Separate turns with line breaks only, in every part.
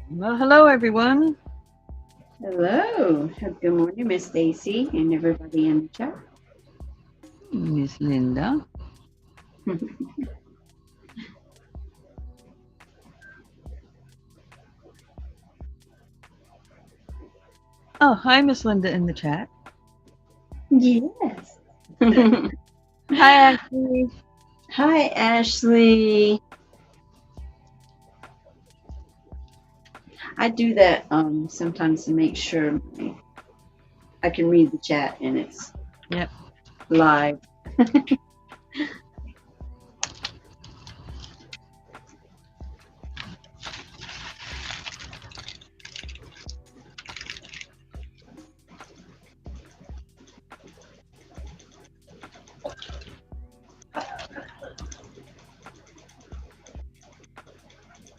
Well, hello everyone.
Hello. Good morning, Miss Stacy, and everybody in the chat.
Miss Linda. Oh, hi, Miss Linda in the chat.
Yes.
Hi, Ashley.
Hi, Ashley. I do that sometimes to make sure I can read the chat and it's
Yep.
live.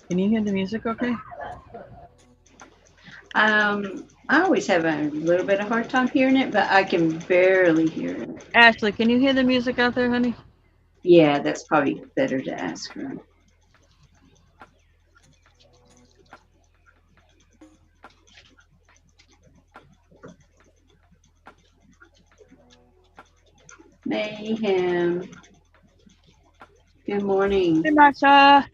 Can you hear the music okay?
I always have a little bit of hard time hearing it, but I can barely hear it.
Ashley, can you hear the music out there, honey?
Yeah, that's probably better to ask her. Mayhem. Good morning.
Hey, Marsha.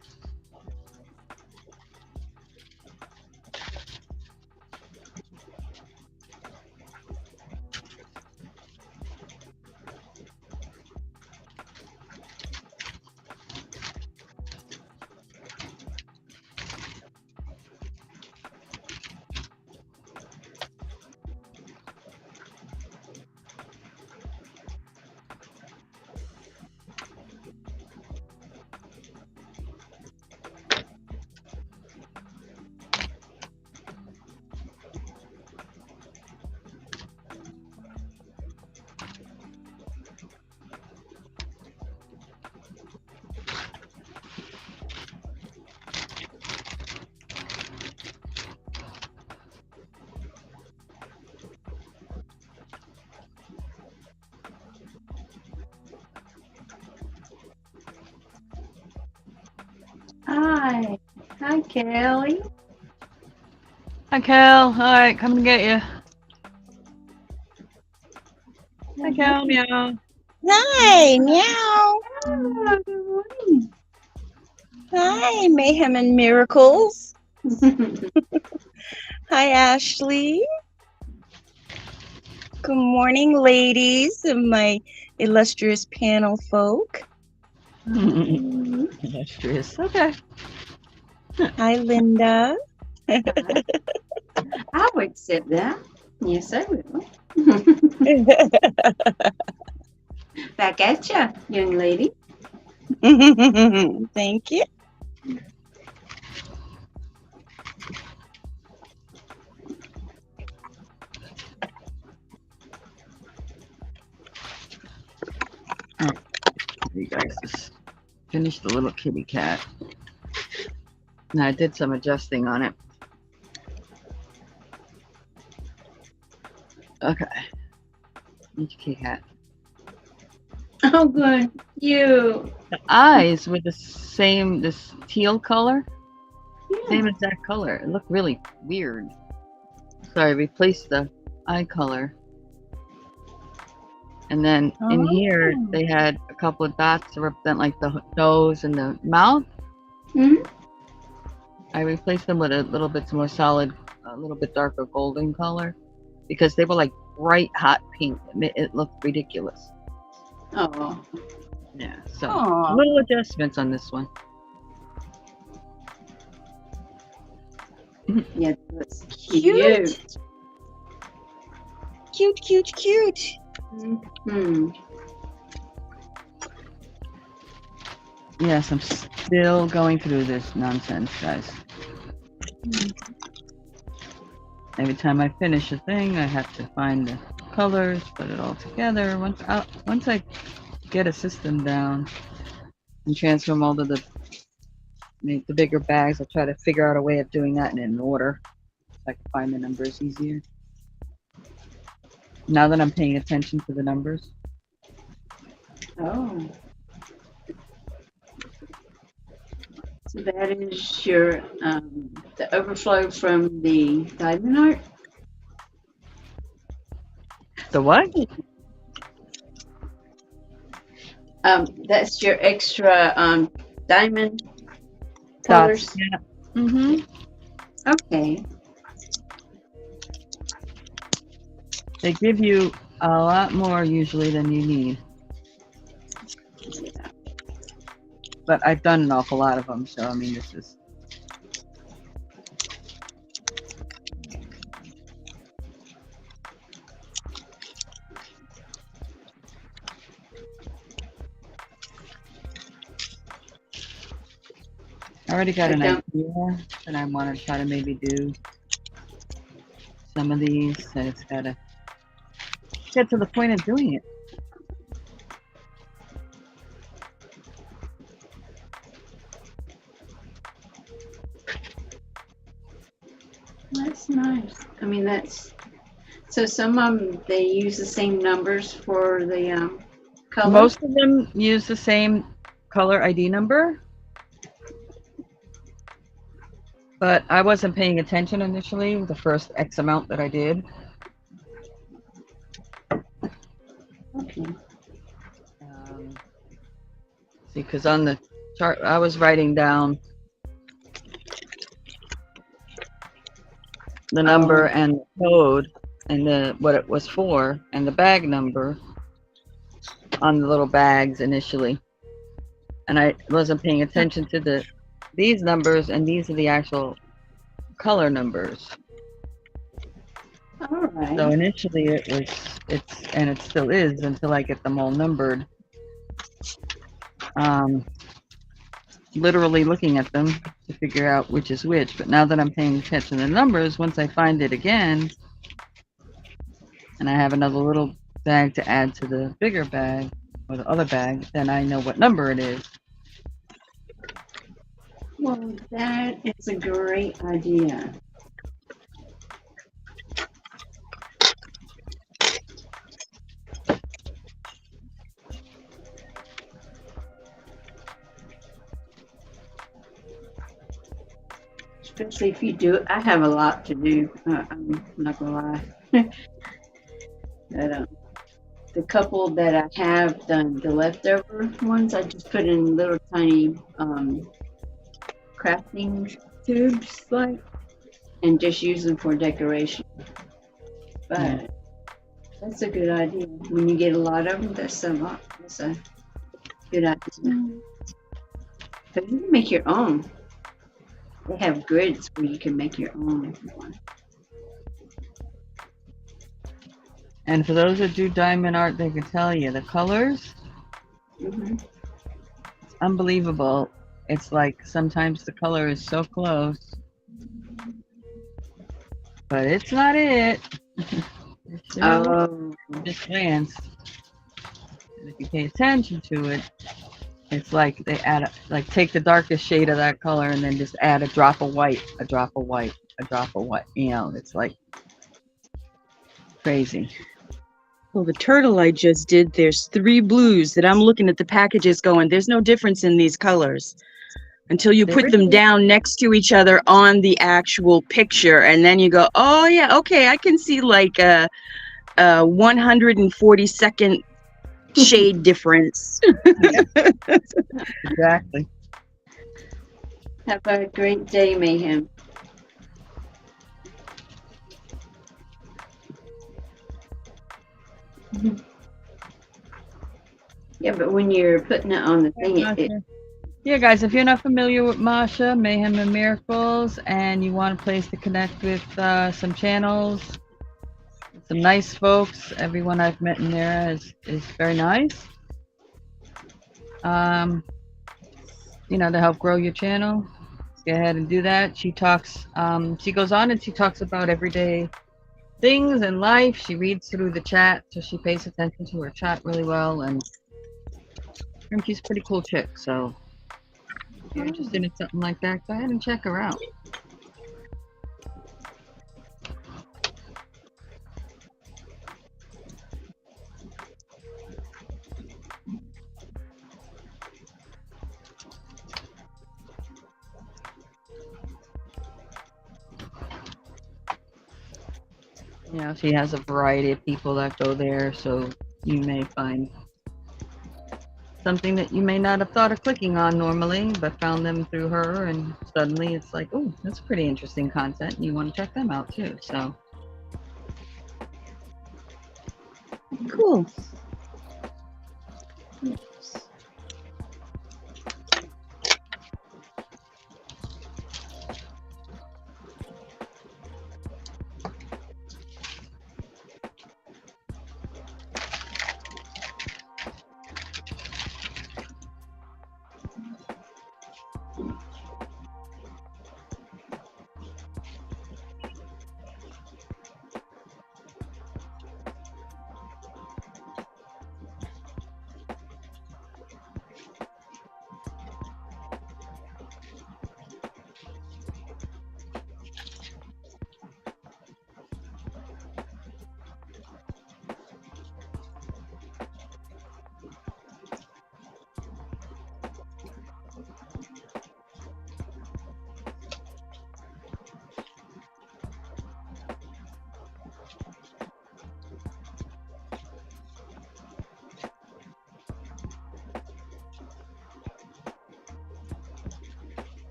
Hi. Hi, Kelly.
Hi, Cal. All right, coming to get you. Hi, Cal. Meow.
Hi, meow.
Oh, good morning.
Hi, Mayhem and Miracles. Hi, Ashley. Good morning, ladies and my illustrious panel folk.
Illustrious. Okay.
Hi, Linda.
I would accept that. Yes, I will. Back at you, young lady.
Thank you.
You guys just finished the little kitty cat. Now I did some adjusting on it. Okay. Each kitty cat.
Oh, good. You.
The eyes were the same, this teal color.
Yeah.
Same exact color. It looked really weird. So I replaced the eye color. And then in here,
Oh.
they had a couple of dots to represent like the nose and the mouth.
Hmm?
I replaced them with a little bit more solid, a little bit darker golden color because they were like bright hot pink. It looked ridiculous.
Oh.
Yeah, so
Aw.
little adjustments on this one.
Yeah, that's cute.
Cute, cute, cute.
Hmm.
Yes, I'm still going through this nonsense, guys. Every time I finish a thing, I have to find the colors, put it all together. Once I get a system down and transfer them all to the bigger bags, I'll try to figure out a way of doing that in an order so I can find the numbers easier. Now that I'm paying attention to the numbers.
Oh. So that is your the overflow from the diamond art.
The what?
That's your extra diamond
Dots.
colors.
Yeah. Mm-hmm.
Okay.
They give you a lot more usually than you need. But I've done an awful lot of them, so I mean, this is. I already got an idea that I want to try to maybe do some of these. So it's got to get to the point of doing it.
That's nice. I mean, that's so some of them they use the same numbers for the color.
Most of them use the same color ID number, but I wasn't paying attention initially with the first X amount that I did.
Okay.
See, because on the chart I was writing down the number and the code and the what it was for and the bag number on the little bags initially, and I wasn't paying attention to these numbers, and these are the actual color numbers.
All right.
So initially it still is until I get them all numbered. Literally looking at them to figure out which is which, but now that I'm paying attention to the numbers, once I find it again and I have another little bag to add to the bigger bag or the other bag, then I know what number it is.
Well, that is a great idea. Especially if you do it. I have a lot to do. I'm not gonna lie. But, the couple that I have done, the leftover ones, I just put in little tiny crafting tubes, like, and just use them for decoration. But
Yeah.
that's a good idea. When you get a lot of them, that's a lot. That's a good idea. But you can make your own. They have grids where you can make your own if you want.
And for those that do diamond art, they can tell you the colors,
Mm-hmm.
it's unbelievable. It's like sometimes the color is so close, but it's not it. It's just glance. And if you pay attention to it, it's like they add like take the darkest shade of that color and then just add a drop of white, a drop of white, a drop of white. You know, it's like crazy.
Well, the turtle I just did, there's 3 blues that I'm looking at the packages going, there's no difference in these colors until you
There
put them
is.
down next to each other on the actual picture. And then you go, oh yeah, okay, I can see like a 142nd shade difference.
Exactly.
Have a great day, Mayhem. Yeah, but when you're putting it on the thing,
Yeah, guys, if you're not familiar with Masha, Mayhem and Miracles, and you want a place to connect with some channels, some nice folks, everyone I've met in there is very nice. You know, to help grow your channel, go ahead and do that. She talks, she goes on and she talks about everyday things in life. She reads through the chat, so she pays attention to her chat really well, and she's a pretty cool chick, so if you're interested in something like that, go ahead and check her out. You know, she has a variety of people that go there, so you may find something that you may not have thought of clicking on normally, but found them through her, and suddenly it's like, oh, that's pretty interesting content, and you want to check them out too. So,
Cool.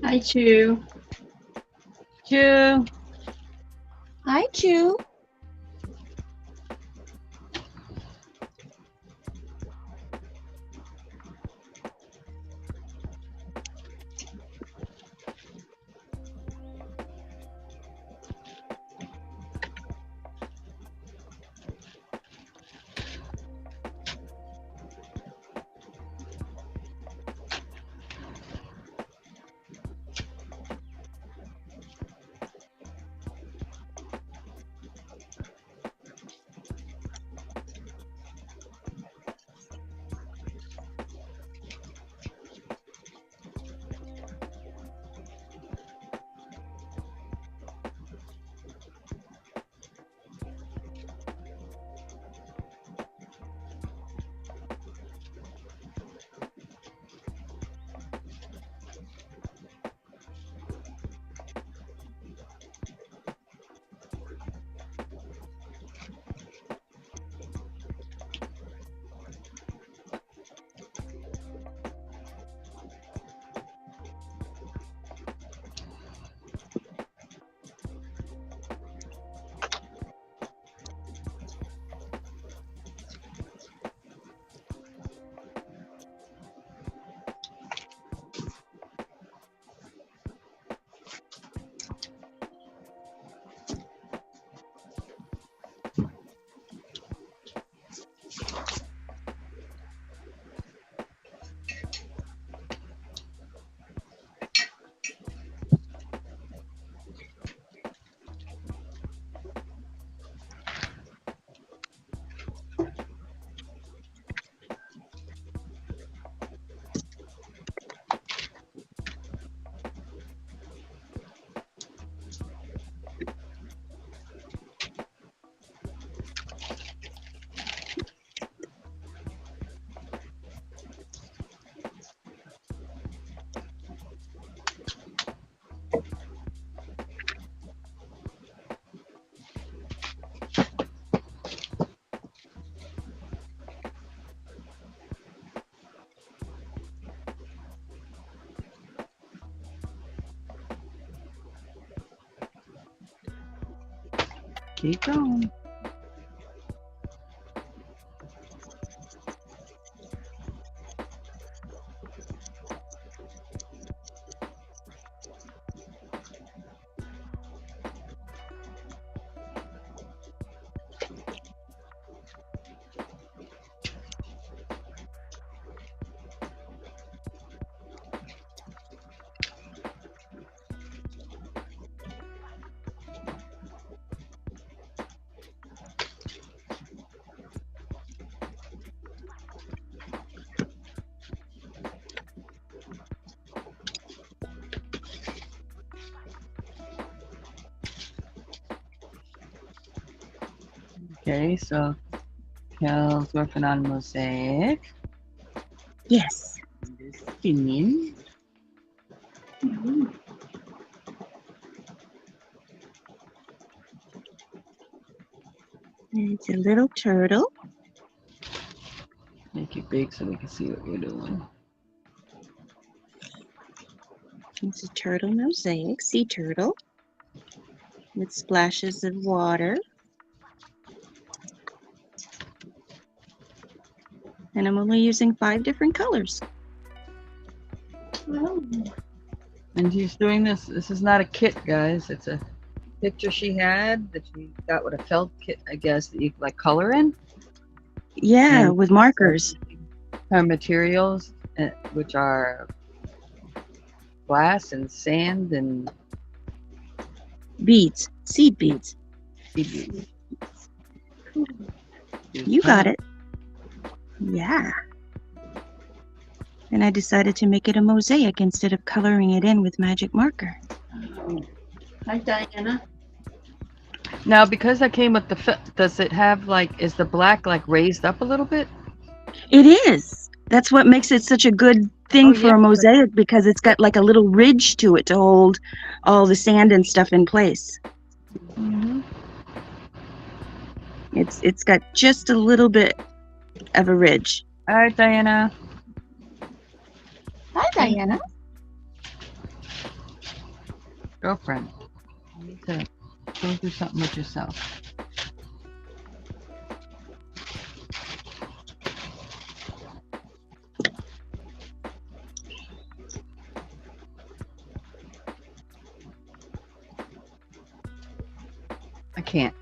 Hi, Chew.
Chew. Hi, Chew.
Keep going. Okay, so Kel's working on mosaic.
Yes.
Spinning.
And it's a little turtle.
Make it big so we can see what you're doing.
It's a turtle mosaic, sea turtle, with splashes of water. And I'm only using 5 different colors.
Well,
And she's doing this. This is not a kit, guys. It's a picture she had that she got with a felt kit, I guess, that you like color in.
Yeah,
And
with markers.
her materials, which are glass and sand and
Beads, seed beads.
seed beads.
You got it. Yeah. And I decided to make it a mosaic instead of coloring it in with magic marker.
hi, Diana.
Now, because I came with the, does it have like, is the black like raised up a little bit?
It is. That's what makes it such a good thing
Oh,
for
yeah.
a mosaic, because it's got like a little ridge to it to hold all the sand and stuff in place.
Mm-hmm.
It's got just a little bit of a ridge.
All right, Diana.
Hi, Diana.
Girlfriend, you need to go do something with yourself. I can't.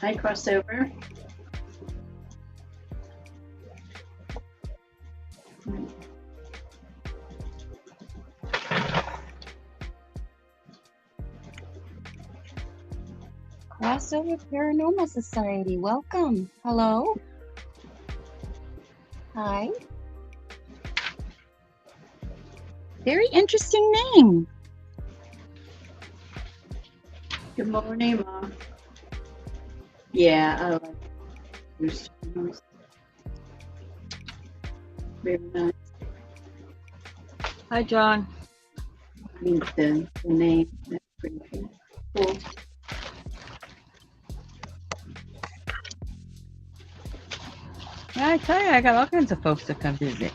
Hi, crossover.
Crossover Paranormal Society, welcome. Hello. Hi. Very interesting name.
Good morning, Mom. Yeah, I like your streams. Very nice.
Hi, John.
I mean, the name. That's pretty cool.
Yeah, I tell you, I got all kinds of folks that come visit.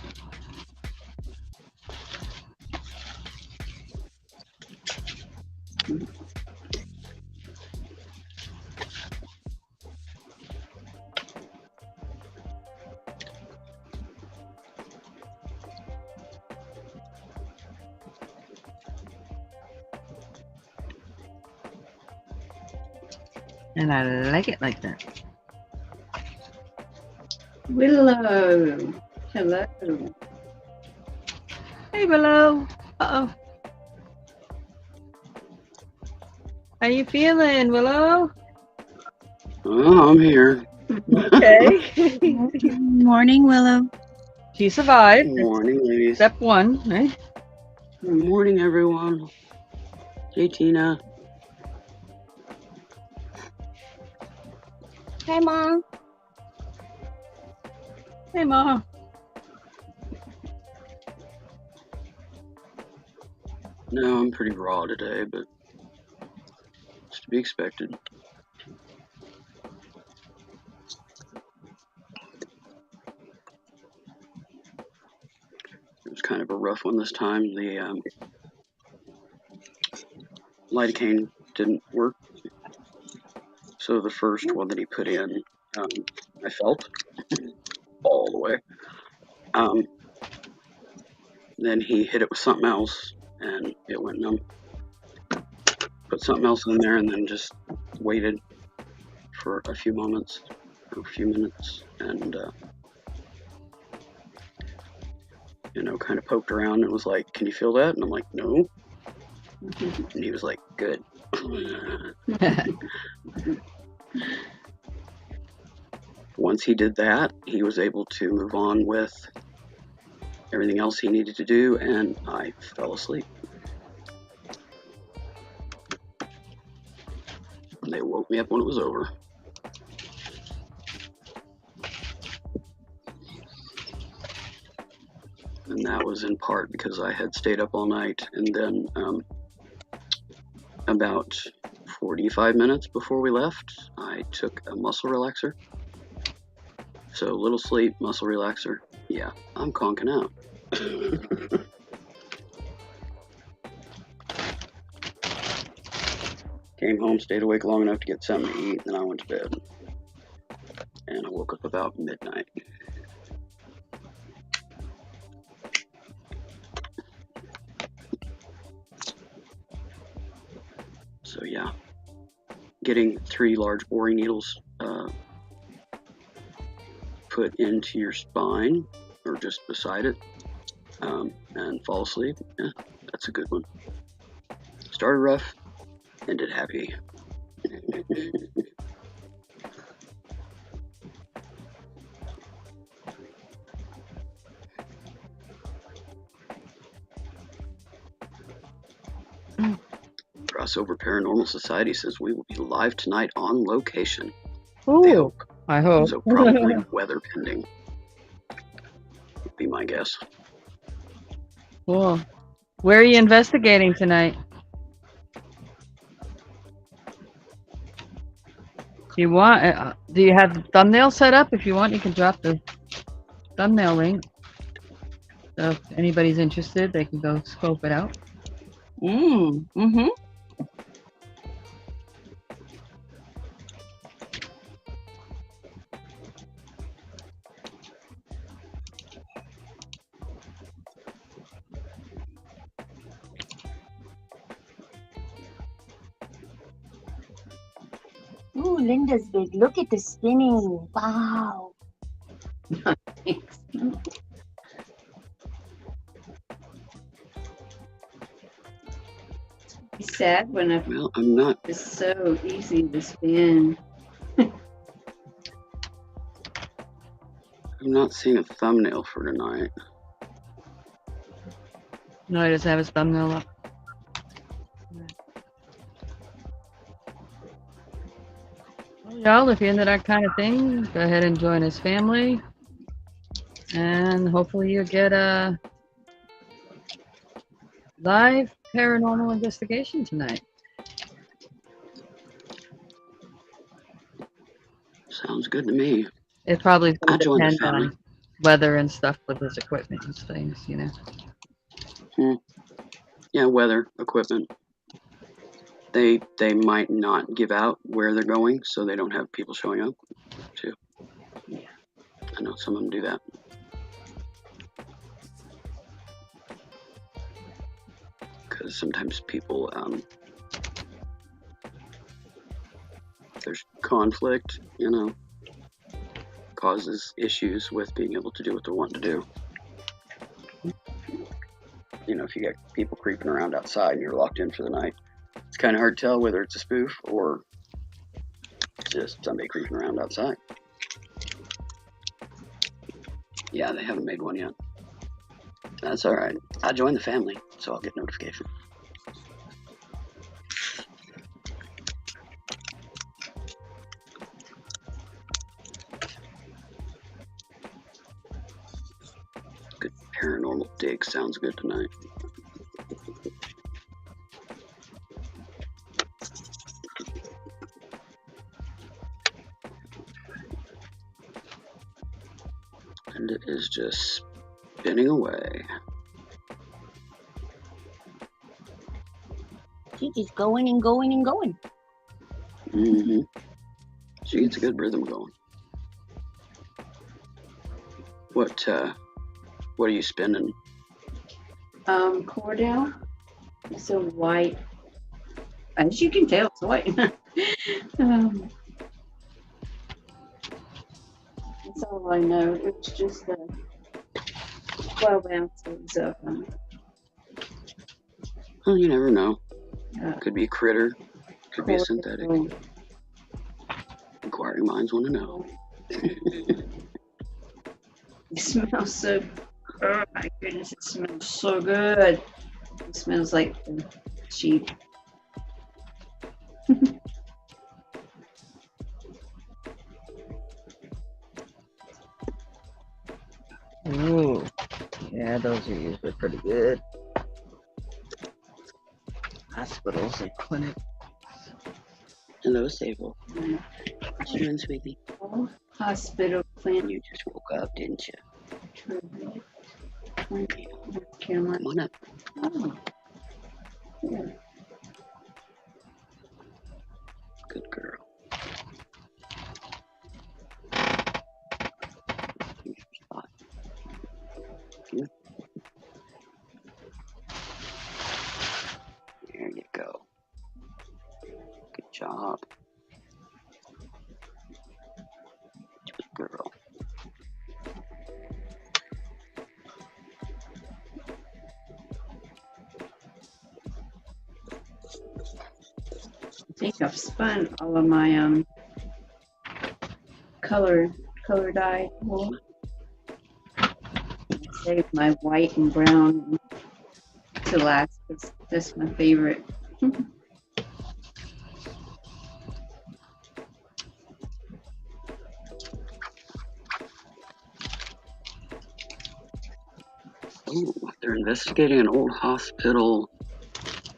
And I like it like that.
Willow. Hello.
Hey, Willow. Uh-oh. How you feeling, Willow?
Oh, I'm here.
Okay.
Morning, Willow.
She survived.
Morning, ladies.
Step one, right?
Morning, everyone. Hey, Tina.
Hi, Mom.
Hey, Ma.
No, I'm pretty raw today, but it's to be expected. It was kind of a rough one this time. The lidocaine didn't work, so the first one that he put in, I felt all the way. Then he hit it with something else, and it went numb. Put something else in there, and then just waited for a few moments, or a few minutes, and kind of poked around and was like, "Can you feel that?" And I'm like, "No." And he was like, "Good." Once he did that, he was able to move on with everything else he needed to do, and I fell asleep. They woke me up when it was over. And that was in part because I had stayed up all night, and then about 45 minutes before we left, I took a muscle relaxer. So little sleep, muscle relaxer. Yeah, I'm conking out. Came home, stayed awake long enough to get something to eat, and then I went to bed. And I woke up about midnight. So yeah, getting 3 large boring needles put into your spine or just beside it and fall asleep, yeah, that's a good one. Started rough, ended happy. Crossover Paranormal Society says we will be live tonight on location. They
Ooh,
hope.
I hope.
So probably weather pending. Would be my guess.
Cool. Where are you investigating tonight? Do you want? Do you have the thumbnail set up? If you want, you can drop the thumbnail link. So if anybody's interested, they can go scope it out.
Mm-hmm.
Ooh, Linda's big. Look at the spinning. Wow.
Thanks. It's sad when
Well, I'm not.
it's so easy to spin.
I'm not seeing a thumbnail for tonight.
No, he doesn't have his thumbnail up. Well, y'all, if you're into that kind of thing, go ahead and join his family. And hopefully you get a live paranormal investigation tonight.
Sounds good to me.
It probably is
I'll
going to
join the
depend
family.
on weather and stuff with his equipment and things, you know.
Yeah, weather, equipment. They might not give out where they're going, so they don't have people showing up, too. I know some of them do that. Because sometimes people there's conflict, you know, causes issues with being able to do what they want to do. You know, if you get people creeping around outside and you're locked in for the night, it's kind of hard to tell whether it's a spoof or just somebody creeping around outside. Yeah, they haven't made one yet. That's all right. I joined the family, so I'll get notification. Good paranormal dig sounds good tonight. And it is just spinning away.
She's just going and going and going.
Mm-hmm. She gets a good rhythm going. What are you spinning?
Cordell. It's a white. As you can tell, it's white. That's all I know. It's just 12 ounces of
Well, you never know.
uh,
Could be a critter. Could be a synthetic.
Cordell.
Inquiring minds want to know.
It smells so. Oh my goodness! It smells so good. It smells like sheep.
Ooh. Yeah, those are usually pretty good. Hospitals and clinics.
Hello, Sable. What you doing, sweetie?
Hospital clinic.
You just woke up, didn't you?
North Carolina.
Come on up.
Oh. Yeah.
Good girl. Here's your spot. Good. There you go. Good job. Good girl.
I think I've spun all of my color dye wool. Save my white and brown to last. That's my favorite.
Oh, they're investigating an old hospital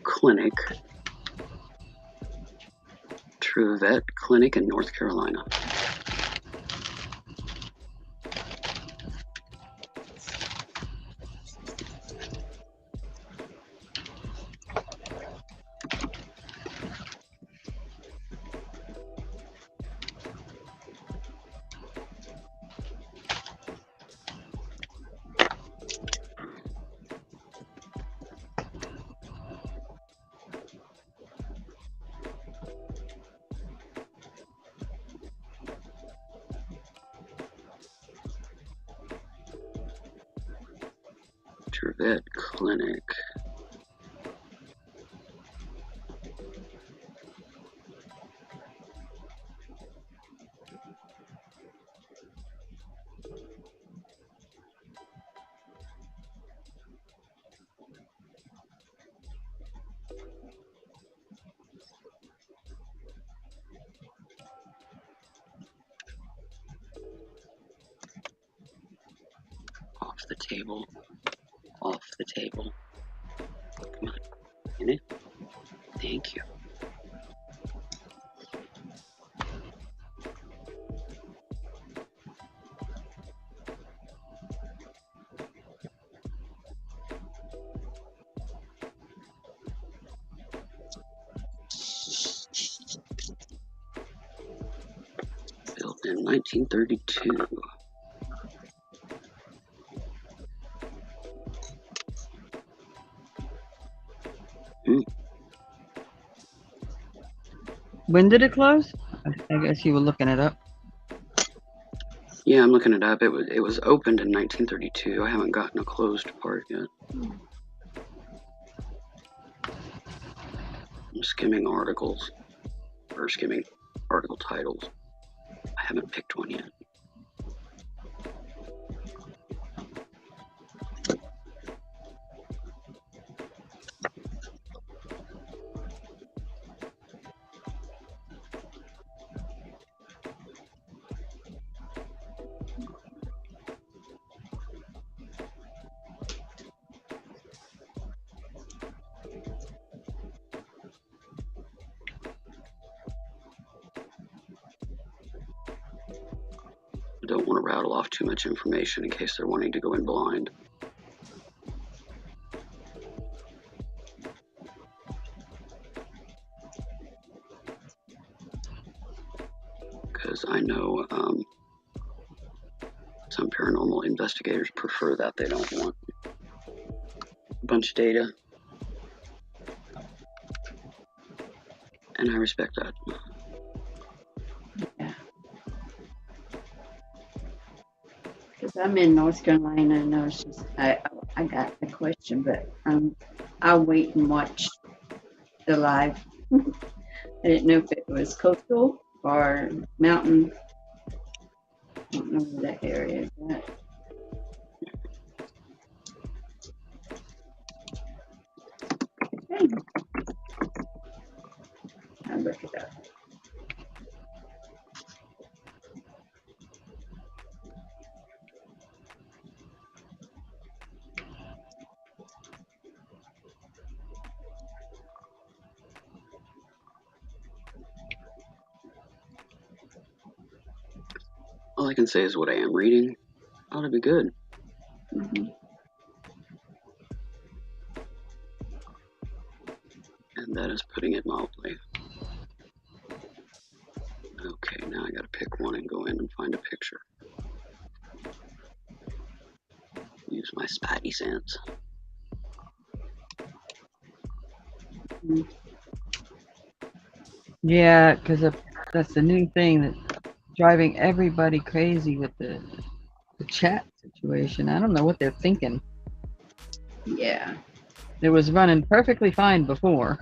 clinic. Truvet Clinic in North Carolina. Truvet Clinic. Off the table. Off the table. Come on. In it. Thank you. Built in 1932.
When did it close? I guess you were looking it up.
Yeah, I'm looking it up. It was opened in 1932. I haven't gotten a closed part yet. I'm skimming articles, or skimming article titles. I haven't picked one yet. I don't want to rattle off too much information in case they're wanting to go in blind. Because I know some paranormal investigators prefer that. They don't want a bunch of data. And I respect that.
Yeah. Because I'm in North Carolina, and I got a question, but I'll wait and watch the live. I didn't know if it was coastal or mountain. I don't know where that area is at. Okay. I'll look it up.
All I can say is what I am reading ought to be good.
Mhm.
And that is putting it mildly. Okay, now I gotta pick one and go in and find a picture. Use my spidey sense.
Yeah, because that's the new thing that's driving everybody crazy with the chat situation. I don't know what they're thinking.
Yeah.
It was running perfectly fine before.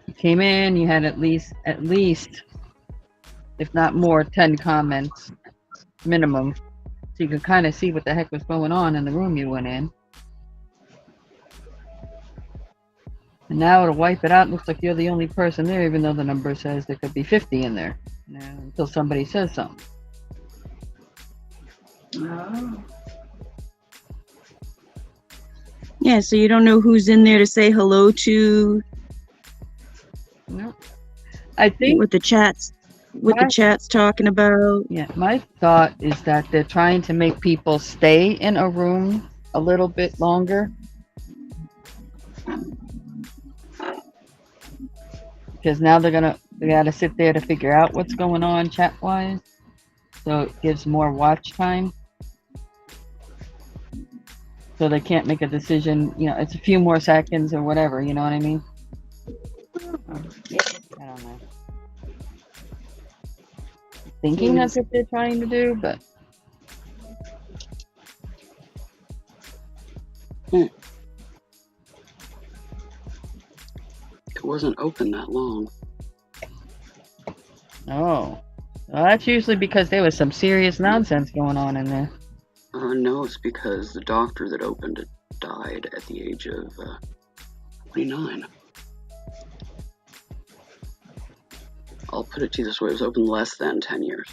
You came in, you had at least, if not more, 10 comments minimum. So you could kind of see what the heck was going on in the room you went in. And now it'll wipe it out. Looks like you're the only person there, even though the number says there could be 50 in there. You know, until somebody says something.
Oh.
Yeah, so you don't know who's in there to say hello to,
No. I think
what the chat's talking about.
yeah, my thought is that they're trying to make people stay in a room a little bit longer. Because now they gotta sit there to figure out what's going on chat wise. So it gives more watch time. So they can't make a decision, you know, it's a few more seconds or whatever, you know what I mean?
Yeah.
I don't know. Thinking that's what they're trying to do, but
It wasn't open that long.
oh. Well, that's usually because there was some serious nonsense going on in there.
No, it's because the doctor that opened it died at the age of 29. I'll put it to you this way, it was open less than 10 years.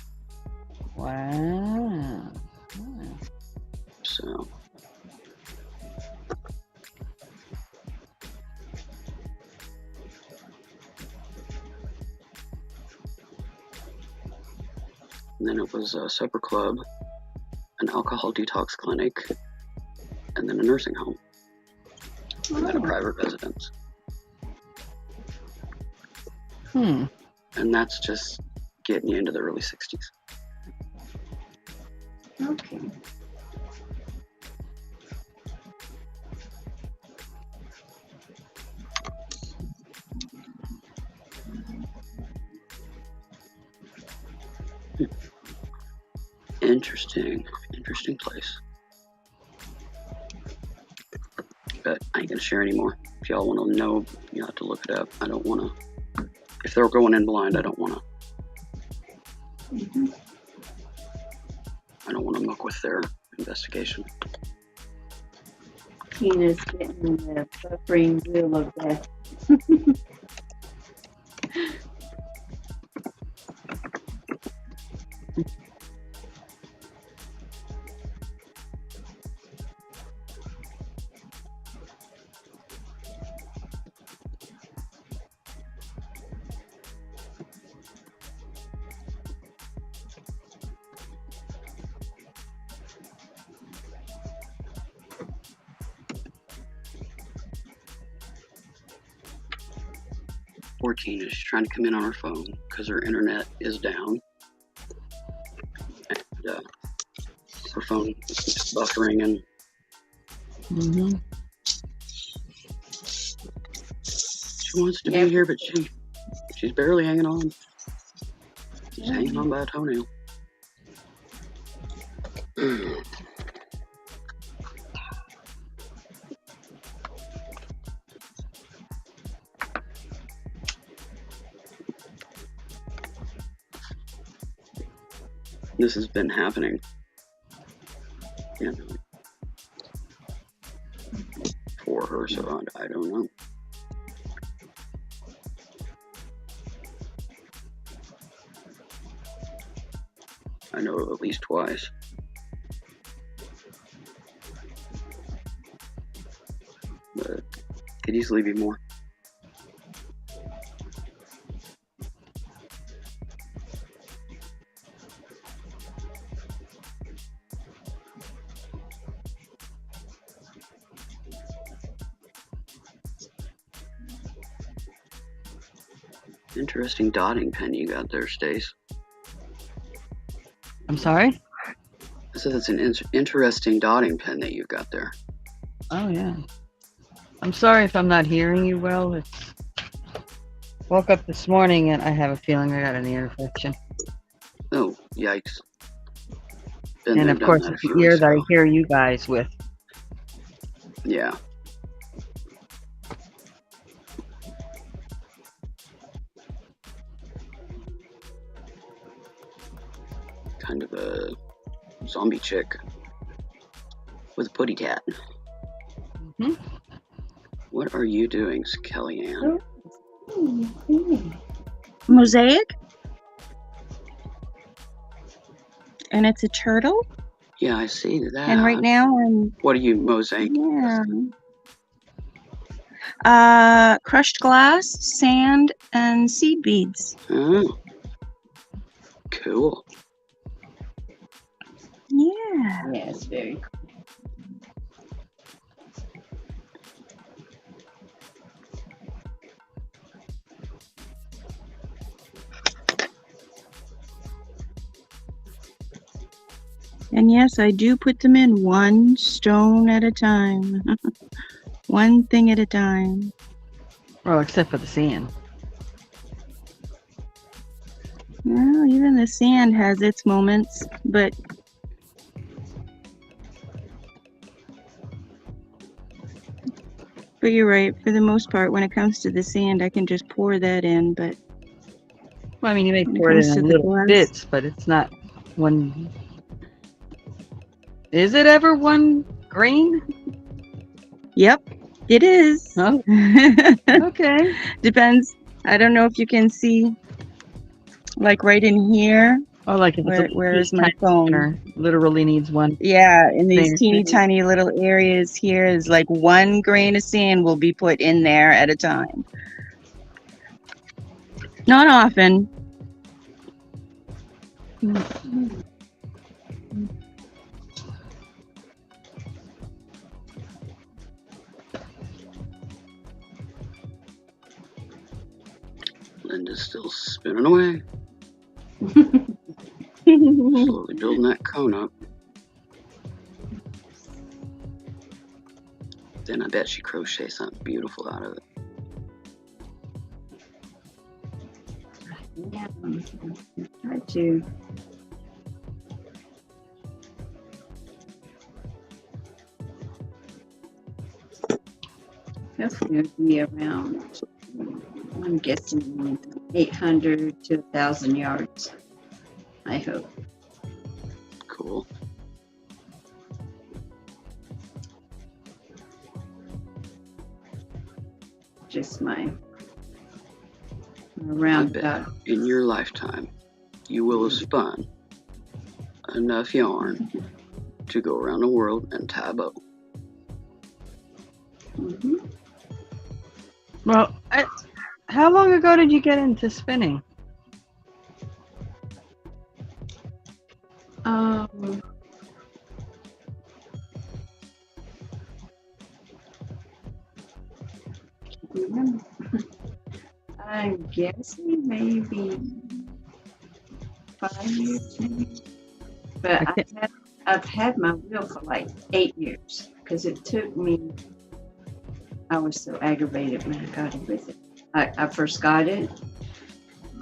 Wow.
So, and then it was a supper club, an alcohol detox clinic, and then a nursing home, and then a private residence.
Hmm.
And that's just getting you into the early 60s.
Okay.
Interesting place. But I ain't gonna share anymore. If y'all want to know, you have to look it up. I don't want to. If they're going in blind, I don't want to. I don't want to muck with their investigation.
Tina's getting the suffering wheel of death.
Poor Tina, she's trying to come in on her phone because her internet is down. And her phone is buffering and
Mm-hmm.
she wants to be here, but she's barely hanging on. She's hanging on by a toenail. This has been happening. You know, for her, so I don't know. I know of at least twice. But could easily be more. Interesting dotting pen you got there, Stace.
I'm sorry?
I said it's an interesting dotting pen that you've got there.
Oh, yeah. I'm sorry if I'm not hearing you well. It's woke up this morning and I have a feeling I got an ear infection.
Oh, yikes. Been
And
there,
of
done
course,
that a
it's
few
the ear
weeks
that I
ago.
hear you guys with.
Yeah. Kind of a zombie chick with a putty tat.
Mm-hmm.
What are you doing, Kellyanne?
Mosaic? And it's a turtle.
Yeah, I see that.
And right now I'm,
What are you mosaic?
yeah. Crushed glass, sand, and seed beads.
Oh, cool.
Yeah.
Yeah, it's very cool.
And yes, I do put them in one stone at a time. One thing at a time.
Well, except for the sand.
Well, even the sand has its moments, but you're right. For the most part, when it comes to the sand, I can just pour that in. But
Well, I mean, you may
when it
pour it
comes
in
to the
little
glass,
bits, but it's not one. Is it ever one grain?
yep, it is.
Oh, okay.
Depends. I don't know if you can see, like right in here.
Oh, like if it's a
Where is
piece
my
tiny
phone?
corner, literally needs one.
Yeah, in these
Sand.
teeny tiny little areas here is like one grain of sand will be put in there at a time. Not often.
Linda's still spinning away, slowly building that cone up. Then I bet she crochets something beautiful out of it.
Yeah. Try to hopefully it'll be around, I'm guessing 800 to 1,000 yards. I hope.
Cool.
Just my
I
around
bet
about.
in your lifetime you will have spun enough yarn to go around the world and tie a bow.
Mhm.
Well, how long ago did you get into spinning?
Can't remember. I'm guessing maybe 5 years, maybe. But I've had my wheel for like 8 years because it took me. I was so aggravated when I got it with it. I first got it,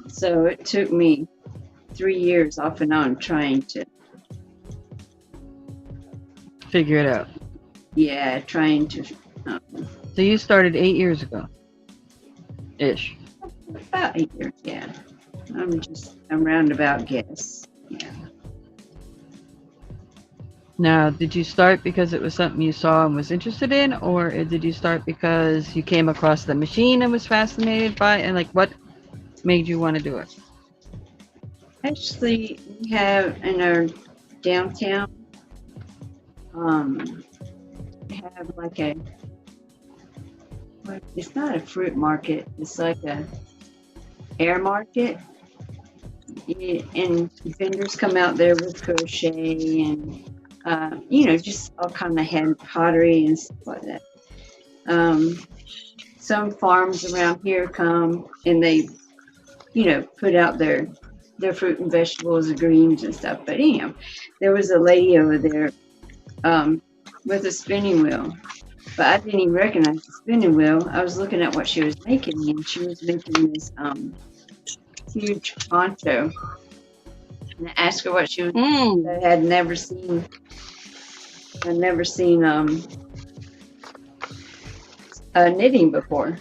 so it took me 3 years off and on trying to.
Figure it out.
Yeah, trying to.
So you started 8 years ago, ish.
About 8 years, yeah. I'm roundabout guess. Yeah.
Now, did you start because it was something you saw and was interested in, or did you start because you came across the machine and was fascinated by it? And like, what made you want to do it?
Actually, we have in our downtown, we have like it's not a fruit market, it's like a air market. And vendors come out there with crochet and, just all kind of hand pottery and stuff like that. Some farms around here come and they, put out their fruit and vegetables and greens and stuff. But anyhow, there was a lady over there with a spinning wheel. But I didn't even recognize the spinning wheel. I was looking at what she was making, and she was making this huge poncho. And I asked her what she was making. I had never seen. I'd never seen knitting before.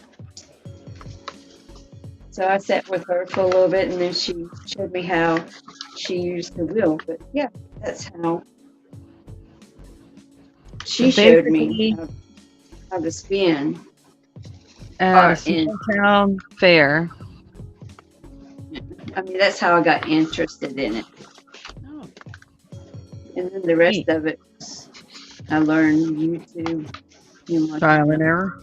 So I sat with her for a little bit, and then she showed me how she used the wheel. But yeah, that's how she showed me how to spin.
Small town fair.
I mean, that's how I got interested in it.
Oh.
And then the rest of it, I learned YouTube.
Trial and error.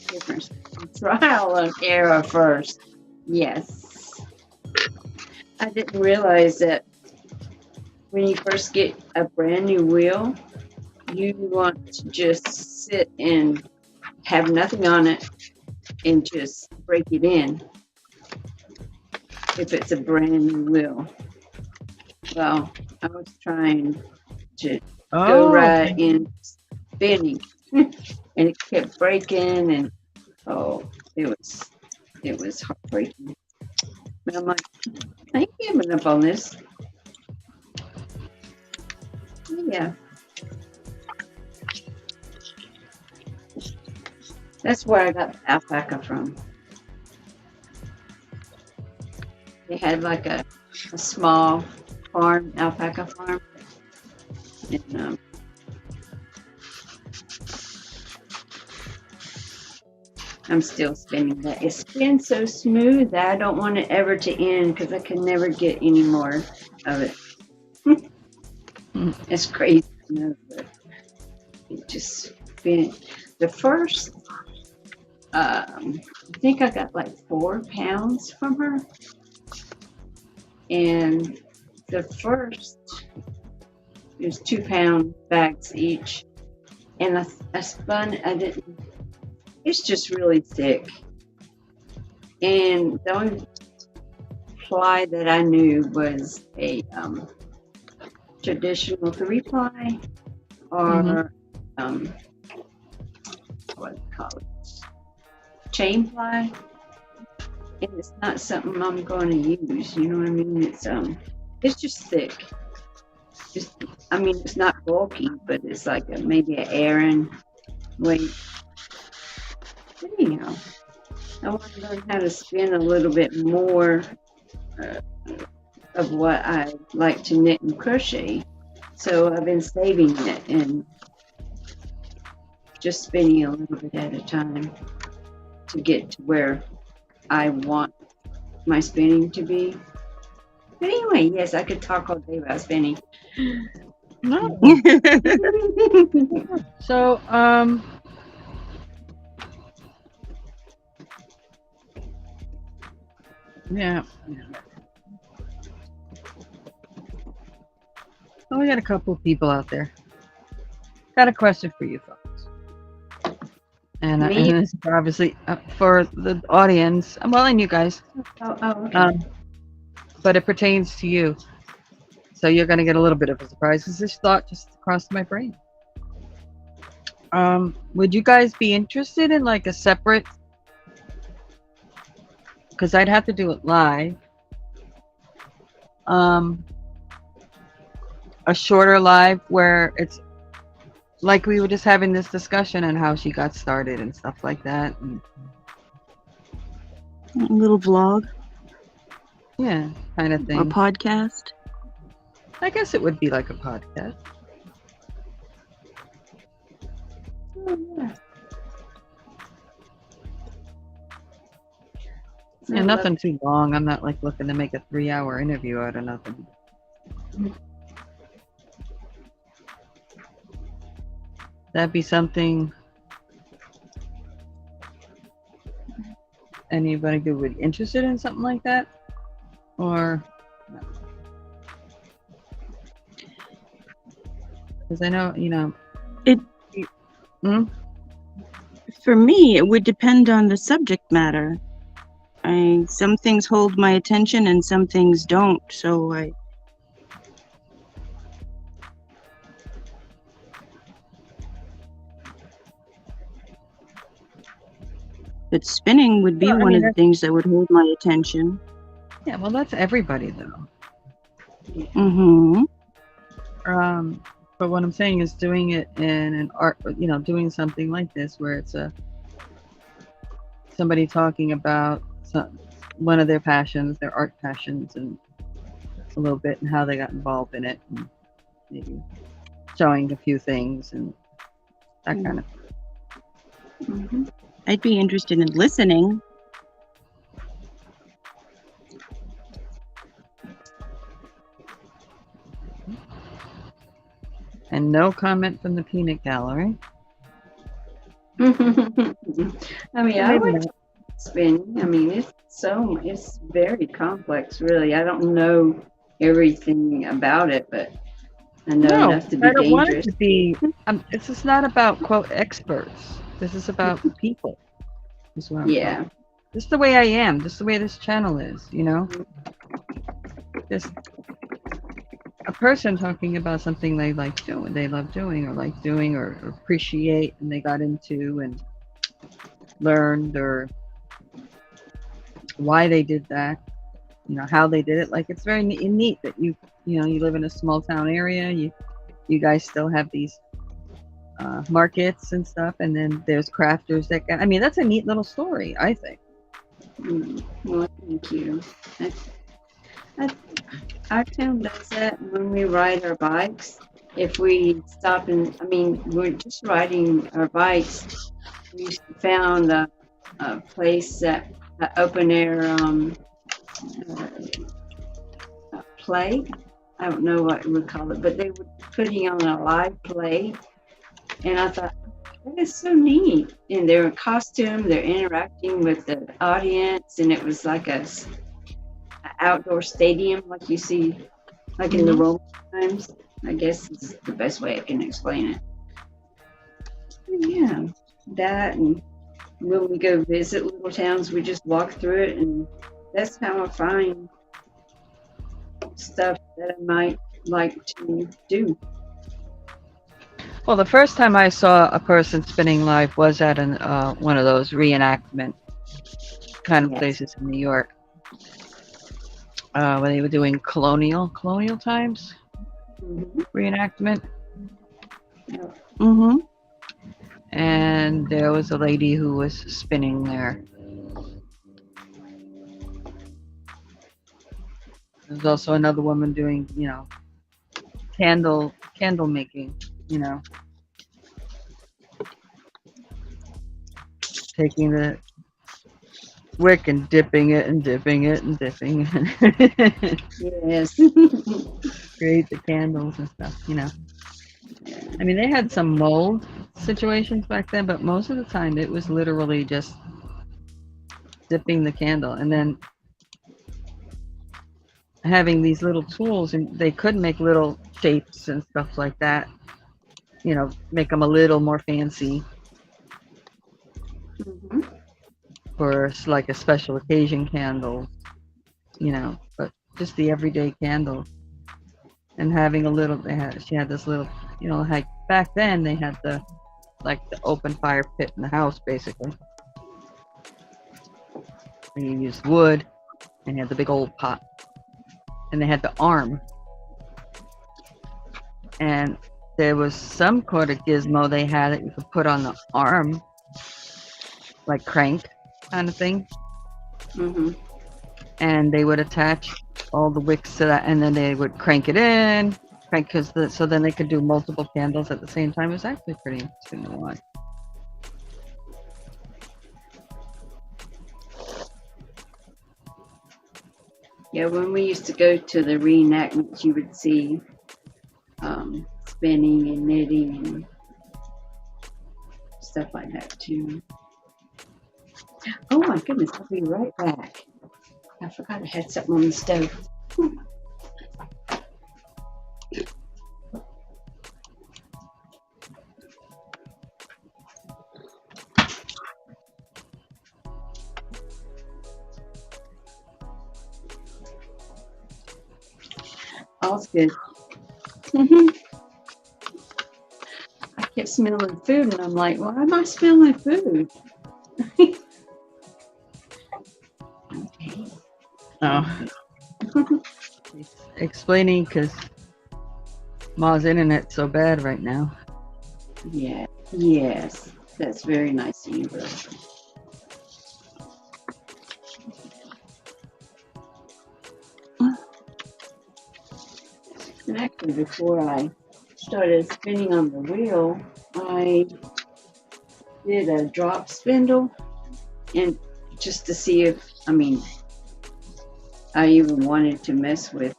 Different trial and error first. Yes. I didn't realize that when you first get a brand new wheel, you want to just sit and have nothing on it and just break it in if it's a brand new wheel. Well, I was trying to go right in spinning and it kept breaking and it was heartbreaking. But I'm like, I ain't giving up on this. Yeah. That's where I got the alpaca from. They had like a small farm, alpaca farm. And, I'm still spinning that. It spins so smooth that I don't want it ever to end because I can never get any more of it. It's crazy, but it just spins. The first, I think I got like 4 pounds from her. And the first, it was 2-pound bags each. And I spun, it's just really thick. And the only ply that I knew was a traditional 3-ply or what do you call it? Chain ply. And it's not something I'm going to use, you know what I mean? It's just thick. It's not bulky, but it's like maybe an Aran weight. But anyhow, I want to learn how to spin a little bit more uh, of what I like to knit and crochet. So I've been saving it and just spinning a little bit at a time to get to where I want my spinning to be. But anyway, yes, I could talk all day about spinning.
No. So, yeah. Well, we got a couple of people out there. Got a question for you folks. And
Me?
this is obviously for the audience, well, and you guys,
Okay.
but it pertains to you. So you're going to get a little bit of a surprise because this thought just crossed my brain. Would you guys be interested in like a separate, because I'd have to do it live, a shorter live where it's like we were just having this discussion on how she got started and stuff like that. And,
A little vlog
yeah, kind of
or
thing.
podcast.
I guess it would be like a podcast. Yeah, nothing too long. I'm not like looking to make a 3-hour interview out of nothing. That'd be something anybody who would be interested in something like that? Or because I know,
For me, it would depend on the subject matter. Some things hold my attention and some things don't. But spinning would be
Well, I
one
mean,
of the things that would hold my attention.
yeah, well, that's everybody though.
Mm-hmm.
But what I'm saying is doing it in an art, doing something like this where it's somebody talking about one of their passions, their art passions, and a little bit and how they got involved in it, and maybe showing a few things and that kind of.
Mm-hmm.
I'd be interested in listening.
And no comment from the peanut gallery.
I mean, I would spinning. I mean, it's very complex, really. I don't know everything about it, but I know enough to be
I don't want it
dangerous.
to be. This is not about quote experts. This is about people. Is what I'm
Yeah.
talking. Just the way I am. Just the way this channel is. Just a person talking about something they like doing, they love doing, or like doing, or appreciate, and they got into and learned, or why they did that, how they did it. Like, it's very neat that you live in a small town area. You guys still have these markets and stuff, and then there's crafters I mean, that's a neat little story, I think.
Well, thank you. Our town does that when we ride our bikes. If we stop we're just riding our bikes. We found a place that open air play. I don't know what we would call it, but they were putting on a live play, and I thought that is so neat. And they're in costume, they're interacting with the audience, and it was like a outdoor stadium like you see like in the Roman times. I guess is the best way I can explain it. Yeah, that, and when we go visit little towns, we just walk through it, and that's how I find stuff that I might like to do.
Well, the first time I saw a person spinning live was at one of those reenactment kind of places in New York, where they were doing colonial times reenactment.
Mm-hmm.
and there was a lady who was spinning there. There's also another woman doing, candle making, taking the wick and dipping it and dipping it and dipping it.
Yes.
Create the candles and stuff. I mean, they had some mold situations back then, but most of the time it was literally just dipping the candle and then having these little tools, and they could make little shapes and stuff like that, make them a little more fancy
Mhm.
for like a special occasion candle, but just the everyday candle. And having a little, she had this little, like back then they had the open fire pit in the house basically. And you used wood, and you had the big old pot, and they had the arm, and there was some kind of gizmo they had that you could put on the arm, like crank kind of thing,
Mhm.
and they would attach all the wicks to that, and then they would crank it in, so then they could do multiple candles at the same time. It was actually pretty interesting to watch.
Yeah, when we used to go to the reenactments, you would see spinning and knitting and stuff like that too. Oh my goodness, I'll be right back. I forgot I had something on the stove. All's good. I kept smelling food, and I'm like, why am I smelling food? Okay.
Oh, he's explaining because Ma's internet's so bad right now.
Yeah. Yes. That's very nice of you, Bill. And actually, before I started spinning on the wheel, I did a drop spindle, and just to see if, I even wanted to mess with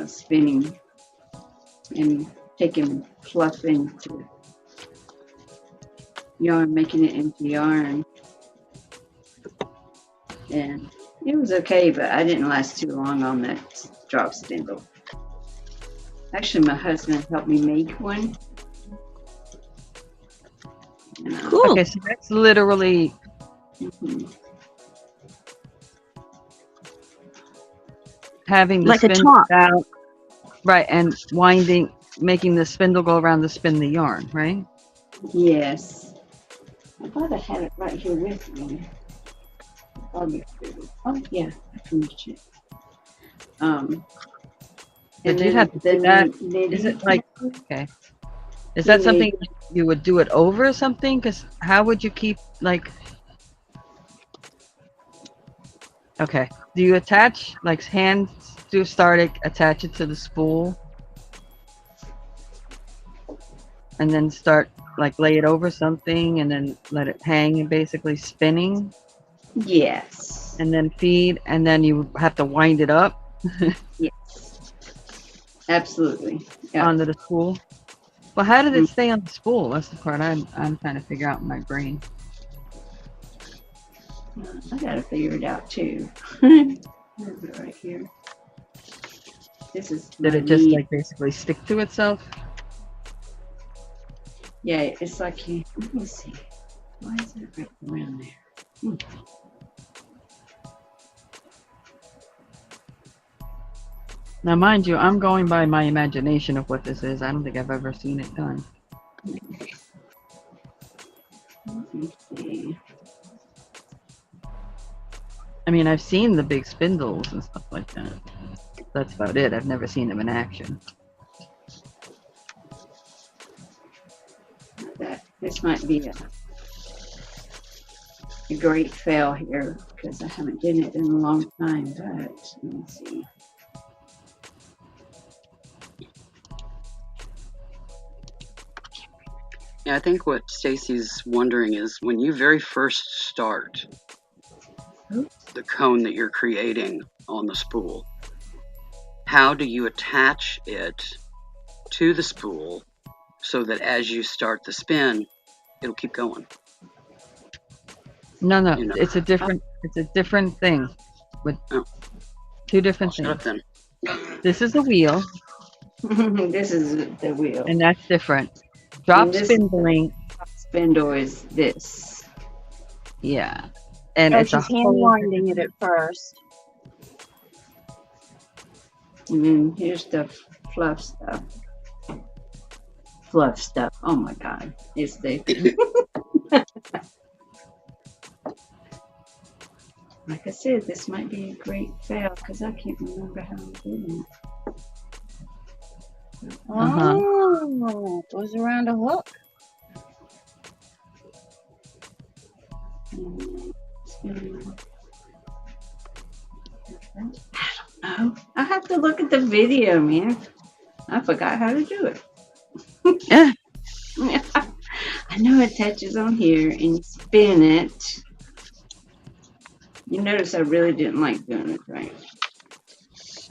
spinning and taking fluff into yarn, making it into yarn. And it was okay, but I didn't last too long on that drop spindle. Actually, my husband helped me make one.
Cool.
Okay, so that's literally
Mhm.
having the
Like a
spindle
top.
out, right, and making the spindle go around to spin the yarn, right?
Yes. I thought I had it right here with me. Oh, yeah, I finished it.
But
And
you'd
then
have to do that. Is it like, okay? Is that
You
something you would do it over or something? Because how would you keep, like, okay. Do you attach, like, hands do start attach it to the spool? And then start, like, lay it over something and then let it hang and basically spinning
Yes.
and then feed, and then you have to wind it up
Yes. Absolutely. Yeah.
onto the spool. Well, how did it stay on the spool? That's the part I'm trying to figure out in my brain.
I gotta figure it out too. Where's it right here? This is.
Did
my
it just
knee.
like basically stick to itself?
Yeah, it's like you. Let me see. Why is it right around there?
Now, mind you, I'm going by my imagination of what this is. I don't think I've ever seen it done.
Let me see.
I mean, I've seen the big spindles and stuff like that. That's about it. I've never seen them in action.
That This might be a great fail here because I haven't done it in a long time, but let me see.
Yeah, I think what Stacy's wondering is when you very first start the cone that you're creating on the spool, how do you attach it to the spool so that as you start the spin, it'll keep going?
No,
You know.
it's a different thing with
Oh.
two different
Shut up
things.
then.
This is a wheel,
This is the wheel.
and that's different. Drop
And this-
spindling,
Spindle is this.
yeah, and
Oh,
it's a
she's hand
whole.
winding it at first.
And then here's the fluff stuff. Fluff stuff. Oh my God. It's the. Like I said, this might be a great fail because I can't remember how I'm doing it.
Oh, it goes around a hook.
Oh, I have to look at the video, man. I forgot how to do it.
Yeah.
I know it touches on here and you spin it. You notice I really didn't like doing it right.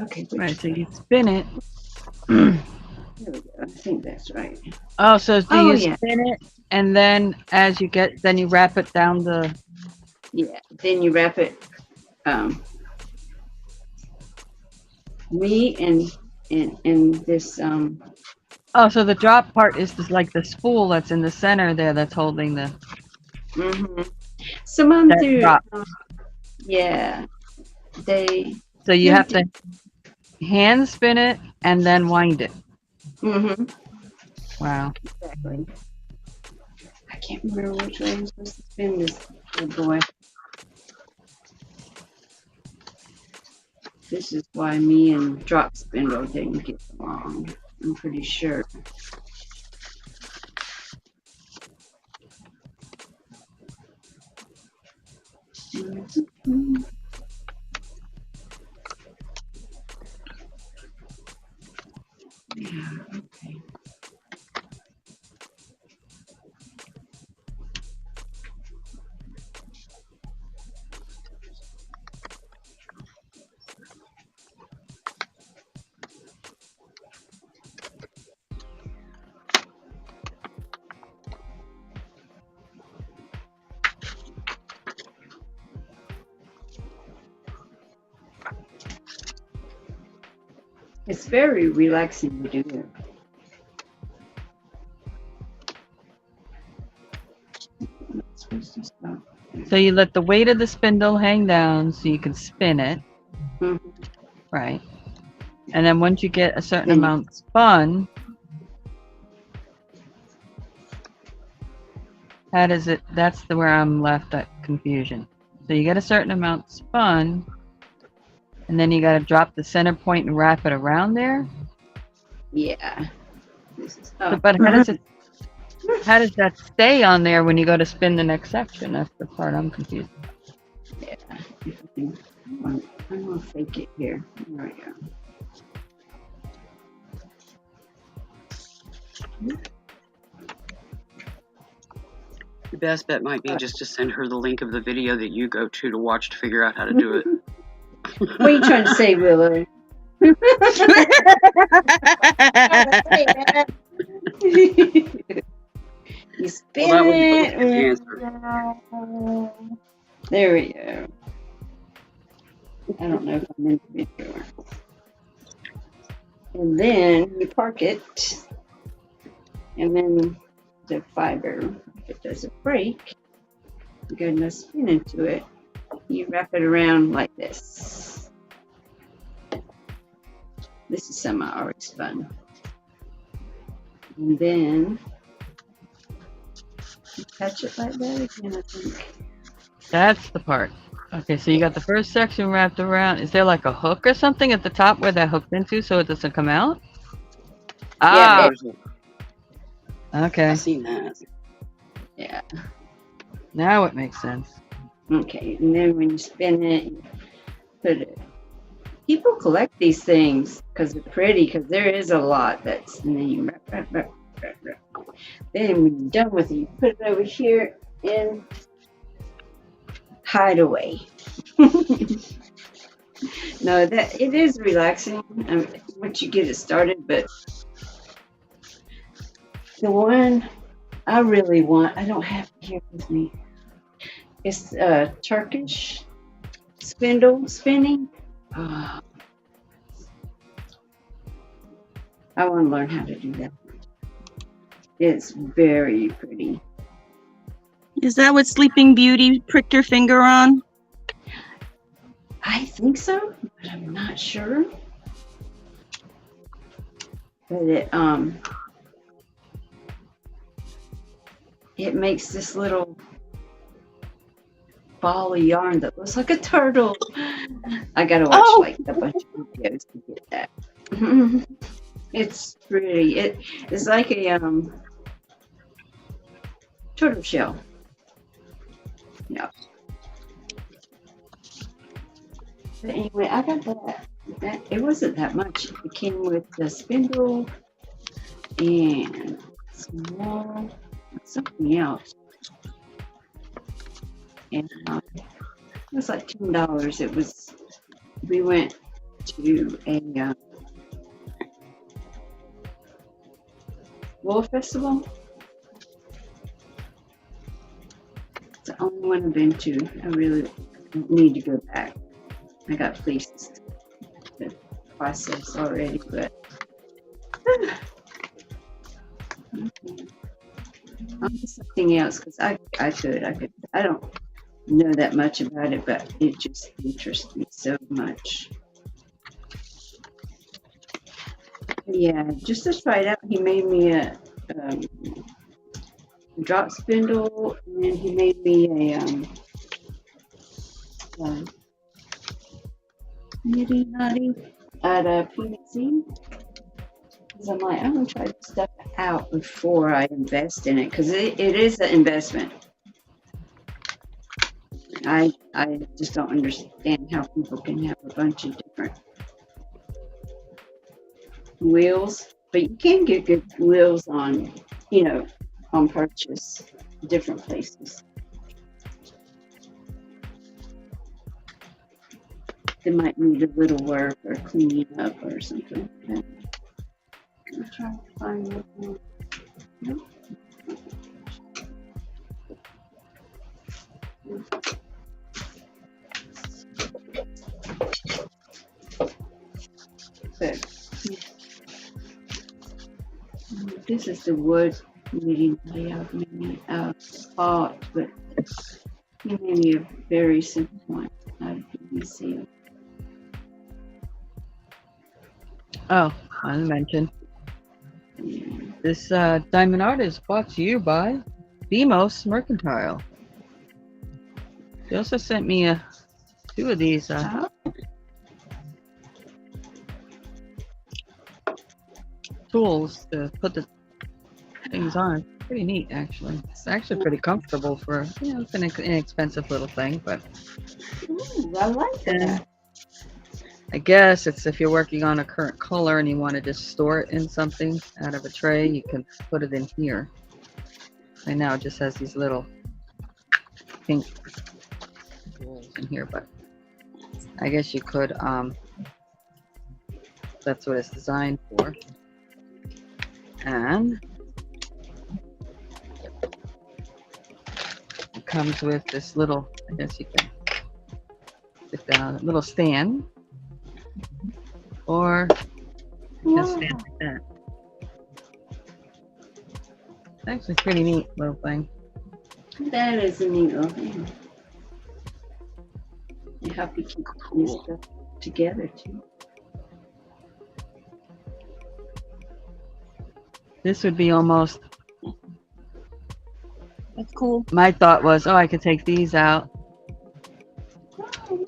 Okay, which
Right, so
way?
you spin it.
There we go. I think that's right.
Oh, so do
Oh,
you
yeah.
spin it, and then as you get, then you wrap it down the.
Yeah. Then you wrap it. Me and this
Oh, so the drop part is just like the spool that's in the center there that's holding the.
some of them
That
do.
drop.
Yeah. They.
So you
Yeah,
have to hand spin it and then wind it. Wow.
Exactly. I can't remember which way I'm supposed to spin this good boy. This is why me and drop spindle didn't get along. I'm pretty sure. Yeah, okay. It's very relaxing to do it. I'm not supposed to stop.
So you let the weight of the spindle hang down so you can spin it,
Mhm.
right? And then once you get a certain
Then you-
amount spun, how does it? That's the where I'm left at confusion. So you get a certain amount spun, and then you got to drop the center point and wrap it around there.
Yeah. This is
But how does it? How does that stay on there when you go to spin the next section? That's the part I'm confused.
yeah. I'm gonna fake it here. There we go.
The best bet might be just to send her the link of the video that you go to watch to figure out how to do it.
What are you trying to say, Willow? You spin
Well, that would be
it.
the answer.
There we go. I don't know if I'm in the video. And then you park it. And then the fiber, if it doesn't break, you got enough spin into it. You wrap it around like this. This is some I already spun. And then you touch it like that again, I think.
That's the part. Okay, so you got the first section wrapped around. Is there like a hook or something at the top where that hooked into so it doesn't come out? Ah,
There's a-
okay.
I've seen that.
Yeah.
Now it makes sense.
Okay. And then when you spin it, you put it. People collect these things because they're pretty. Because there is a lot that's. And then you. Then when you're done with it, you put it over here in hideaway. No, that it is relaxing once you get it started, but the one I really want, I don't have it here with me. It's Turkish spindle spinning. Ah, I want to learn how to do that. It's very pretty.
Is that what Sleeping Beauty pricked her finger on?
I think so, but I'm not sure. But it makes this little ball of yarn that looks like a turtle. I gotta watch like a bunch of videos to get that. It's pretty. It's like a turtle shell. Yeah. But anyway, I got that. It wasn't that much. It came with the spindle and something else. And it was like $10. We went to a wool festival. It's the only one I've been to. I really need to go back. I got fleeced the process already, but on to something else because I don't know that much about it, but it just interests me so much. Yeah, just to try it out, he made me a drop spindle, and then he made me a knitty knotty out of PVC. Because I'm like, I'm gonna try this stuff out before I invest in it, because it is an investment. I just don't understand how people can have a bunch of different wheels, but you can get good wheels on, on purchase, different places. They might need a little work or cleaning up or something like that. I'm trying to find one. Nope. But this is the wood knitting layout art, but he made me a very simple one out of PVC.
Oh, I mentioned. This diamond art is brought to you by BMOS Mercantile. They also sent me two of these tools to put the things on. Pretty neat, actually. It's actually pretty comfortable for, it's an inexpensive little thing, but
Ooh, I like that.
I guess it's if you're working on a current color and you want to just store it in something out of a tray, you can put it in here. Right now it just has these little pink holes in here, but I guess you could, that's what it's designed for. And it comes with this little, I guess you can sit down, little stand. Or just stand like that. It's actually a pretty neat little thing.
That is a neat little thing. You help you keep your stuff together too.
This would be almost,
That's cool.
my thought was, I could take these out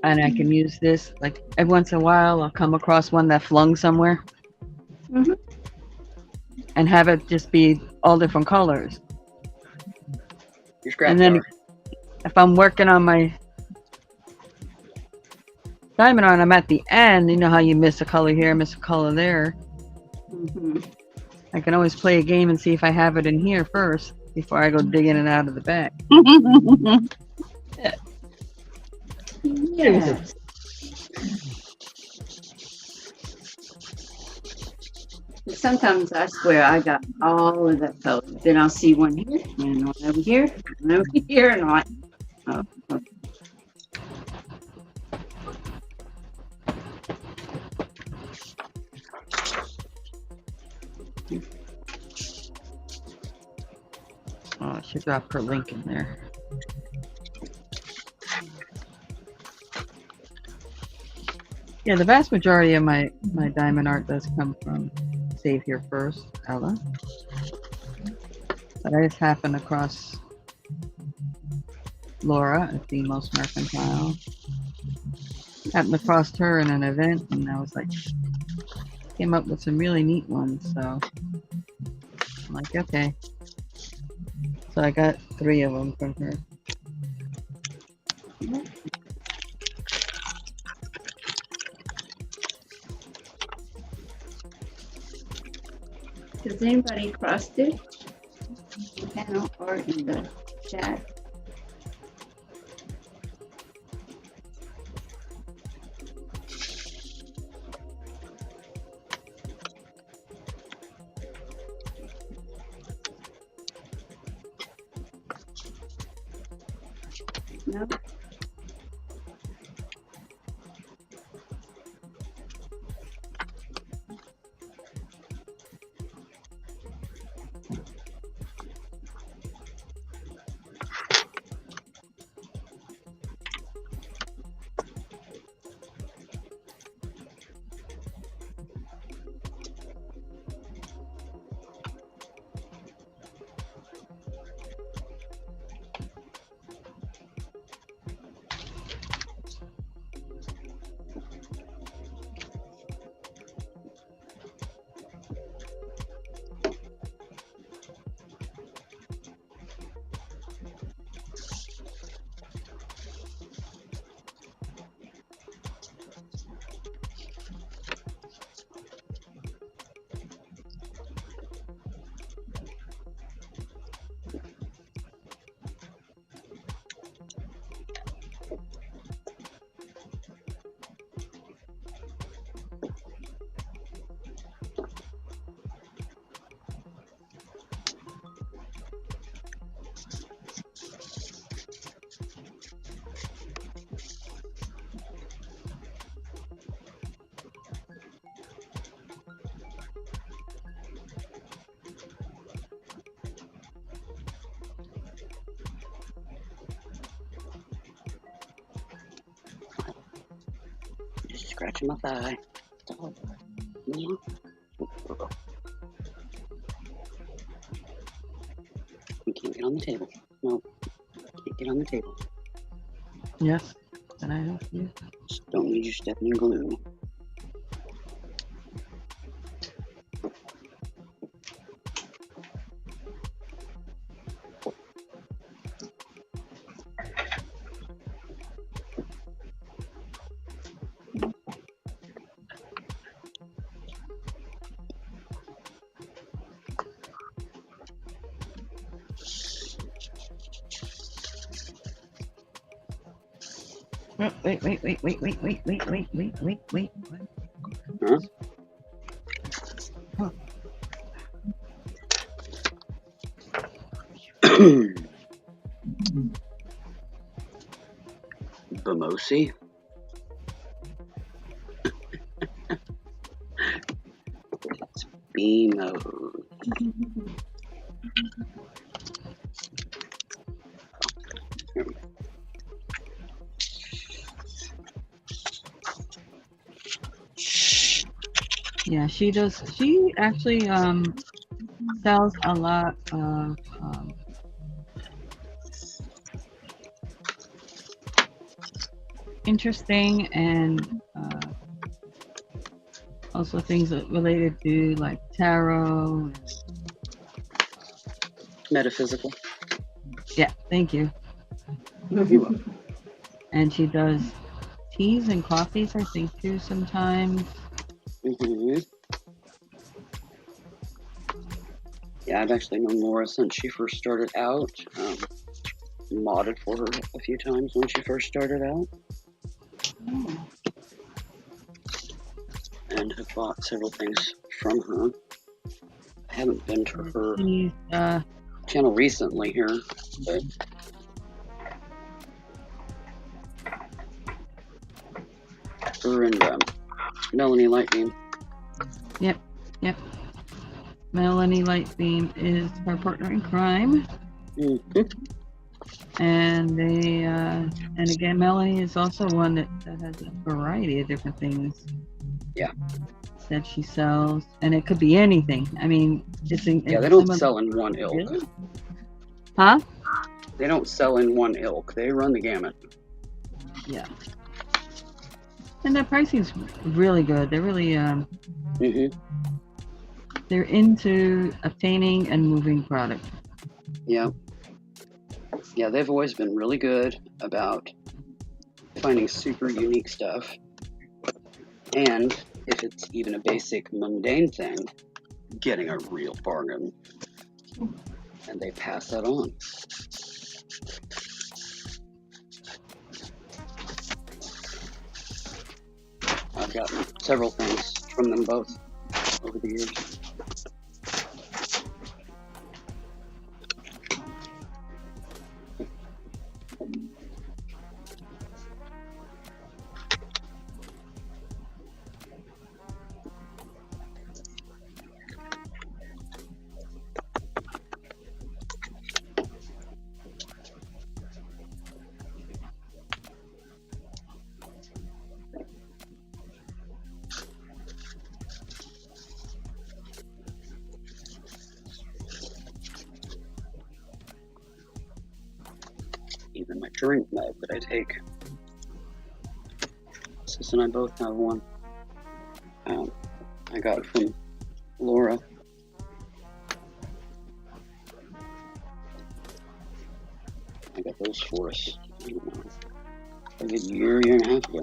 and I can use this. Like every once in a while, I'll come across one that flung somewhere and have it just be all different colors.
Your scrap
And then
jar.
if I'm working on my diamond art, I'm at the end. You know how you miss a color here, miss a color there.
Hmm.
I can always play a game and see if I have it in here first before I go digging it out of the back.
Yes. Sometimes I swear I got all of the colors. Then I'll see one here and one over here, and over here, and I'm like, oh, okay.
Oh, I should drop her link in there. Yeah, the vast majority of my diamond art does come from Save Here First, Ella. But I just happened across Laura at the Most Mercantile. Happened across her in an event, and I was like, came up with some really neat ones. So I'm like, okay. So I got 3 of them from her.
Does anybody cross stitch in the panel or in the chat? No?
Just scratching my thigh. Yeah. You can't get on the table. No, can't get on the table.
Yes. Can I help you?
Just don't need you stepping in glue.
Oh, wait.
Huh?
Huh.
Bamosi? It's B-mode.
Yeah, she does. She actually sells a lot of interesting and also things related to like tarot.
Metaphysical.
Yeah, thank you.
You're welcome.
And she does teas and coffees, I think, too, sometimes.
Hmm. Yeah, I've actually known Laura since she first started out. Modded for her a few times when she first started out, and have bought several things from her. I haven't been to her
She's,
channel recently here, but her and Melanie Lightning.
yep. Melanie Lightbeam is her partner in crime.
Mm-hmm.
And they, and again, Melanie is also one that has a variety of different things.
Yeah.
That she sells, and it could be anything. I mean,
Yeah, they don't sell in one ilk.
Really? Huh?
They don't sell in one ilk. They run the gamut.
Yeah. And their pricing's really good. They're really, they're into obtaining and moving product.
Yeah. Yeah, they've always been really good about finding super unique stuff. And if it's even a basic mundane thing, getting a real bargain. And they pass that on. I've gotten several things from them both over the years. Even my drink mug that I take. Sis and I both have one. I got it from Laura. I got those for us, I don't know, like a year and a half ago.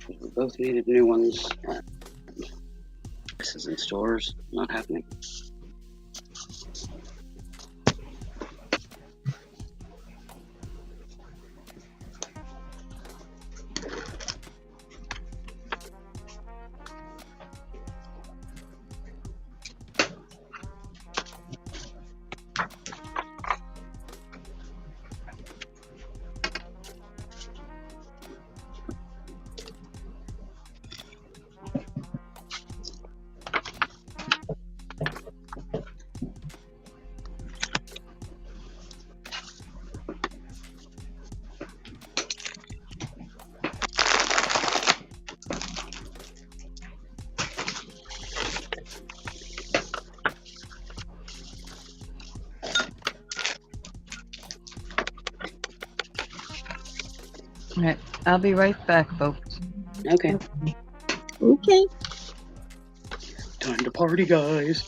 We both needed new ones. This is in stores, not happening.
All right, I'll be right back, folks.
Okay.
Okay.
Time to party, guys.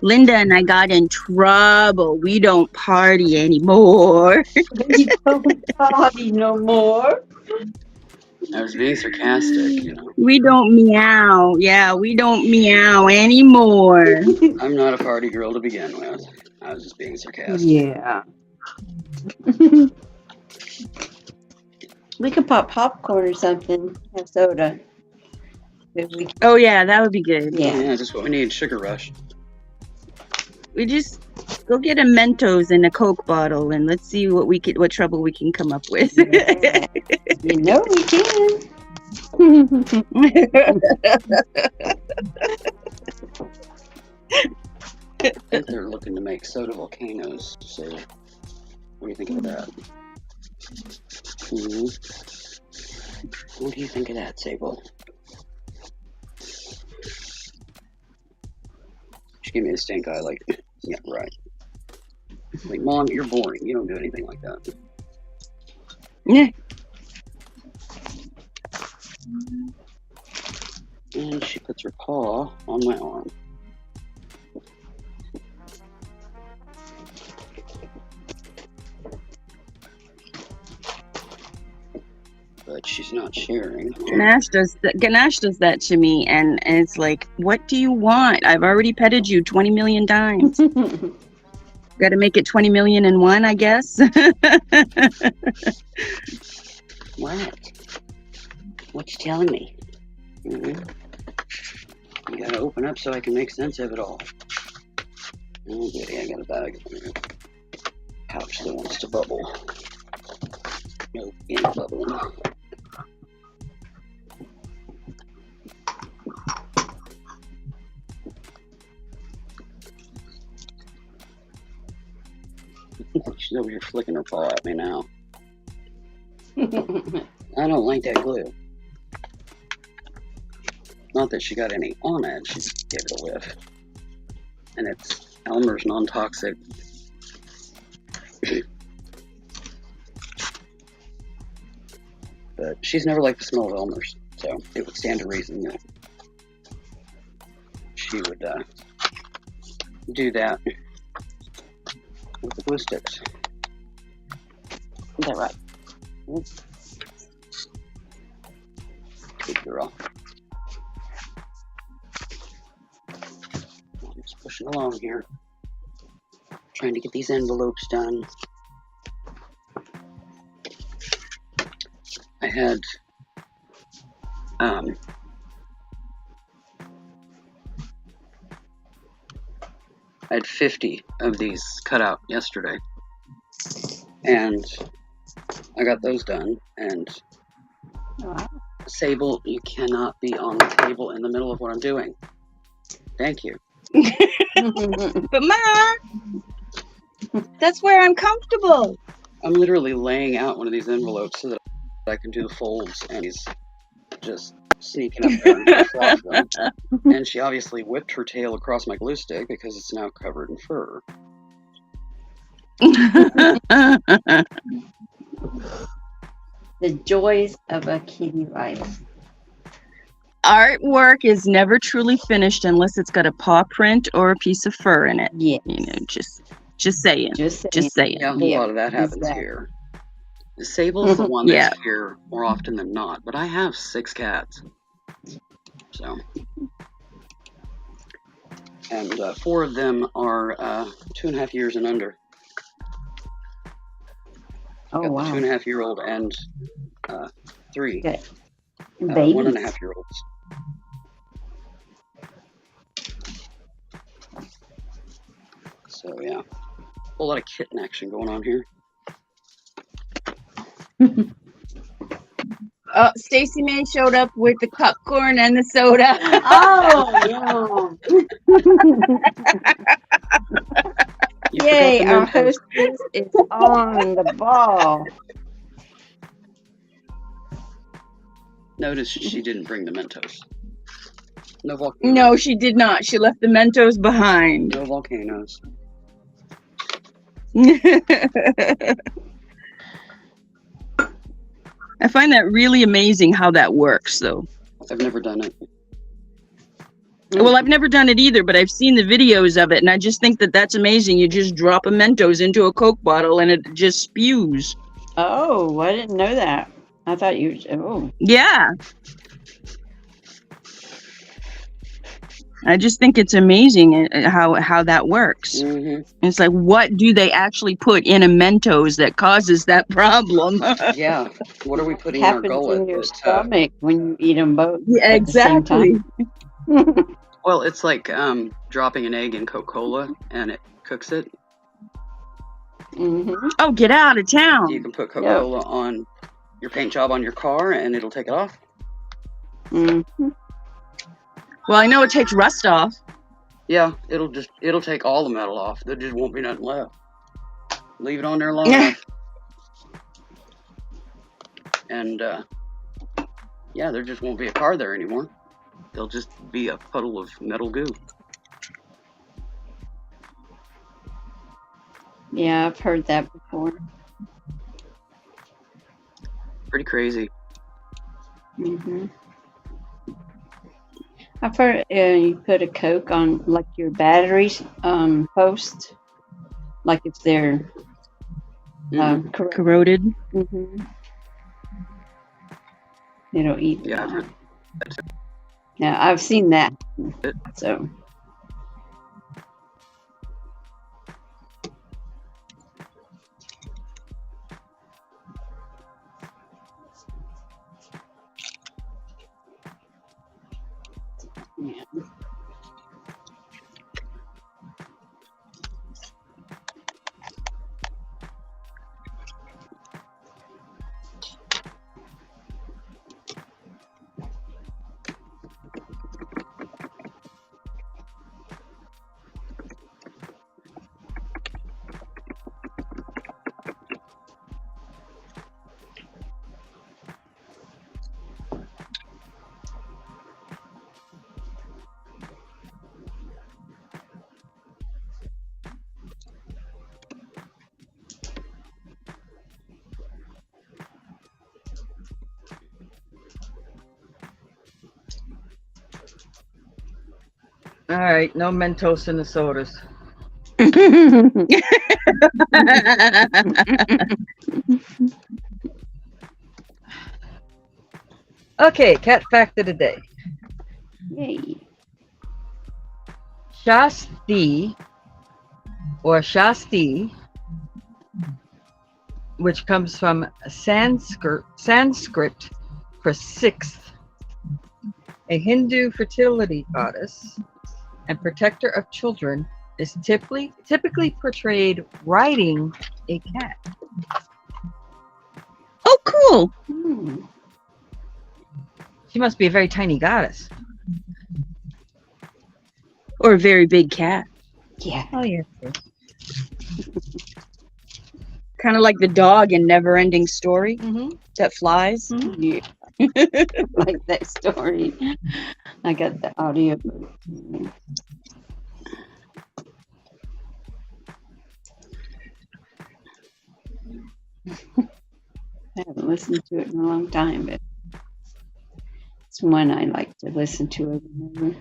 Linda and I got in trouble. We don't party anymore.
You don't party no more.
I was being sarcastic, you know.
We don't meow. Yeah, we don't meow anymore.
I'm not a party girl to begin with. I was just being sarcastic.
Yeah. We could pop popcorn or something. Have soda. Maybe we can,
Oh yeah, that would be good.
yeah.
Yeah, just what we need. Sugar rush.
We just go get a Mentos and a Coke bottle, and let's see what trouble we can come up with.
Yeah. You know we can.
I think they're looking to make soda volcanoes, so what do you think of that? What do you think of that, Sable? gave me a stink eye, like, yeah, right. Like, Mom, you're boring. You don't do anything like that.
Yeah.
And she puts her paw on my arm. But she's not sharing.
Ganache does that to me, and it's like, what do you want? I've already petted you 20 million times. Got to make it 20 million and one, I guess.
What? What you telling me? Mm-hmm. You gotta open up so I can make sense of it all. Oh, goody, I got a bag. Pouch that wants to bubble. Nope, ain't bubbling. She's over here flicking her paw at me now. I don't like that glue. Not that she got any on it, she just gave it a whiff. And it's Elmer's non-toxic. But she's never liked the smell of Elmer's, so it would stand to reason that she would do that with the glue sticks. Is that right? Good girl. I'm just pushing along here. Trying to get these envelopes done. I had I had 50 of these cut out yesterday, and I got those done. And
Wow.
Sable, you cannot be on the table in the middle of what I'm doing. Thank you.
But Ma, that's where I'm comfortable.
I'm literally laying out one of these envelopes so that I can do the folds, and he's just sneaking up there and half off them. And she obviously whipped her tail across my glue stick because it's now covered in fur.
The joys of a kitty life.
Artwork is never truly finished unless it's got a paw print or a piece of fur in it.
Yeah.
You know, just saying.
Just
saying.
Yeah, a whole lot of that happens
exactly.
here. Sable's the one that's
Yeah.
here more often than not, but I have 6 cats. So. And 4 of them are 2.5 years and under.
Oh,
Got
wow.
the 2.5-year-old and 3
Good.
1.5-year-olds. So yeah, a whole lot of kitten action going on here.
Oh, Stacy May showed up with the popcorn and the soda.
Oh,
You
yay!
forgot the
Our
Mentos.
hostess is on the ball.
Notice she didn't bring the Mentos. No volcanoes.
No, she did not. She left the Mentos behind.
No volcanoes.
I find that really amazing how that works, though.
I've never done it.
Well, I've never done it either, but I've seen the videos of it, and I just think that that's amazing. You just drop a Mentos into a Coke bottle, and it just spews.
Oh, I didn't know that. I thought you. Oh,
Yeah. I just think it's amazing how that works.
Mm-hmm.
It's like, what do they actually put in a Mentos that causes that problem?
Yeah. What are we putting in our
happens
gullet?
in your
that,
stomach when you eat them both.
Yeah,
at the same
exactly.
time.
well, it's like dropping an egg in Coca-Cola and it cooks it.
Mm-hmm.
Oh, get out of town.
You can put Coca-Cola on your paint job on your car and it'll take it off.
Mm-hmm.
Well, I know it takes rust off.
Yeah, it'll take all the metal off. There just won't be nothing left. Leave it on there long enough. And yeah, there just won't be a car there anymore. There'll just be a puddle of metal goo.
Yeah, I've heard that before.
Pretty crazy.
Hmm. I've heard you put a Coke on like your batteries post, like if they're correct.
Corroded.
Hmm. It'll eat them
Yeah, I've
out.
heard that too.
Yeah, I've seen that.
It-
So yeah.
All right, no Mentos in the sodas. Okay, cat fact of the day.
Yay.
Shasti or Shasti, which comes from Sanskrit for sixth, a Hindu fertility goddess and protector of children, is typically portrayed riding a cat.
Oh, cool.
Hmm.
She must be a very tiny goddess.
Or a very big cat.
Yeah.
Oh, yeah.
Kind of like the dog in Never Ending Story
Mm-hmm.
that flies.
Yeah. Like that story. I got the audio. I haven't listened to it in a long time, but it's one I like to listen to over and over.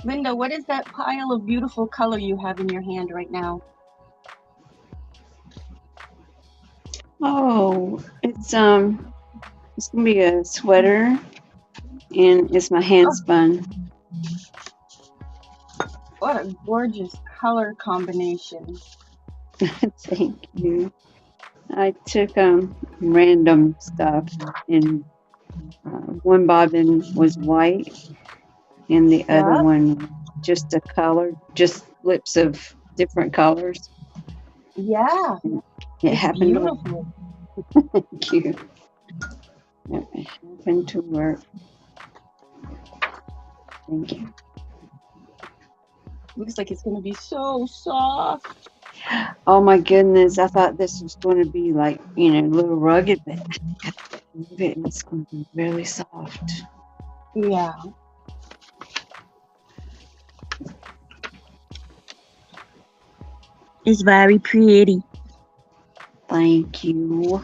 Linda, what is that pile of beautiful color you have in your hand right now?
Oh, it's gonna be a sweater, and it's my hand spun.
What a gorgeous color combination.
Thank you. I took random stuff, and one bobbin was white, and the other
Yeah.
one just a color, just lips of different colors.
Yeah.
It
It's
happened to
beautiful.
work. Cute. It happened to work. Thank you.
Looks like it's gonna be so soft.
Oh my goodness, I thought this was going to be like, a little rugged, but it's going to be really soft.
Yeah.
It's very pretty.
Thank you.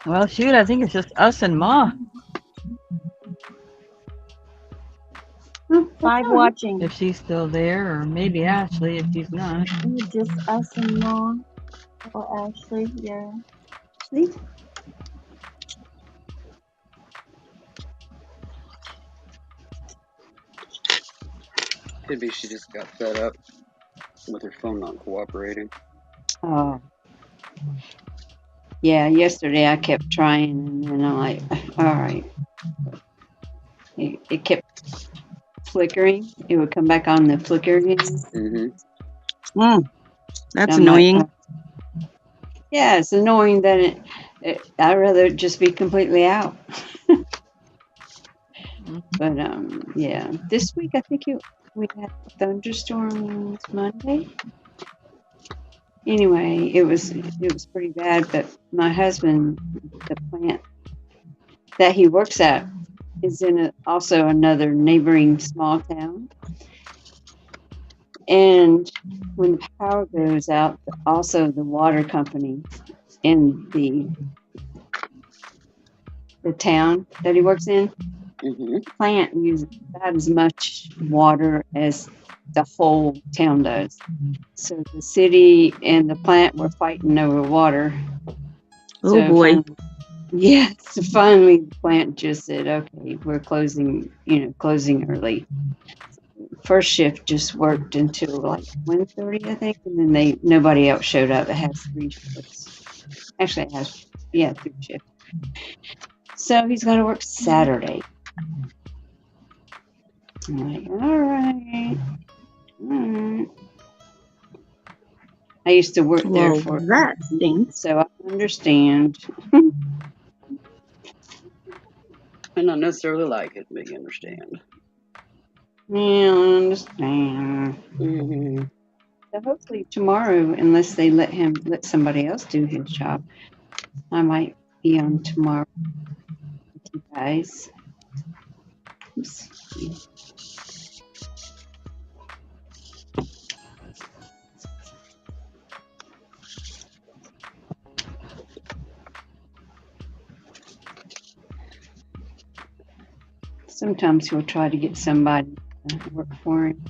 Well, shoot, I think it's just us and Ma.
5 watching.
If she's still there, or maybe Ashley if she's not.
Just us and Mom. Or Ashley, yeah.
See?
Could be she just got fed up with her phone not cooperating.
Oh. Yeah, yesterday I kept trying, and then I'm like, all right. It kept flickering. It would come back on the flicker again.
Mm-hmm.
That's
I'm like,
annoying.
yeah, it's annoying that I'd rather it just be completely out. But yeah, this week I think we had thunderstorms Monday. Anyway, it was pretty bad. But my husband, the plant that he works at, is in also another neighboring small town. And when the power goes out, also the water company in the town that he works in,
Mm-hmm.
plant uses about as much water as the whole town does. So the city and the plant were fighting over water.
Oh
So
boy.
so finally the plant just said, okay, we're closing early. First shift just worked until like 1:30, I think, and then nobody else showed up. It has 3 shifts. Actually, it has 3 shifts. So he's got to work Saturday. I'm like, all right. I used to work there
Well, that stinks.
so I understand.
I not necessarily like it, but you understand.
Yeah, I understand.
Mm-hmm.
So hopefully tomorrow, unless they let somebody else do his job, I might be on tomorrow with you guys. Oops. Sometimes he'll try to get somebody to work for him,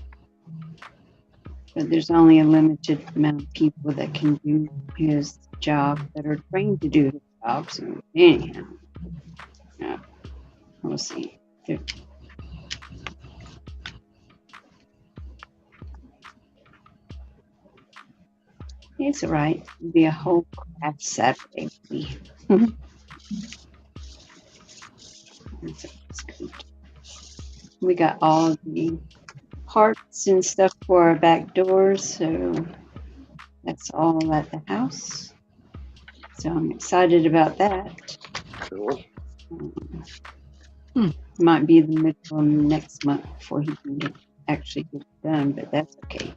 but there's only a limited amount of people that can do his job that are trained to do his job. So anyhow, yeah, we'll see. It's all right. It'll be a whole craft Saturday for me. We got all the parts and stuff for our back doors, so that's all at the house. So I'm excited about that.
Cool.
Might be the middle of next month before he can actually get it done, but that's okay.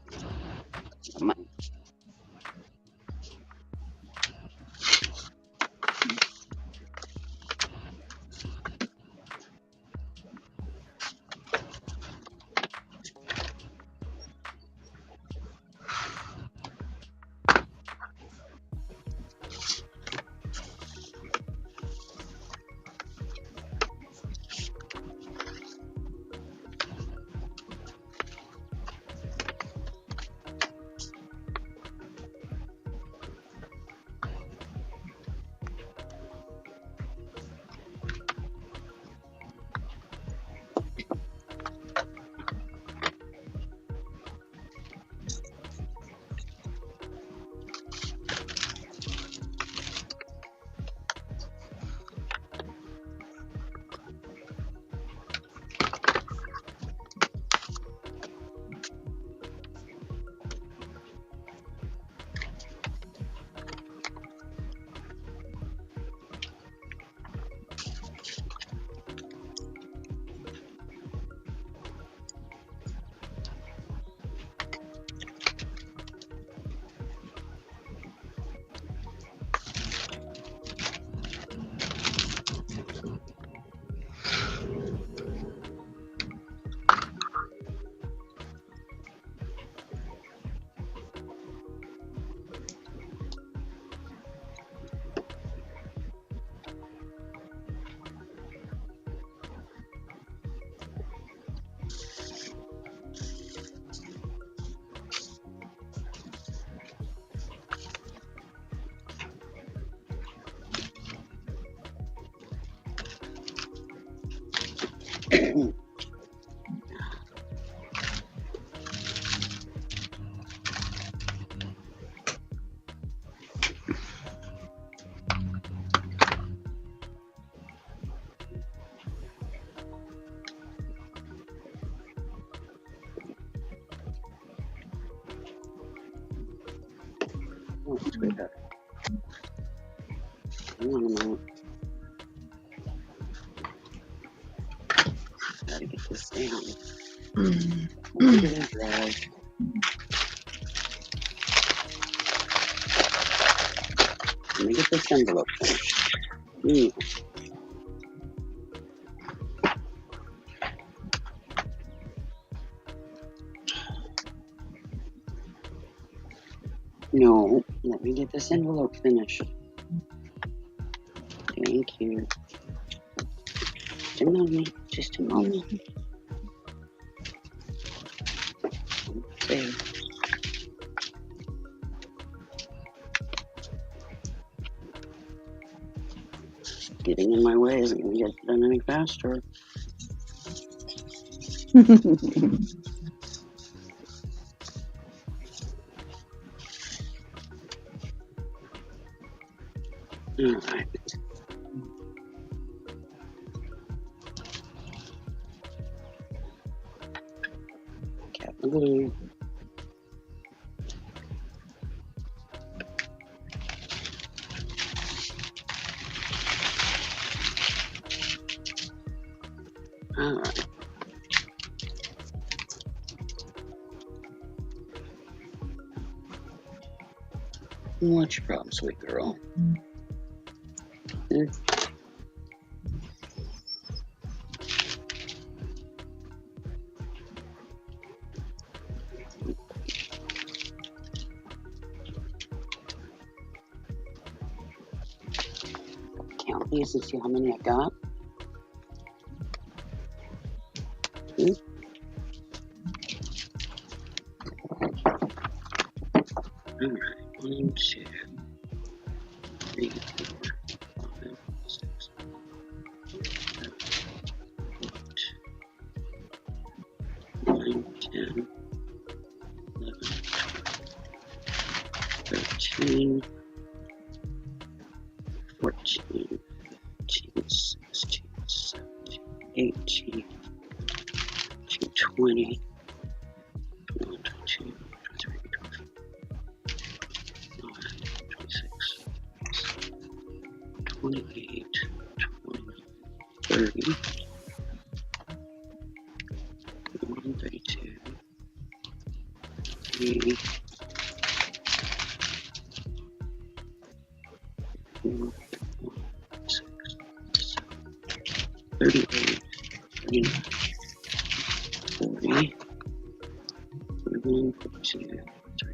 Oh, it's way better. Hang on a moment. Gotta get this down. Look at it dry. Let me get this envelope finished. No, let me get this envelope finished. Thank you. Just a moment. Just a moment. Okay. Getting in my way isn't going to get it done any faster. Alright. Cat blue. Alright. What's your problem, sweet girl? Hmm? Count these and see how many I got. Hmm? Alright, 1, 2, 3, 4, 5, 6, 7, 8, 9, 10, 11, 13, 14, 15, 16, 17, 18, 20, 21, 22, 23, 24, 26, 28, 29, 30, 31, 32, 33, 34, 36, 38, 39, 40, 41, 42, 43,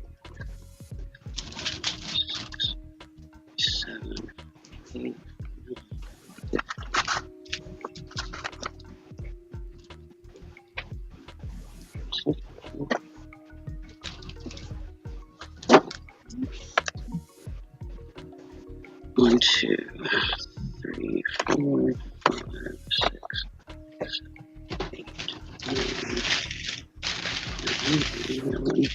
6, 7, 8, 1, 2, 3, 4, 5, 6, 7, 8, 9, 11,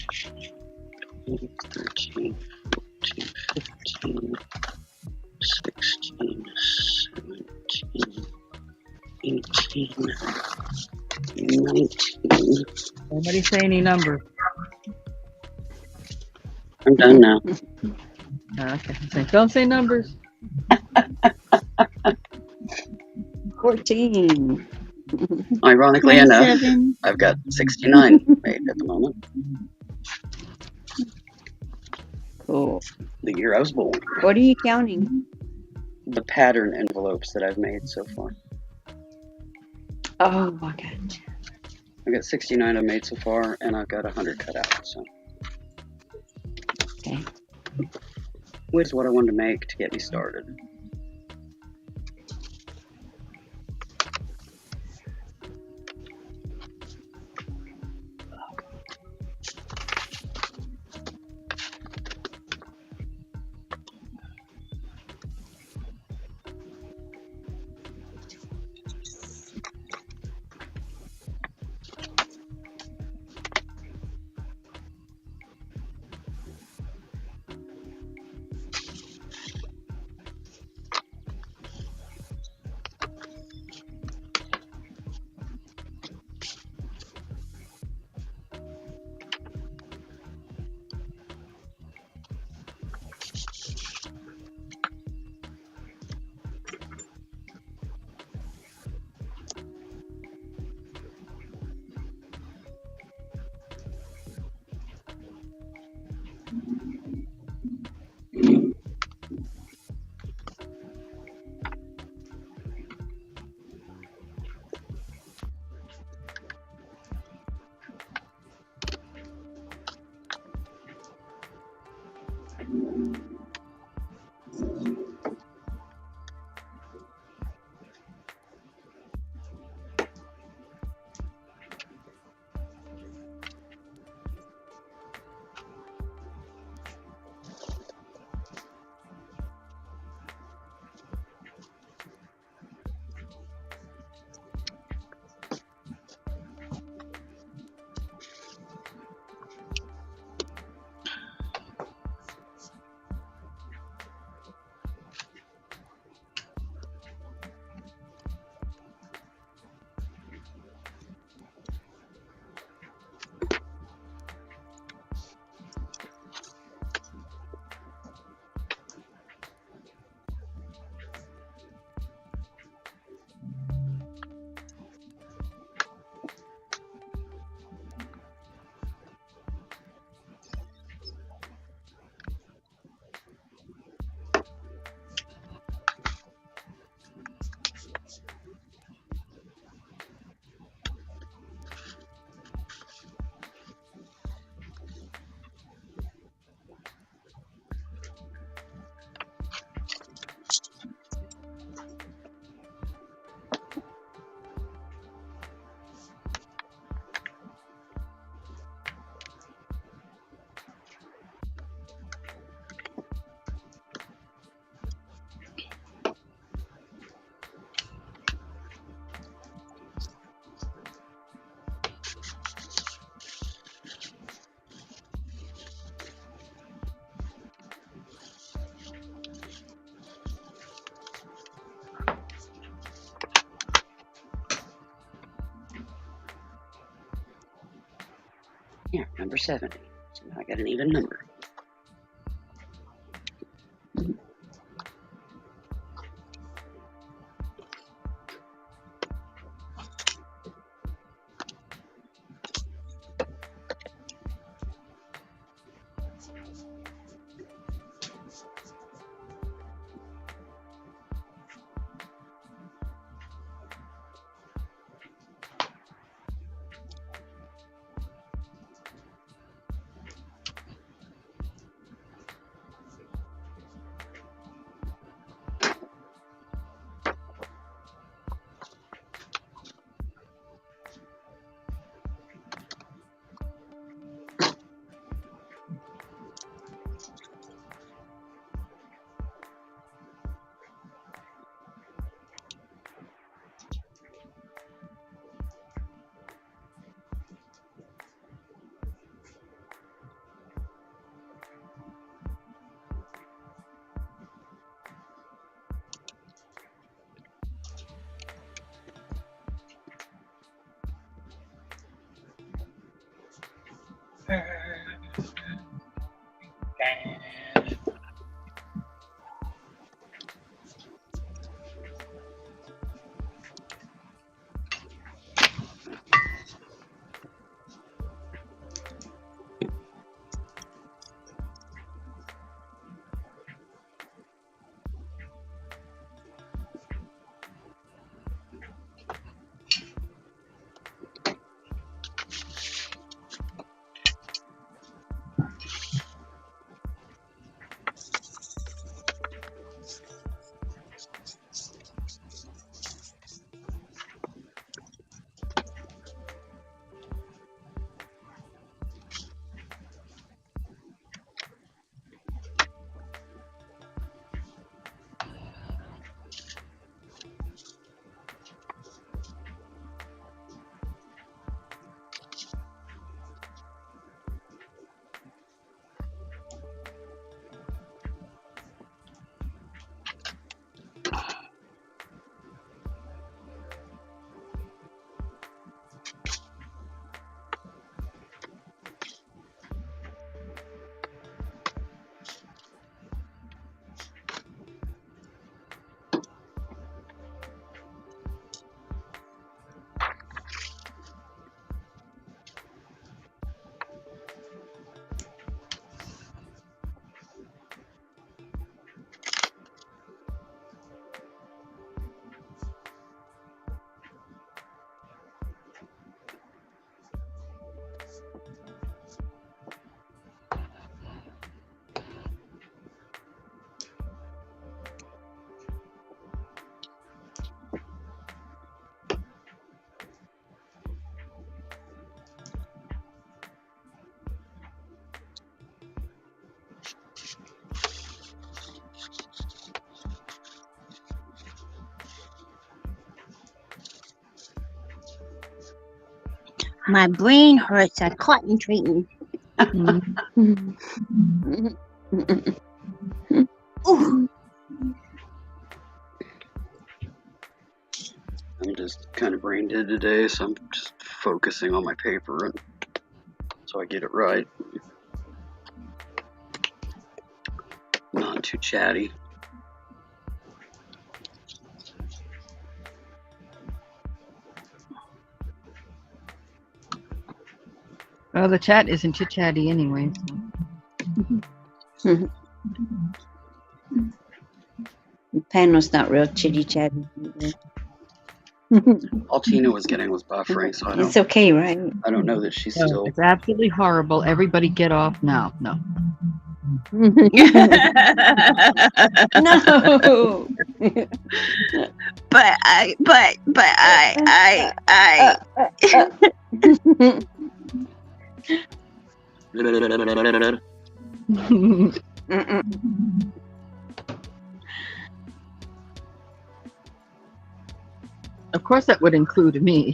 12, 13, 14, 15, 16, 17, 18, 19.
Nobody say any number.
I'm done now.
Okay. Say, don't say numbers.
14.
Ironically enough,
27.
I've got 69 made at the moment.
Cool.
The year I was born.
What are you counting?
The pattern envelopes that I've made so far.
Oh my God.
I've got 69 I've made so far, and I've got 100 cut out. So,
Okay.
which is what I wanted to make to get me started. Yeah, number 70. So now I got an even number.
My brain hurts at concentrating.
Mm.
Ooh.
I'm just kind of brain dead today, so I'm just focusing on my paper and so I get it right. Not too chatty.
Well, the chat isn't too chatty anyway. So.
Panel's not real chitty chatty.
All Tina was getting was buffering, so
It's okay, right?
I don't know that she's
No,
still.
it's absolutely horrible. Everybody get off now. No.
No.
But I.
Of course, that would include me.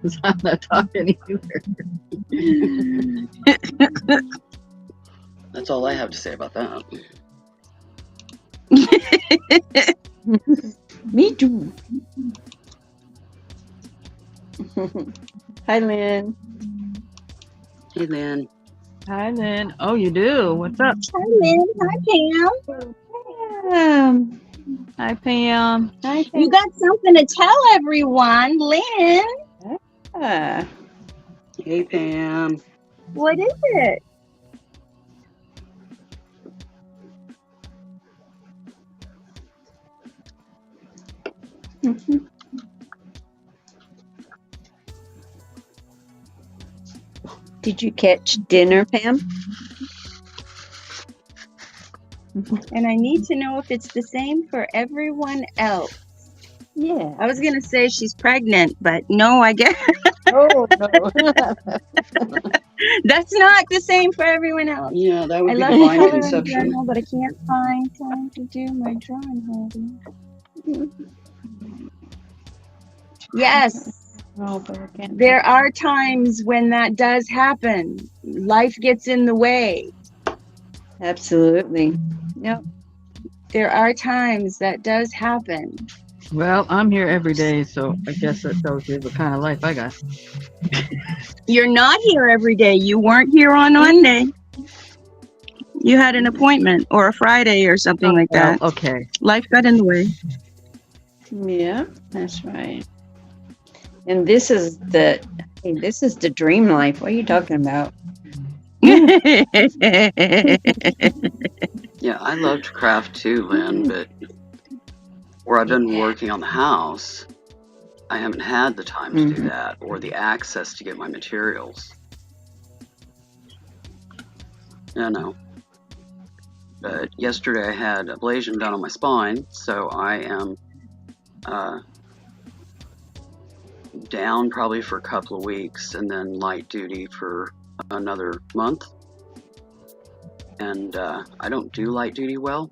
'Cause I'm not talking either.
That's all I have to say about that.
Me too. Hi, Lynn.
Hey, Lynn.
Hi, Lynn. Oh, you do? What's up?
Hi, Lynn. Hi, Pam.
Hi, Pam.
Hi,
You got something to tell everyone, Lynn.
Pam.
Hey, Pam.
What is it?
Did you catch dinner, Pam?
And I need to know if it's the same for everyone else.
Yeah.
I was going to say she's pregnant, but no, I guess
Oh, no.
that's not the same for everyone else.
Yeah, that would
I
be
love
divine
color in
conception.
general, but I can't find time to do my drawing hobby. Yes,
Oh, but I can't.
there are times when that does happen. Life gets in the way.
Absolutely. Yep.
There are times that does happen.
Well, I'm here every day, so I guess that tells you the kind of life I got.
You're not here every day. You weren't here on Monday. You had an appointment or a Friday or something like
Well,
that.
okay.
Life got in the way.
Yeah, that's right. And this is the dream life. What are you talking about?
Yeah, I love to craft too, Lynn, but where I've been working on the house, I haven't had the time to do that or the access to get my materials. Yeah, no. But yesterday I had ablation done on my spine, so I am down probably for a couple of weeks and then light duty for another month. And I don't do light duty well,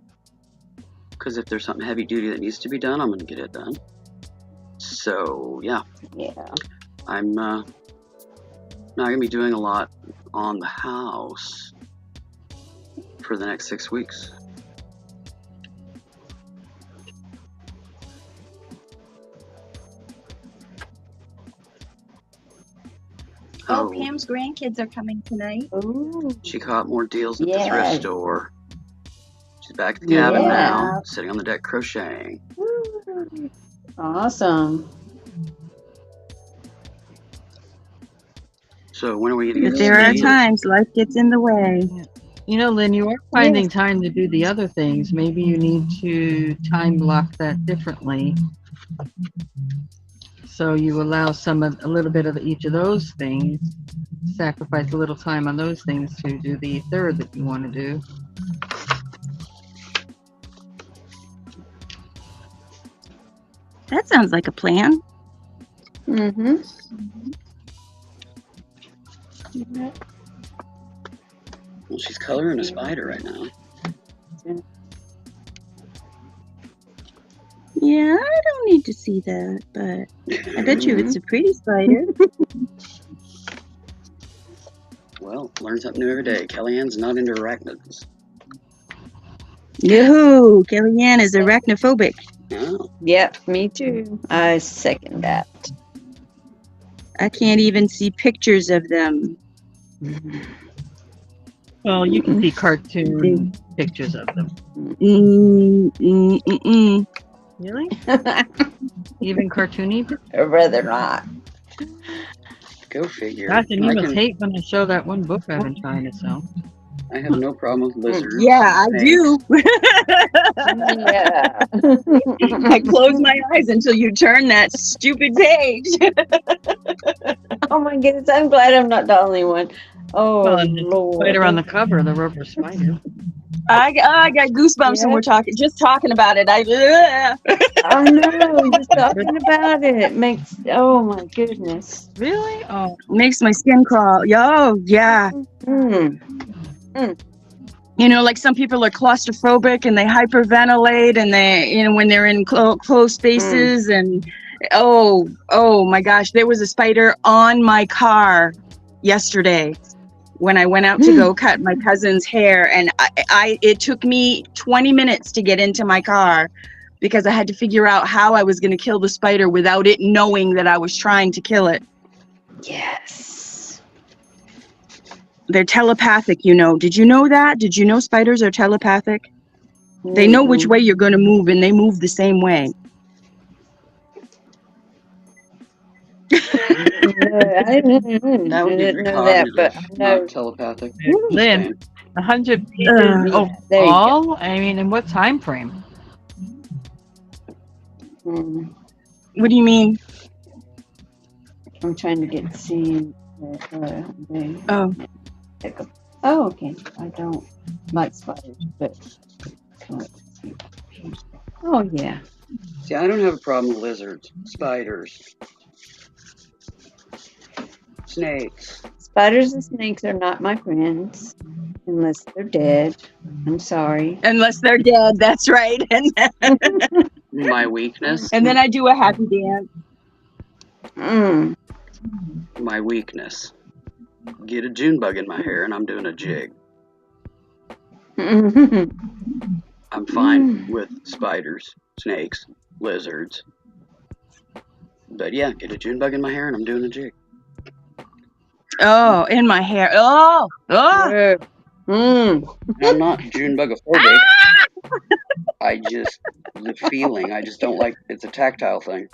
because if there's something heavy duty that needs to be done, I'm going to get it done. So, yeah.
Yeah.
I'm not going to be doing a lot on the house for the next 6 weeks.
Oh, Pam's grandkids are coming tonight.
Ooh.
She caught more deals at the thrift
Yes.
store. She's back at the cabin
Yeah.
now, sitting on the deck crocheting.
Woo. Awesome.
So when are we going to
But
get
there
to
are
see?
times life gets in the way.
You know, Lynn, you are finding time to do the other things. Maybe you need to time block that differently. So you allow a little bit of each of those things, sacrifice a little time on those things to do the third that you want to do.
That sounds like a plan.
Mm-hmm.
Well, she's coloring a spider right now.
Yeah, I don't need to see that, but I bet you it's a pretty spider.
Well, learn something new every day. Kellyanne's not into arachnids.
Yoo-hoo! Kellyanne is arachnophobic.
Oh,
Yep, me too. I second that.
I can't even see pictures of them.
Well, you can see cartoon pictures of them. Really? Even cartoony?
I'd rather not.
go figure.
Gosh, and you
I
must
can.
hate when I show that one book I've been trying to sell.
I have no problem with lizards.
Yeah, I do.
Yeah.
I close my eyes until you turn that stupid page.
Oh my goodness, I'm glad I'm not the only one. Oh,
Well, and the
Lord.
spider on the cover, the rubber spider.
I got goosebumps when
Yeah.
we're talking about it.
I know, just talking about it makes, oh my goodness.
Really? Oh,
makes my skin crawl. Yo, yeah.
Mm.
You know, like some people are claustrophobic and they hyperventilate and they, you know, when they're in closed spaces and oh my gosh, there was a spider on my car yesterday when I went out to go cut my cousin's hair, and it took me 20 minutes to get into my car because I had to figure out how I was going to kill the spider without it knowing that I was trying to kill it.
Yes.
They're telepathic, you know. Did you know that? Did you know spiders are telepathic? They know which way you're going to move, and they move the same way.
I
That would be
didn't know that, but I
precognitive,
know.
not telepathic.
Lynn, 100 pages
There you go.
overall? I mean, in what time frame?
Mm.
What do you mean?
I'm trying to get see.
Oh,
Oh, okay. I don't like spiders, but oh yeah.
See, I don't have a problem with lizards, spiders, snakes.
Spiders and snakes are not my friends unless they're dead. I'm sorry.
unless they're dead, that's right.
My weakness.
And then I do a happy dance.
Mm.
My weakness. Get a June bug in my hair and I'm doing a jig. I'm fine with spiders, snakes, lizards. But yeah, get a June bug in my hair and I'm doing a jig.
Oh, in my hair. Oh.
I'm not June bugophobic. The feeling, I just don't like, it's a tactile thing.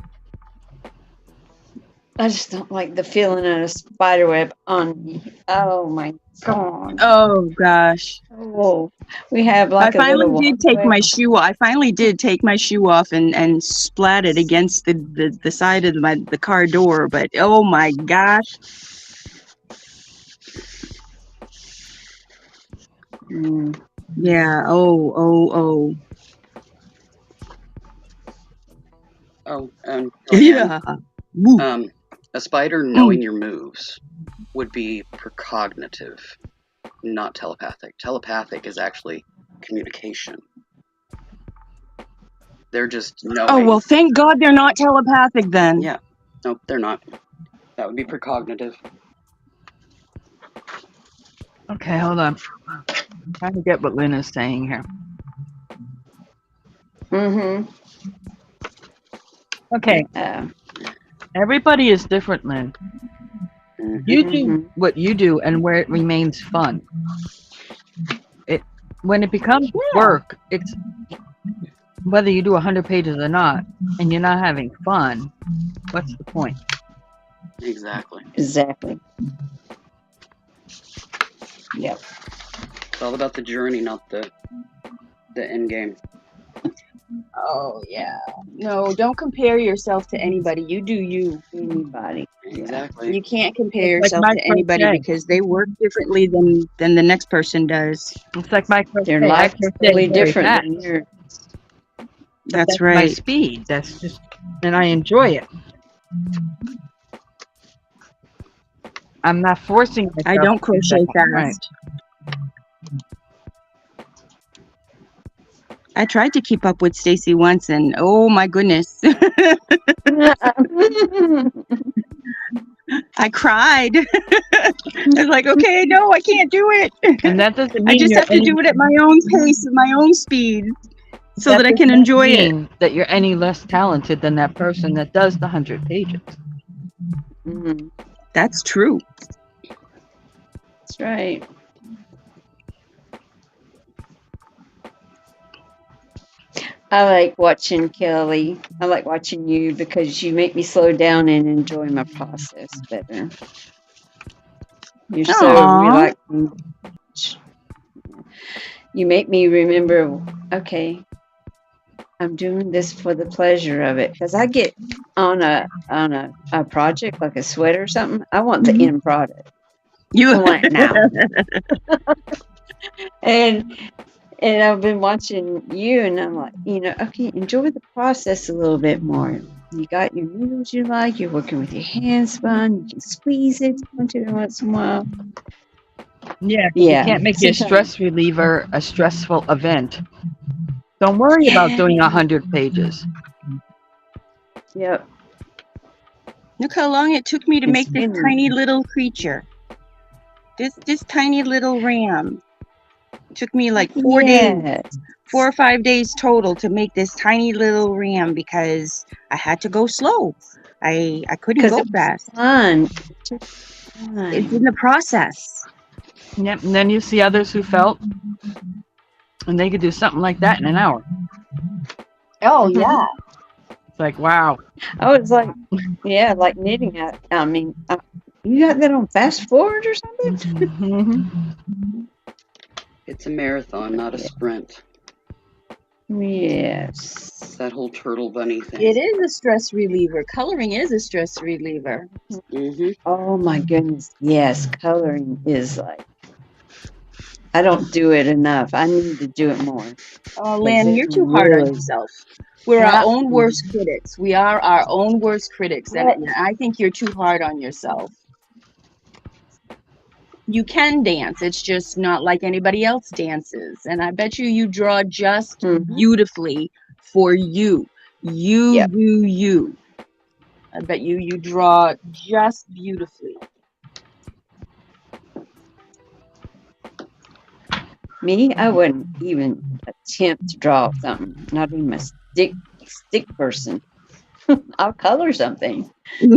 I just don't like the feeling of a spider web on me. Oh my god.
Oh gosh.
Oh, we have like
I finally did take my shoe off. I finally did take my shoe off and splat it against the side of the car door, but oh my gosh. Yeah. Oh.
Oh, and
Yeah.
a spider knowing your moves would be precognitive, not telepathic. Telepathic is actually communication. They're just knowing.
Oh, well, thank God they're not telepathic then.
Yeah. Nope, they're not. That would be precognitive.
Okay, hold on. I'm trying to get what Lynn is saying here. Okay, everybody is different, Lynn. You do what you do and where it remains fun. When it becomes work, it's whether you do 100 pages or not, and you're not having fun, what's the point?
Exactly.
Yep.
It's all about the journey, not the end game.
Oh, yeah. No, don't compare yourself to anybody. You do you.
Anybody.
Exactly.
You can't compare
It's like
yourself to anybody
crochet.
because they work differently than the next person does.
It's like my crochet.
Their life
I
is
crochet
totally
very
different
fast.
than yours.
That's
My
right.
speed. That's just, and I enjoy it. I'm not forcing myself.
I don't
to do
crochet
that. Right.
fast. I tried to keep up with Stacy once, and oh my goodness, I cried. I was like, okay, no, I can't do it.
And that doesn't mean
I just
you're
have to do it at my own pace, at my own speed, so that I
does
can
not
enjoy it.
mean that you're any less talented than that person that does the 100 pages.
Mhm.
That's true.
That's right. I like watching Kelly. I like watching you because you make me slow down and enjoy my process better. You're so
Aw.
relaxing. You make me remember, okay, I'm doing this for the pleasure of it. Because I get on a project like a sweater or something, I want the
Mhm.
end product. I
You
want it now. And I've been watching you, and I'm like, okay, enjoy the process a little bit more. You got your needles you like. You're working with your hand spun. You can squeeze it every once in a while.
Yeah, you
Yeah.
can't make your
sometimes-
stress reliever a stressful event. Don't worry about doing 100 pages.
Yep.
look how long it took me to
It's
make this
really-
tiny little creature. This tiny little ram. Took me like 4 days.
Yes.
4 or 5 days total to make this tiny little ram because I had to go slow. I couldn't
'Cause
go
it was
fast.
fun.
It's in the process.
Yep, and then you see others who felt, and they could do something like that in an hour.
Oh
Mhm.
yeah.
It's like, wow.
I was like, yeah, like knitting. I mean, you got that on fast forward or something?
Mhm.
It's a marathon, not a sprint.
Yes.
That whole turtle bunny thing.
It is a stress reliever. Coloring is a stress reliever.
Mm-hmm.
Oh my goodness. Yes, coloring is like, I don't do it enough. I need to do it more.
Oh, Lynn,
it
you're too hard on
really-
yourself. We're
Yeah.
our own worst critics. We are our own worst critics. And I think you're too hard on yourself. You can dance. It's just not like anybody else dances. And I bet you draw just
Mhm.
beautifully for you. You
Yep.
do you. I bet you draw just beautifully.
Me, I wouldn't even attempt to draw something. Not even a stick person. I'll color something.
Just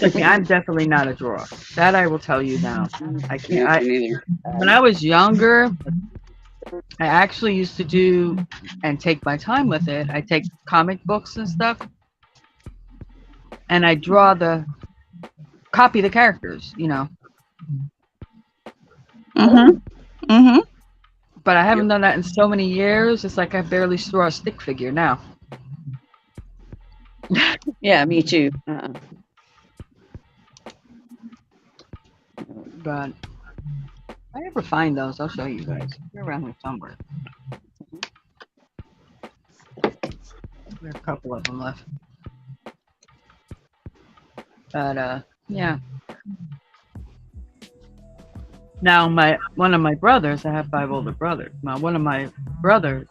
like me, I'm definitely not a drawer. That I will tell you now. I can't.
Yeah, me neither.
When I was younger, I actually used to do and take my time with it. I take comic books and stuff, and I copy the characters, But I haven't done that in so many years. It's like I barely draw a stick figure now.
Yeah, me too.
But if I ever find those, I'll show you guys. They're around here somewhere. There are a couple of them left. But yeah. Now one of my brothers, I have 5 older brothers. Now one of my brothers,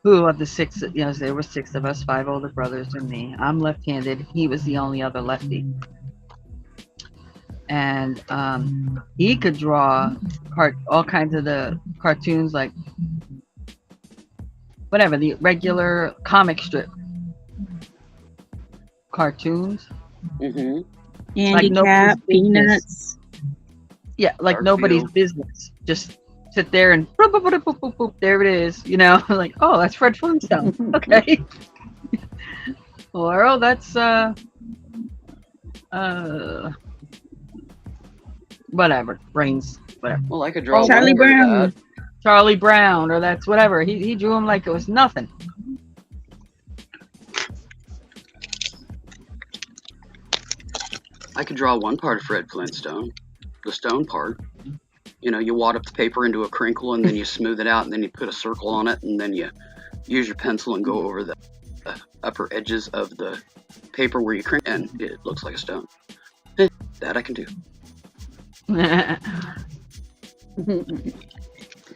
who of the 6, there were 6 of us, 5 older brothers and me. I'm left-handed. He was the only other lefty. And he could draw all kinds of the cartoons, like whatever, the regular comic strip cartoons.
Mm-hmm.
Handicap,
nobody's business.
peanuts.
Yeah, like
Garfield.
nobody's business. Just sit there and boop, boop, boop, boop, boop, boop, there it is. Like, oh, that's Fred Flintstone. Okay. Or, oh, that's whatever, brains, whatever.
Well, I could draw
Charlie
one for
Brown.
that.
Charlie Brown, or that's whatever. He drew him like it was nothing.
I could draw one part of Fred Flintstone, the stone part. You wad up the paper into a crinkle, and then you smooth it out, and then you put a circle on it, and then you use your pencil and go over the upper edges of the paper where you crinkle, and it looks like a stone. That I can do.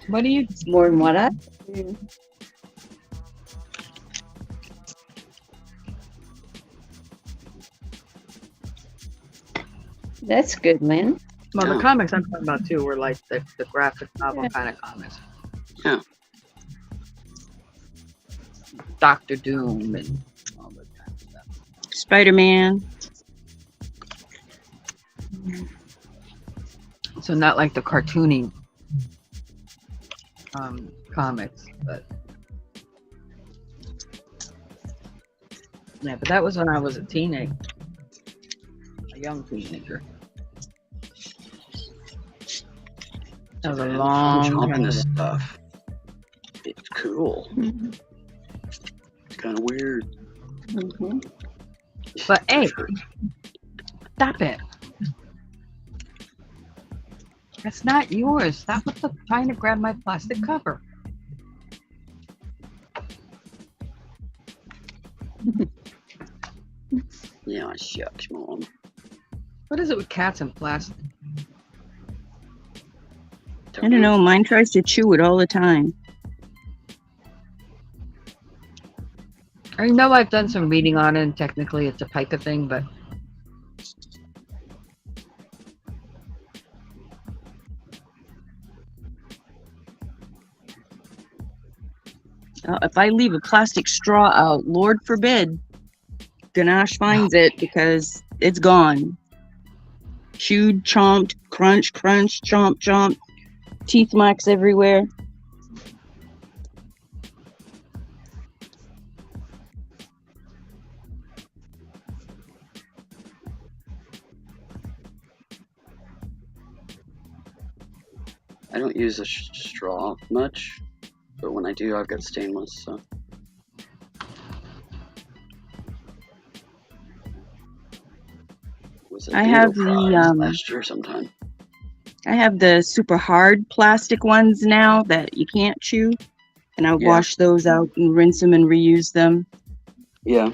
What do you?
It's more than what I do. That's good, Lynn.
Well, the
Yeah.
comics I'm talking about too were like the graphic novel kind of comics.
Yeah.
Doctor Doom and all that kind of stuff.
Spider-Man.
So not like the cartoony comics, but yeah, but that was when I was a young teenager. That was a
And
long
jumping
time
this
ago.
stuff. It's cool. It's kind of weird.
Mm-hmm.
But hey,
Sure.
stop it. That's not yours. Stop with trying to grab my plastic cover.
Yeah, shucks, Mom.
What is it with cats and plastic?
I don't know. Mine tries to chew it all the time.
I know I've done some reading on it, and technically it's a pica thing, but
If I leave a plastic straw out, Lord forbid, Ganache finds it because it's gone. Chewed, chomped, crunch, crunch, chomp, chomp. Teeth marks everywhere.
I don't use a straw much, but when I do, I've got stainless. So. Was it
I have
Angel
the,
Fries last year sometime.
I have the super hard plastic ones now that you can't chew. And I
Yeah.
wash those out and rinse them and reuse them.
Yeah.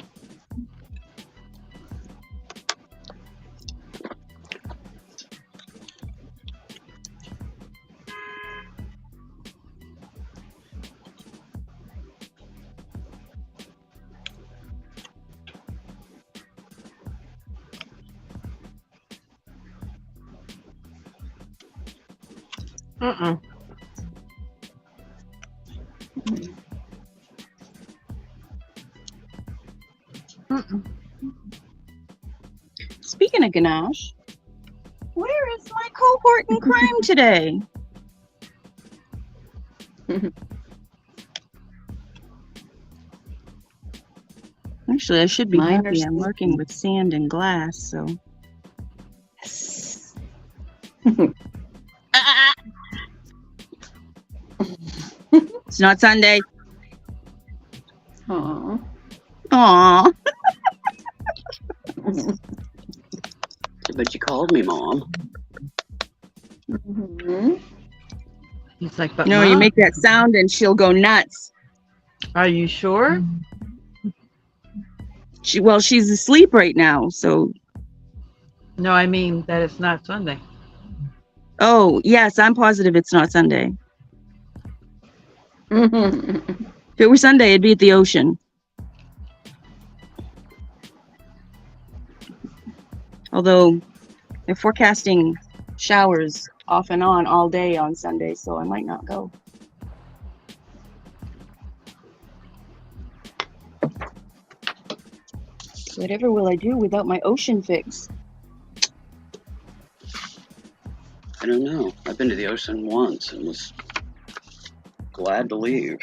mm-mm. Mm-mm.
Speaking of Ganache, where is my cohort in crime today? Actually, I should be
Mine are
happy. I'm working with sand and glass, so. It's not Sunday.
Aw.
Aw.
But you called me, Mom.
Mm-hmm.
He's like, but
No, you
Mom,
make that sound and she'll go nuts.
are you sure?
She's asleep right now, so.
No, I mean that it's not Sunday.
Oh, yes, I'm positive it's not Sunday.
Mm-hmm.
If it were Sunday, it'd be at the ocean. Although they're forecasting showers off and on all day on Sunday, so I might not go. Whatever will I do without my ocean fix?
I don't know. I've been to the ocean once and was glad to leave.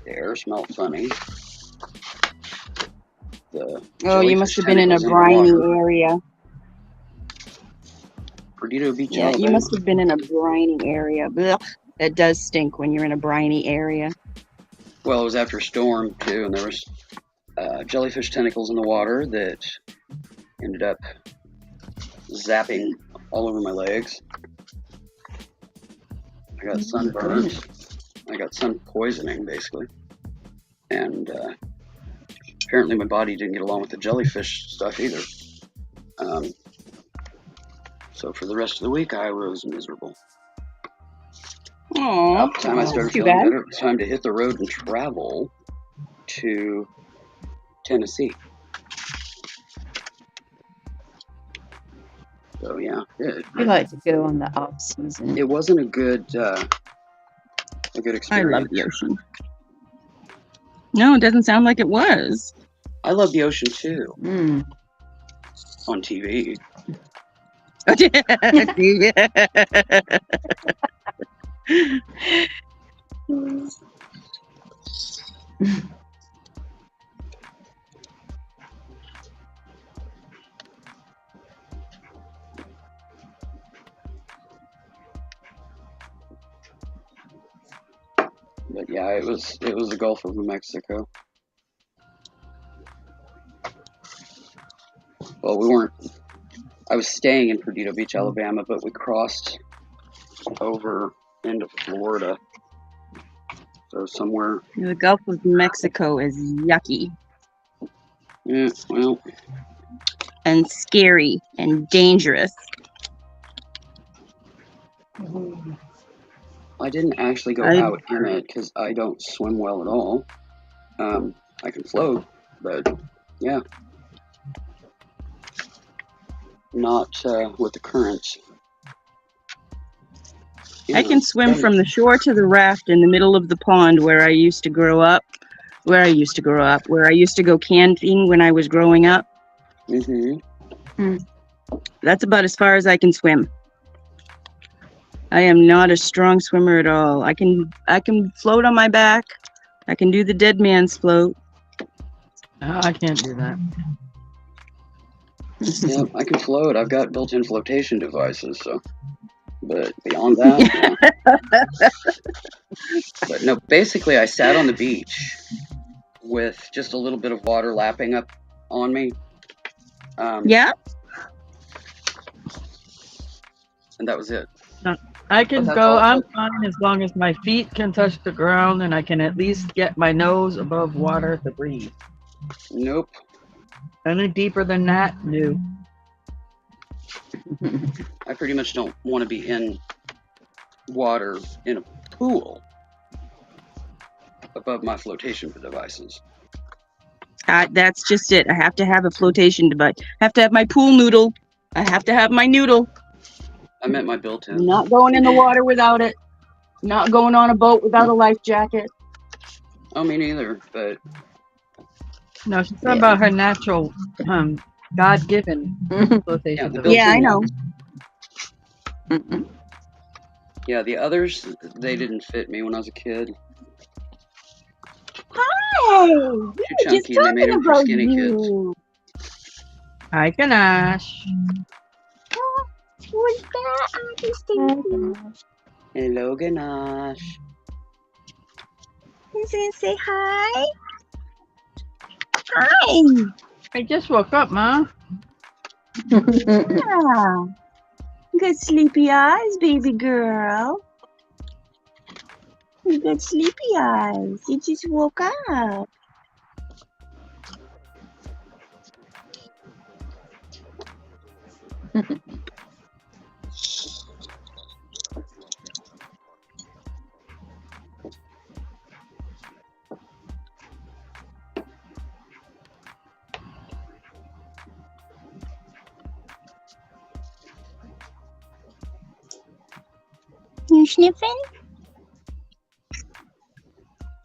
The air smelled funny.
Oh, you must
jellyfish
have been in a
tentacles the
briny
water.
area.
Perdido Beach,
Yeah, you
Alabama.
must have been in a briny area. Blech. That does stink when you're in a briny area.
Well, it was after a storm too, and there was jellyfish tentacles in the water that ended up zapping all over my legs. I got sunburned. I got sun poisoning, basically. And apparently my body didn't get along with the jellyfish stuff either. So for the rest of the week, I was miserable.
Aww,
About the time I started
too
feeling
bad.
better, it was time to hit the road and travel to Tennessee. So yeah,
I like to go on the off season.
it wasn't a good
I
experience.
love the ocean. No, it doesn't sound like it was.
I love the ocean too
Mm.
on TV. But yeah, it was the Gulf of Mexico. Well, we weren't. I was staying in Perdido Beach, Alabama, but we crossed over into Florida. So somewhere.
The Gulf of Mexico is yucky
Yeah, well,
and scary and dangerous.
I didn't actually go out in it because I don't swim well at all. I can float, but yeah, not with the currents.
I can swim from the shore to the raft in the middle of the pond where I used to grow up. Where I used to go camping when I was growing up.
Mm-hmm.
That's about as far as I can swim. I am not a strong swimmer at all. I can float on my back. I can do the dead man's float.
I can't do that.
Yeah, I can float. I've got built-in flotation devices, so. But beyond that, yeah. But no, basically I sat on the beach with just a little bit of water lapping up on me.
Yeah?
And that was it.
I can
But that's
go,
also-
I'm fine as long as my feet can touch the ground and I can at least get my nose above water to breathe.
Nope.
Any deeper than that, no.
I pretty much don't want to be in water in a pool above my flotation devices.
That's just it. I have to have a flotation device. I have to have my pool noodle. I have to have my noodle.
I meant my built-in.
Not going in the water without it. Not going on a boat without a life jacket.
Oh, me neither, but
No, she's talking about her natural, God-given flotation
the
device.
Yeah, I know.
yeah, the others, they didn't fit me when I was a kid.
Hi! We
Too
were just
chunky and they made
talking
them for
about
skinny kids.
you.
Hi, Ganache.
Who's that? Auntie Stacy?
Hello, Ganache.
Who's gonna say hi? Hi!
I just woke up, Ma.
Yeah. You got sleepy eyes, baby girl. You got sleepy eyes. You just woke up. You sniffing?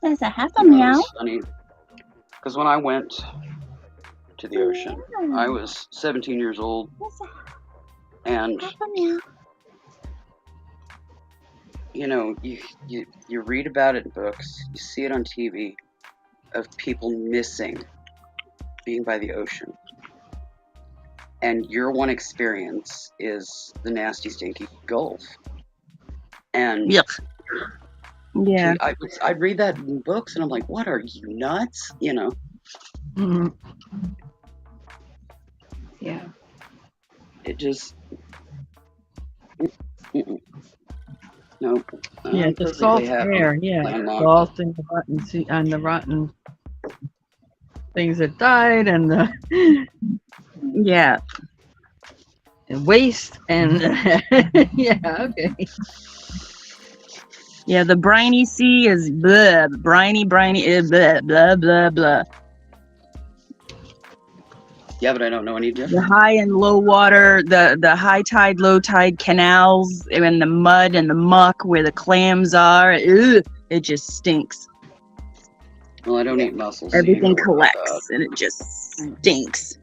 There's a half a meow.
It's funny, because when I went to the ocean, I was 17 years old, and
Half a meow.
you know, you read about it in books, you see it on TV, of people missing being by the ocean, and your one experience is the nasty, stinky Gulf. And
Yuck. Yeah.
I'd read that in books, and I'm like, what, are you nuts? You know.
Mhm.
Yeah.
It just. Nope.
Yeah,
I'm
the
perfectly
salt
happy
air, yeah.
landlocked.
Salt and the rotten and the rotten things that died and the
Yeah.
and waste and yeah, okay.
Yeah, the briny sea is blah, briny, blah, blah, blah, blah, blah.
Yeah, but I don't know any
The
different.
high and low water, the high tide, low tide canals, and the mud and the muck where the clams are. Ugh, it just stinks.
Well, I don't
Yeah.
eat mussels, so you
Everything
gotta worry about that.
collects and it just stinks.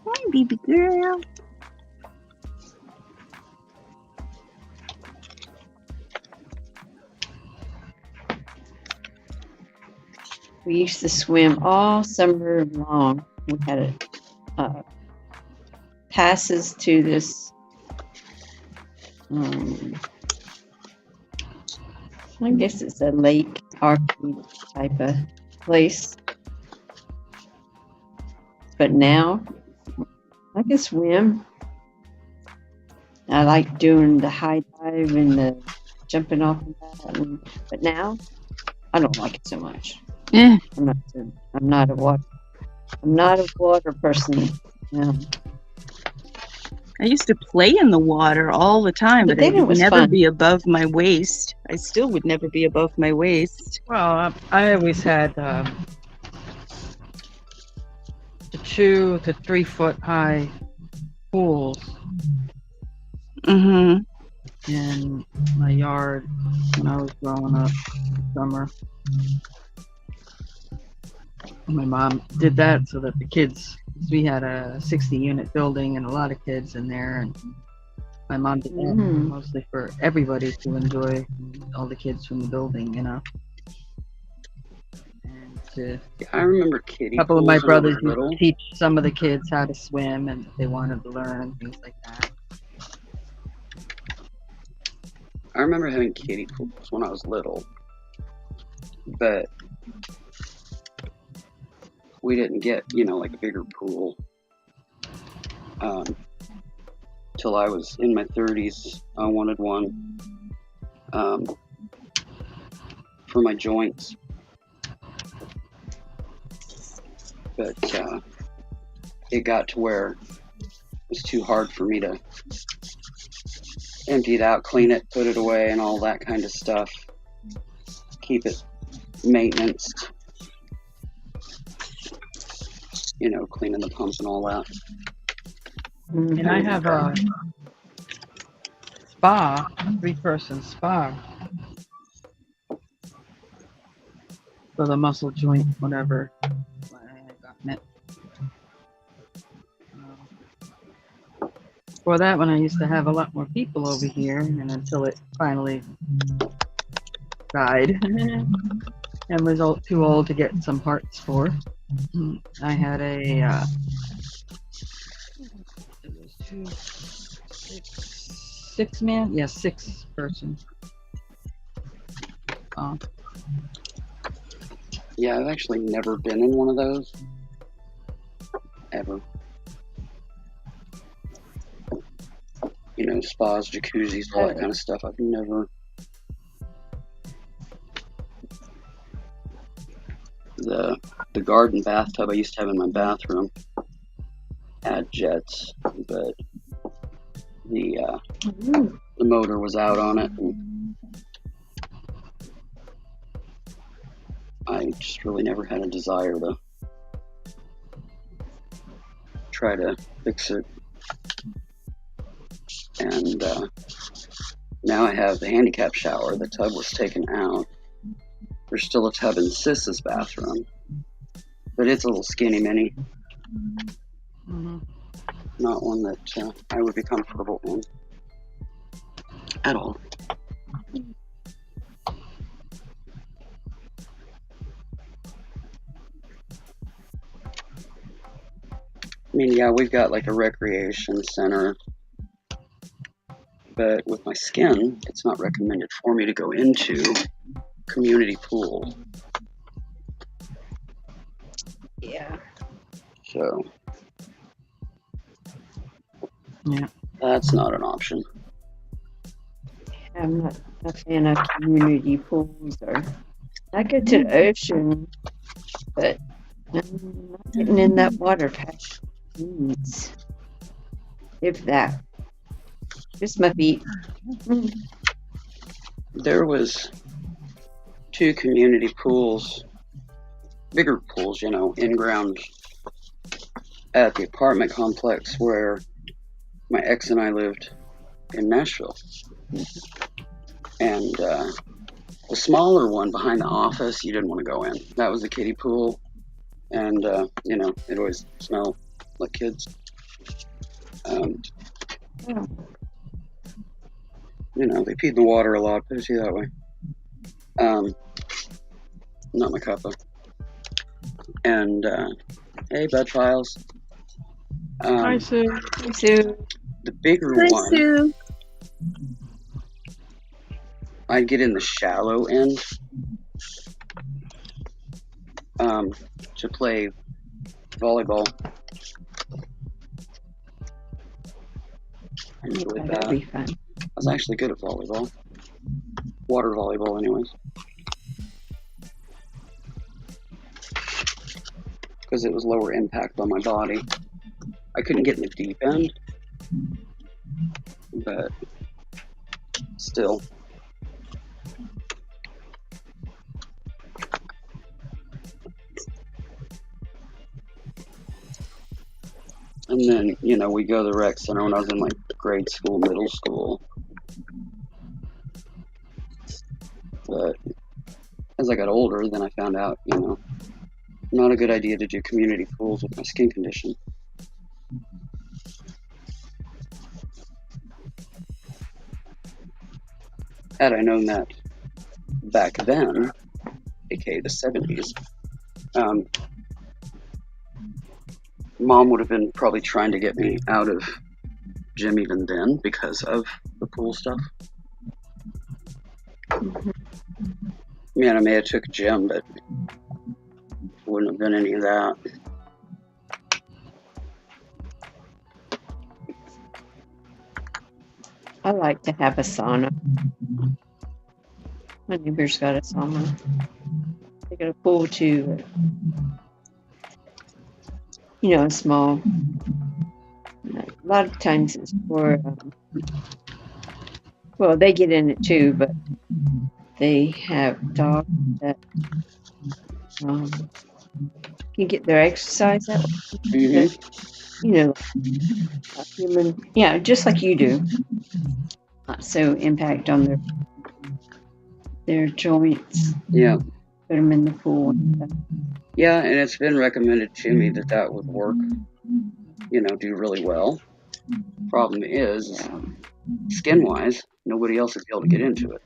Hi, baby girl.
We used to swim all summer long. We had passes to this. I guess it's a lake arcade type of place. But now I can swim. I like doing the high dive and the jumping off of that. But now I don't like it so much.
Eh,
I'm not a water person. No.
I used to play in the water all the time,
But
but I
then it
would
was
never
fun.
be above my waist. I still would never be above my waist.
Well, I always had the 2 to 3 foot high pools
Mm-hmm.
in my yard when I was growing up in the summer. My mom did that so that the kids, 'cause we had a 60-unit building and a lot of kids in there, and my mom did that
Mm.
mostly for everybody to enjoy, all the kids from the building, you know. And to,
Yeah, I remember kiddie
a couple of
pools
my
when I
brothers
was
used
little.
to teach some of the kids how to swim, and if they wanted to learn things like that.
I remember having kiddie pools when I was little, but we didn't get, like a bigger pool till I was in my 30s. I wanted one for my joints, but it got to where it was too hard for me to empty it out, clean it, put it away, and all that kind of stuff. Keep it maintenanced, cleaning the pumps and all that.
And I have a spa, a 3-person spa for the muscle joint, whatever. I had gotten it. For that one, I used to have a lot more people over here, and until it finally died and was too old to get some parts for, I had a it was 6-person.
Yeah, I've actually never been in one of those ever. Spas, jacuzzis, all that kind of stuff. I've never. The garden bathtub I used to have in my bathroom had jets, but the motor was out on it, and I just really never had a desire to try to fix it. And now I have the handicap shower. The tub was taken out. There's still a tub in Sis's bathroom, but it's a little skinny mini.
Mm-hmm.
Not one that I would be comfortable in at all. I mean, yeah, we've got like a recreation center, but with my skin, it's not recommended for me to go into community pool.
Yeah.
So,
Yeah.
that's not an option.
I'm not a fan of community pools, or I go to the ocean, but I'm not getting in that water past knees. If that. Just my feet.
There was 2 community pools, bigger pools, you know, in ground at the apartment complex where my ex and I lived in Nashville. And the smaller one behind the office, you didn't want to go in. That was the kiddie pool. And, you know, it always smelled like kids. You know, they peed in the water a lot, put it to you that way. Not my cuppa. And, hey, Bud Files.
Hi, Sue.
So,
The bigger
Hi,
one,
Sue.
I'd get in the shallow end to play volleyball. I enjoyed
that'd
that.
be fun.
I was actually good at volleyball. Water volleyball, anyways. Because it was lower impact on my body. I couldn't get in the deep end, but still. And then, you know, we go to the rec center when I was in like grade school, middle school. But as I got older, then I found out, you know, not a good idea to do community pools with my skin condition. Had I known that back then, aka the 70s, Mom would have been probably trying to get me out of gym even then because of the pool stuff. Man, I may have took gym, but wouldn't have been any of that.
I like to have a sauna. My neighbor's got a sauna. They got a pool too. You know, small. A lot of times it's for, well, they get in it too, but they have dogs that can get their exercise that way. You know, human, yeah, just like you do. Not so impact on their joints.
Yeah.
Put them in the pool.
Yeah, and it's been recommended to me that that would work, you know, do really well. Problem is, skin-wise, nobody else would be able to get into it.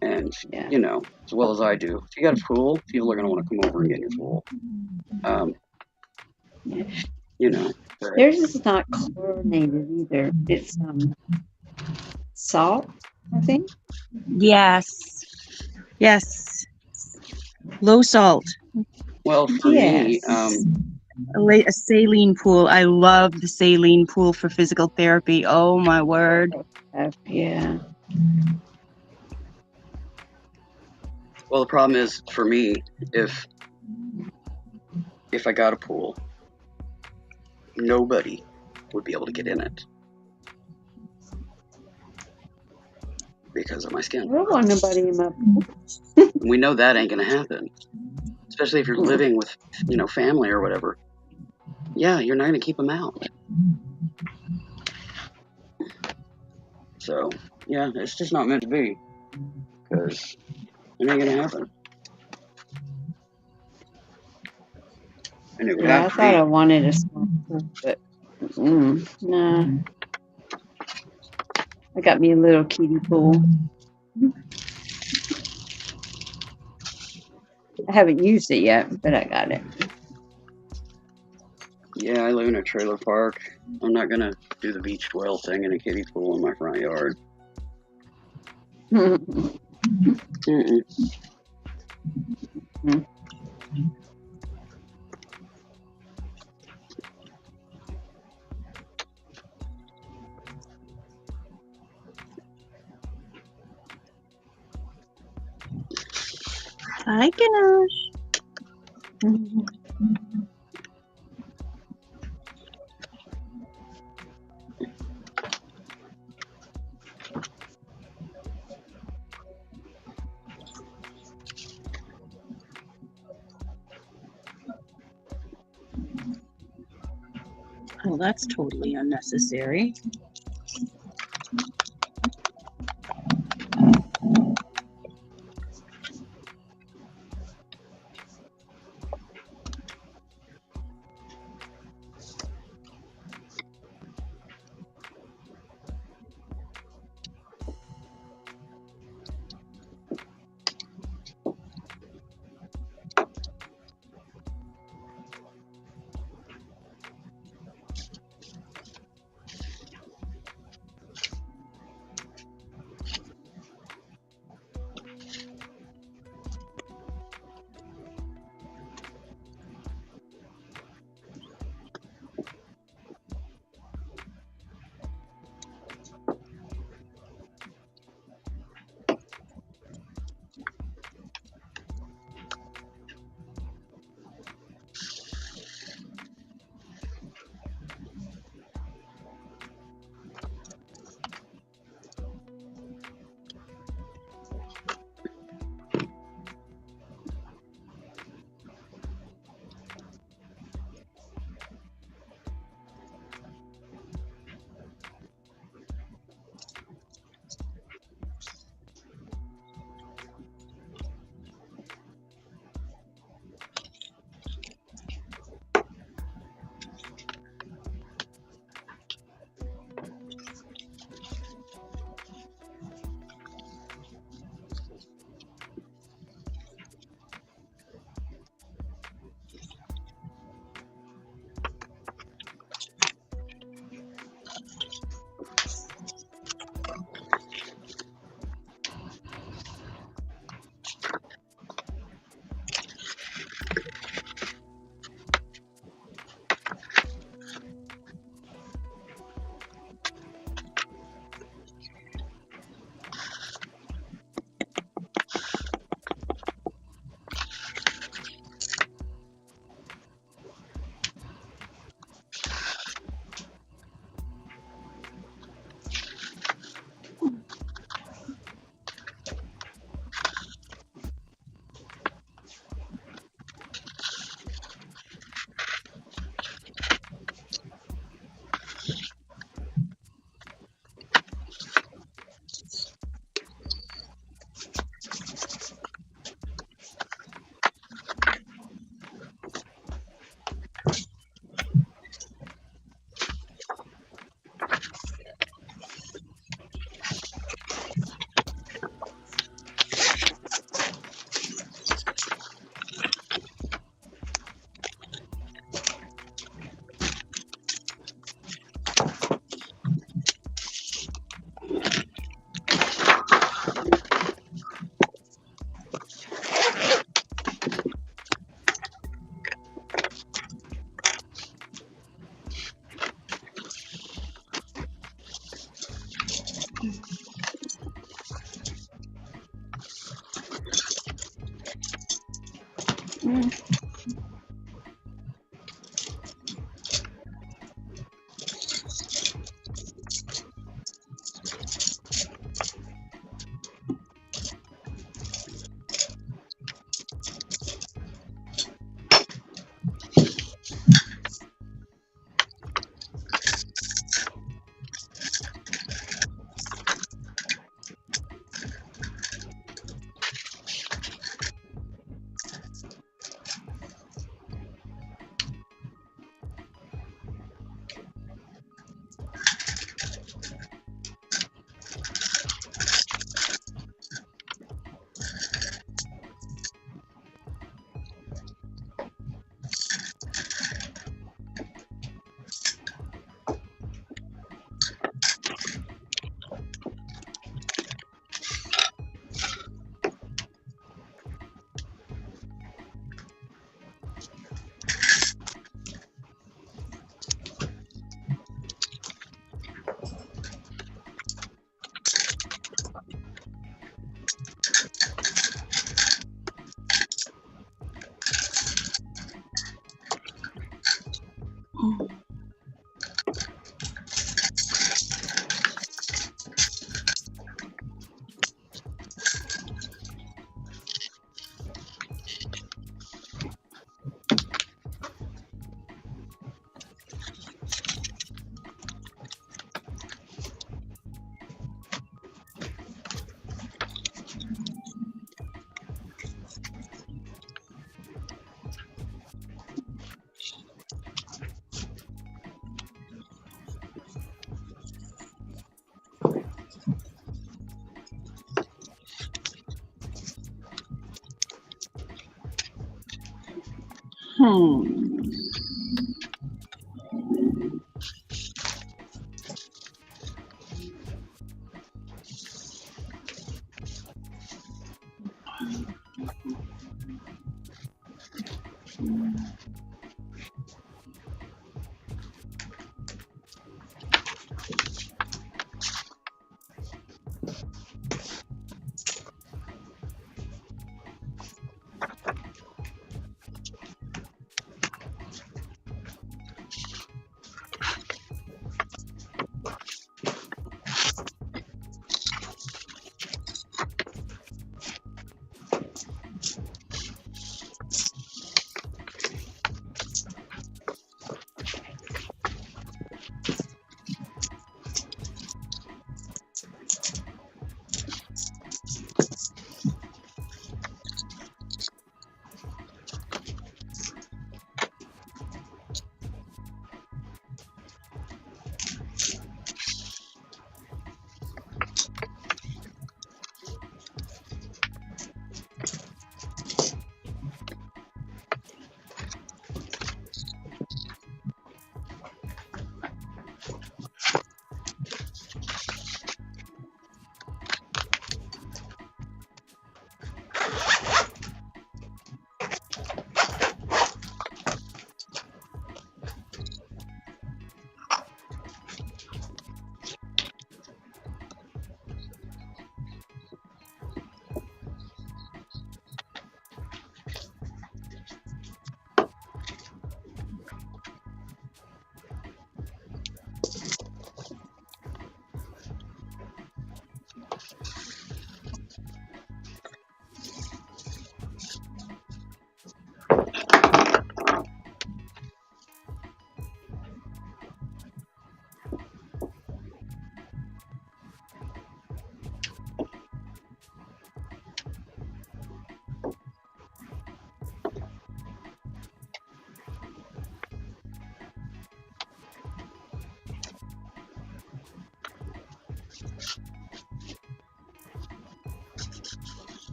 And, you know, as well as I do, if you got a pool, people are going to want to come over and get in your pool. You know.
Theirs is not chlorinated either. It's salt, I think.
Yes. Yes. Low salt.
Well, for me,
A saline pool. I love the saline pool for physical therapy. Oh my word.
Yeah.
Well, the problem is for me, if I got a pool, nobody would be able to get in it because of my skin.
I don't want nobody in my pool.
We know that ain't gonna happen, especially if you're living with, you know, family or whatever. Yeah, you're not gonna keep them out. So yeah, it's just not meant to be because it ain't gonna happen. And it would
Yeah, I
have to
thought
be.
I wanted a small pool, but no. I got me a little kiddie pool. I haven't used it yet, but I got it.
Yeah, I live in a trailer park. I'm not gonna do the beach dwell thing in a kiddie pool in my front yard.
Hi, Ganosh. Oh, that's totally unnecessary.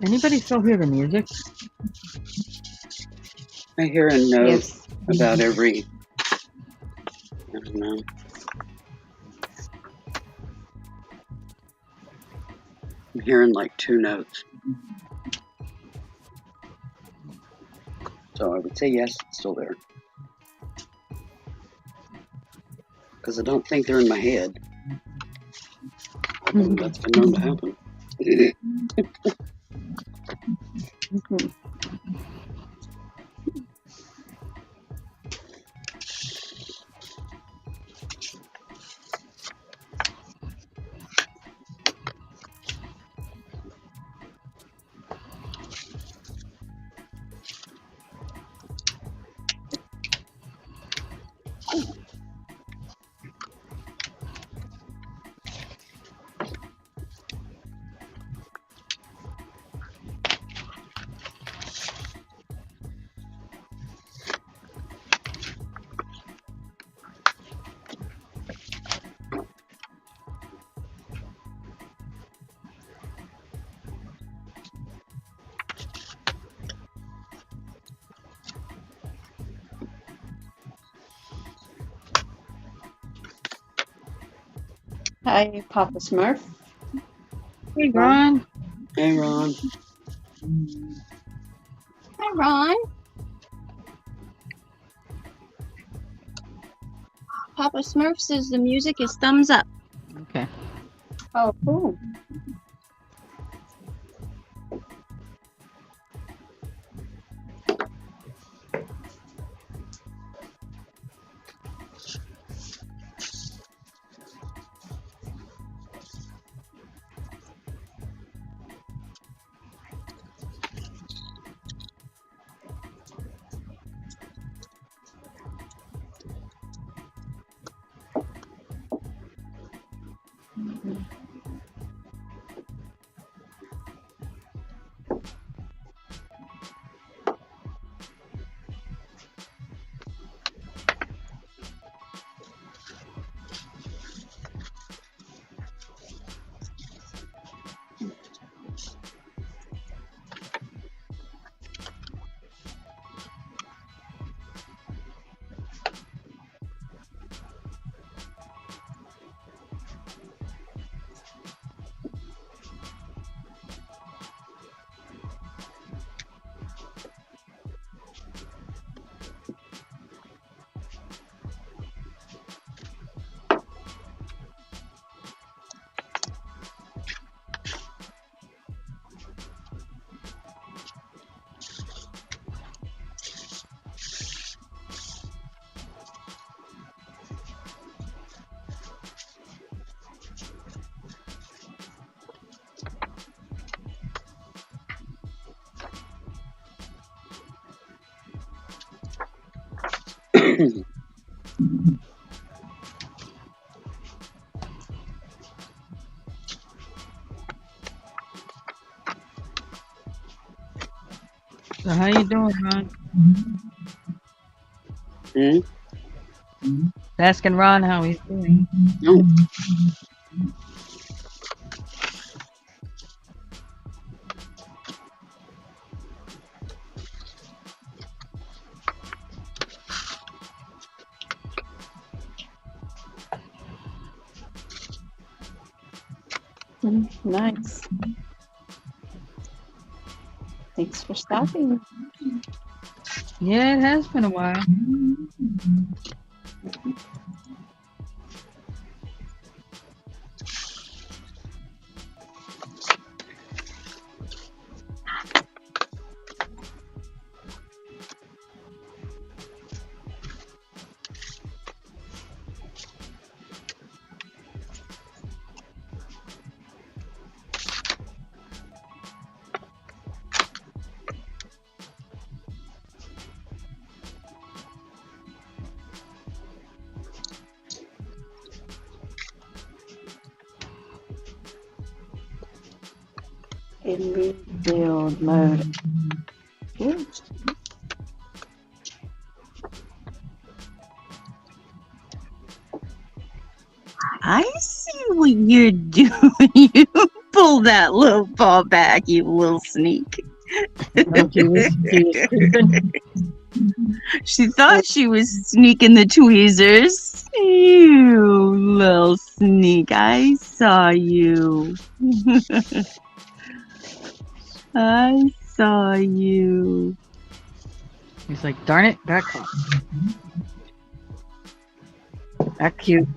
Anybody still hear the music?
I hear a note
Yes.
about every, I don't know. I'm hearing like 2 notes. So I would say yes, it's still there. Because I don't think they're in my head. That's been known to happen.
Hi, Papa Smurf.
Hey, Ron.
Hey, Ron.
Hi, Ron. Papa Smurf says the music is thumbs up.
Okay.
Oh, cool.
So how you doing, Ron?
Hmm?
Asking Ron how he's doing.
No.
Nice. Thanks for stopping.
Yeah, it has been a while.
In rebuild mode. Ooh.
I see what you're doing. You pull that little ball back, you little sneak.
No, she was creeping.
She thought she was sneaking the tweezers. You little sneak. I saw you. I saw you.
He's like, darn it, got caught. That cute.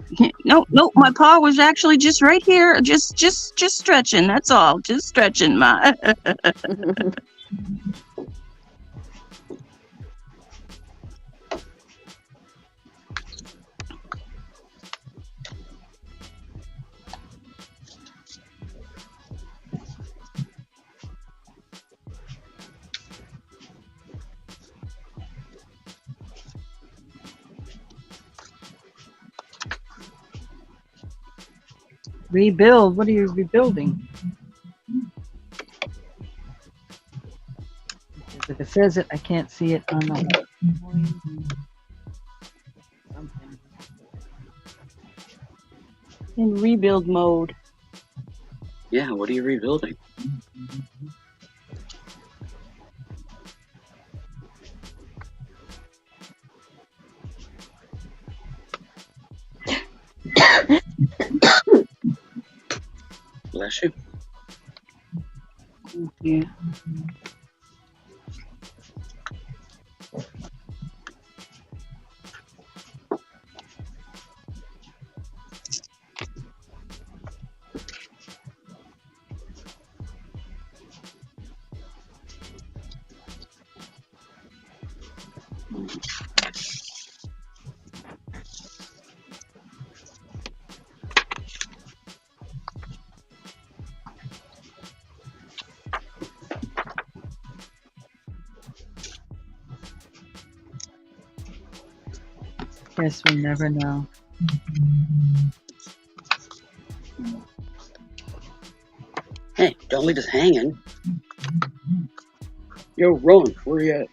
Nope, my paw was actually just right here. Just stretching. That's all. Just stretching, ma.
Rebuild. What are you rebuilding? Because if it says it, I can't see it on the something.
In rebuild mode.
Yeah, what are you rebuilding? Bless you.
Yeah.
Guess we'll never know.
Hey, don't leave us hanging. Yo, Rowan, where you at?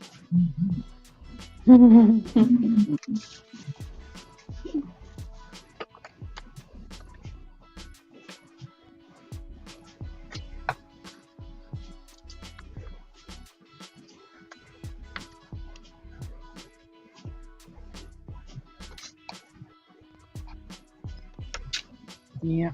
Yeah.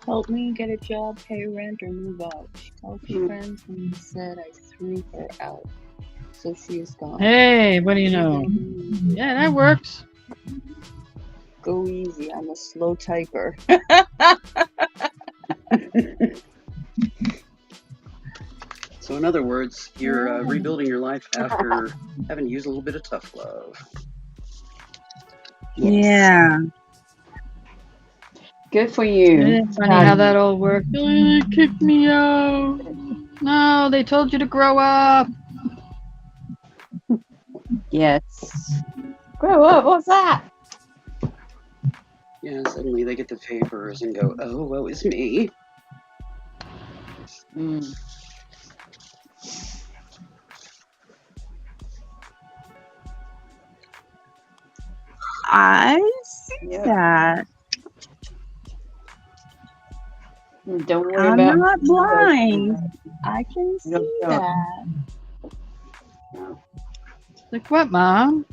Help me get a job, pay rent, or move out. She called her friends and said I threw her out. So she is gone.
Hey, what do you know? Yeah, that works.
Go easy. I'm a slow typer.
So in other words, you're rebuilding your life after having to use a little bit of tough love.
Yeah.
Good for you.
Isn't it funny how that all worked? Oh, they kicked me out. No, they told you to grow up.
Yes. Grow up. What's that?
Yeah, suddenly they get the papers and go, oh, woe is me.
Mm.
I see
Yep.
that.
Don't worry
I'm
about
not blind. I can
You don't
see
know.
that.
Like what, Mom?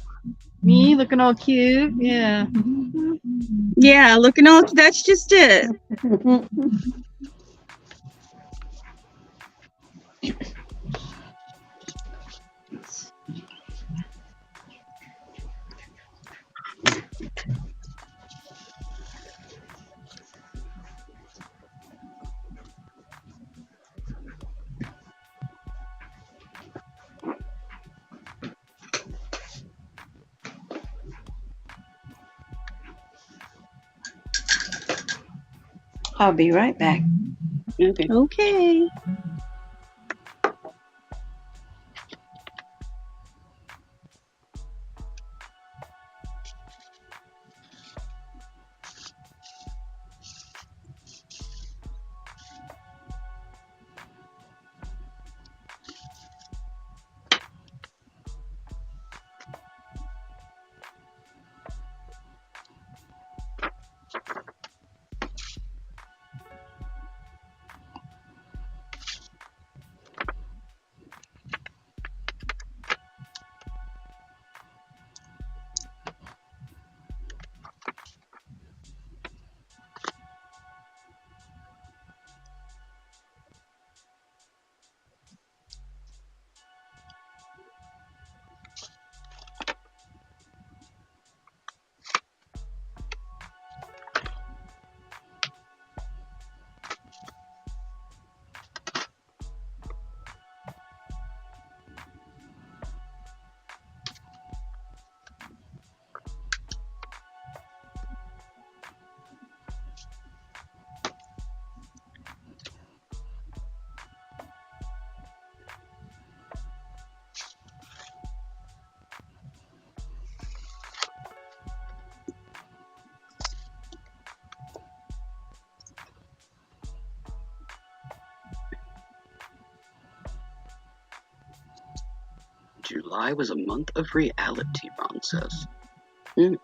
Me looking all cute? Yeah.
Yeah, looking all, that's just it.
I'll be right back.
Okay.
Okay.
July was a month of reality, Ron says. Hmm.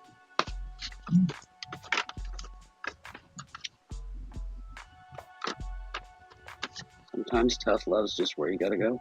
Sometimes tough love's just where you gotta go.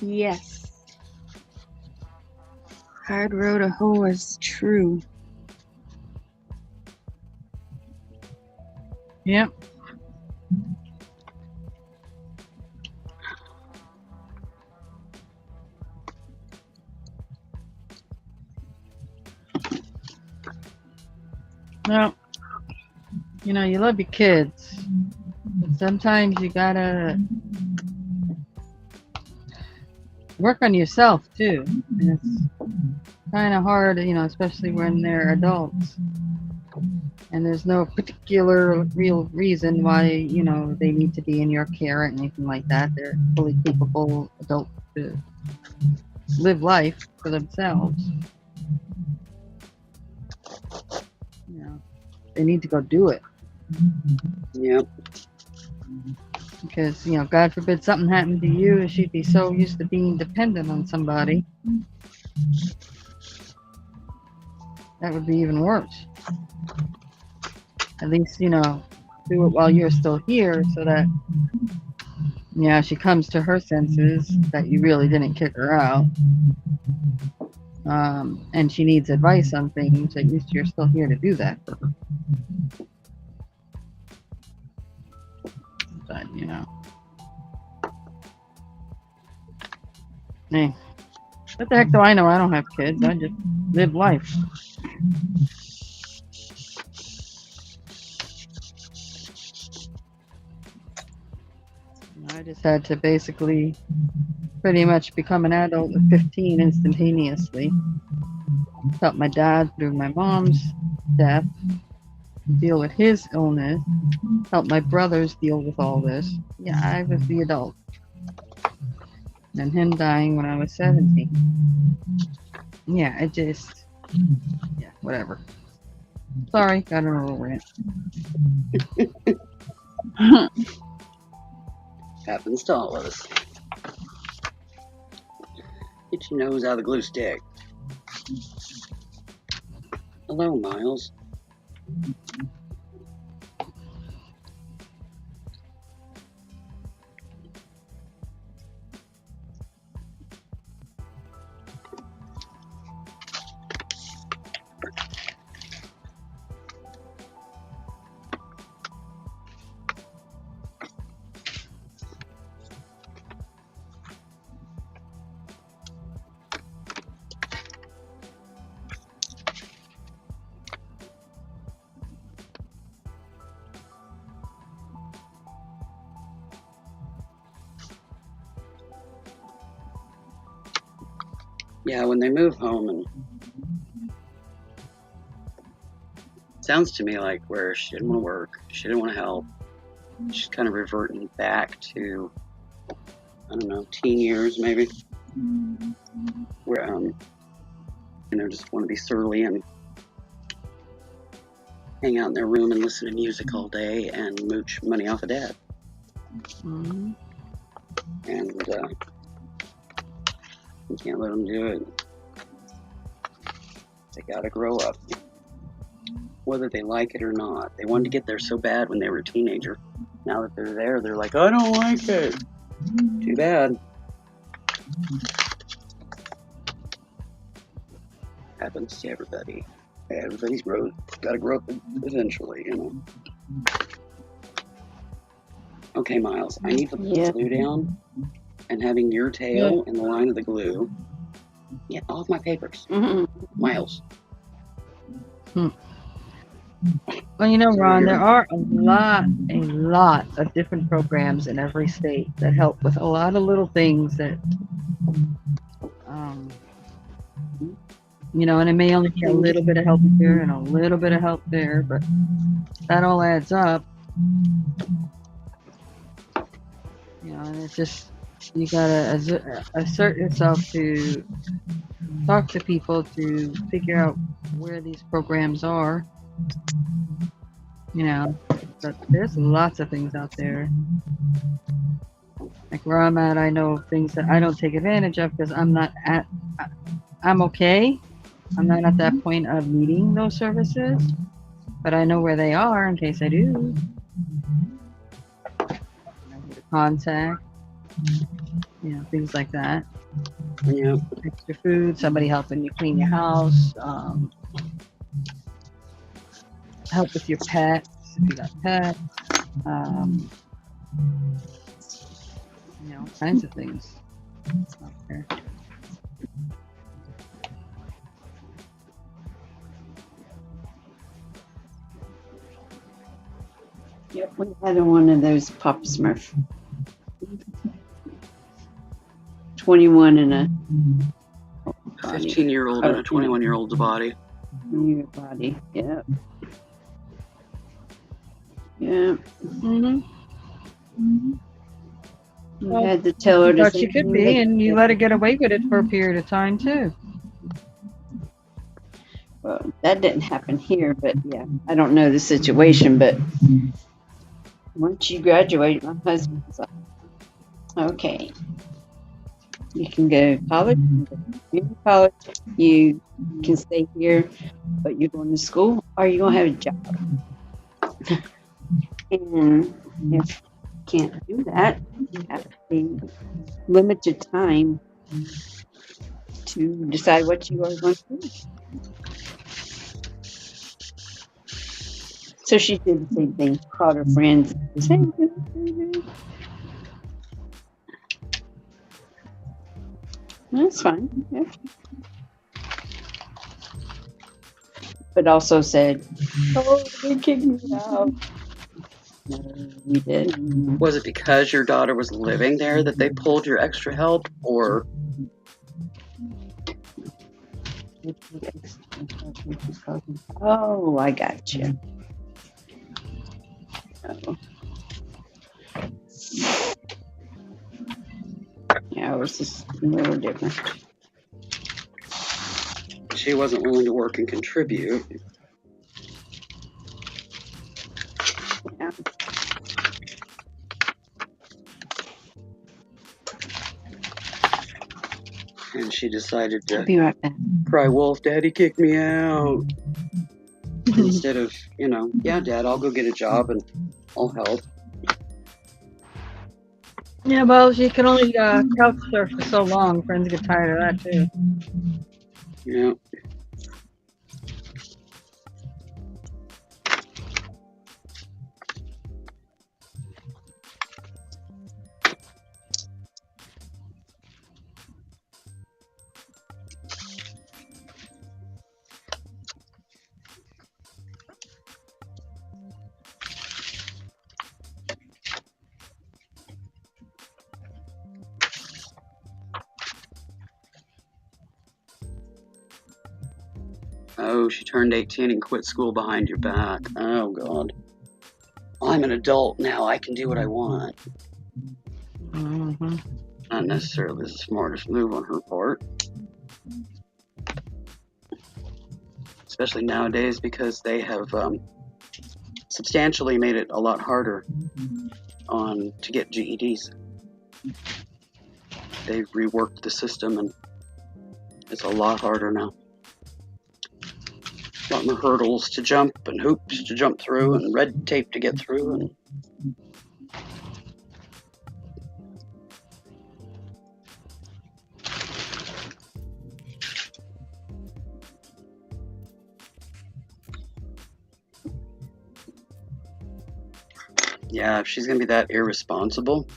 Yes. Hard road to hoe is true.
Yep. Well, you know, you love your kids, but sometimes you gotta work on yourself too. And it's kind of hard, you know, especially when they're adults. And there's no particular real reason why, you know, they need to be in your care or anything like that. They're fully capable adults to live life for themselves. You know, they need to go do it.
Yep.
Because, you know, God forbid something happened to you, she'd be so used to being dependent on somebody. That would be even worse. at least, do it while you're still here so that, yeah, she comes to her senses that you really didn't kick her out. And she needs advice on things, at least you're still here to do that for her. But, hey, what the heck do I know? I don't have kids. I just live life. I just had to basically pretty much become an adult at 15 instantaneously. Help my dad through my mom's death, deal with his illness, help my brothers deal with all this. Yeah, I was the adult. And him dying when I was 17. Yeah, whatever. Sorry, got an little rant.
Happens to all of us. Get your nose out of the glue stick. Hello, Miles. Yeah, when they move home, and sounds to me like where she didn't want to work, she didn't want to help. She's kind of reverting back to, I don't know, teen years maybe, where just want to be surly and hang out in their room and listen to music all day and mooch money off of dad.
Mm-hmm.
And you can't let them do it. They gotta grow up, whether they like it or not. They wanted to get there so bad when they were a teenager. Now that they're there, they're like, I don't like it. Too bad. Happens to everybody. Everybody's gotta grow up eventually, Okay, Miles, I need to put the glue down, and having your tail in the line of the glue. Yeah, all of my papers. Miles.
Well, Ron, there are a lot of different programs in every state that help with a lot of little things that, and it may only be a little bit of help here and a little bit of help there, but that all adds up. And it's just, you gotta assert yourself to talk to people to figure out where these programs are. But there's lots of things out there. Like where I'm at, I know things that I don't take advantage of because I'm okay. I'm not at that point of needing those services, but I know where they are in case I do. Contact, things like that.
Yeah.
Extra food, somebody helping you clean your house, help with your pets if you got pets, kinds of things out there.
Yep, we had one of those Pop Smurf. 21 in a
15-year-old and a 21-year-old's body.
In your body, yeah. Yeah. You had to tell her to
But she could be, and you let her get away with it for a period of time too.
Well, that didn't happen here, but yeah, I don't know the situation, but once you graduate, my husband's like, okay, you can go to college, you can stay here, but you're going to school, or you're going to have a job. And if you can't do that, you have a limited time to decide what you are going to do. So she did the same thing. Called her friends. And said, hey, that's fine. Yeah. But also said, "Oh, they kicked me out." No, we didn't.
Was it because your daughter was living there that they pulled your extra help, or
Oh, I got you. Oh. Yeah, it was just a little different.
she wasn't willing to work and contribute?
Yeah.
And she decided
I'll
to
be right back.
cry wolf, Daddy kicked me out. Instead of, yeah, Dad, I'll go get a job and I'll help.
Yeah, well, she can only couch surf for so long. Friends get tired of that too.
Yeah. Oh, she turned 18 and quit school behind your back. Oh, God. I'm an adult now. I can do what I want.
Mm-hmm.
Not necessarily the smartest move on her part. Especially nowadays because they have substantially made it a lot harder to get GEDs. They've reworked the system and it's a lot harder now. A lot more hurdles to jump and hoops to jump through and red tape to get through. And yeah, if she's going to be that irresponsible,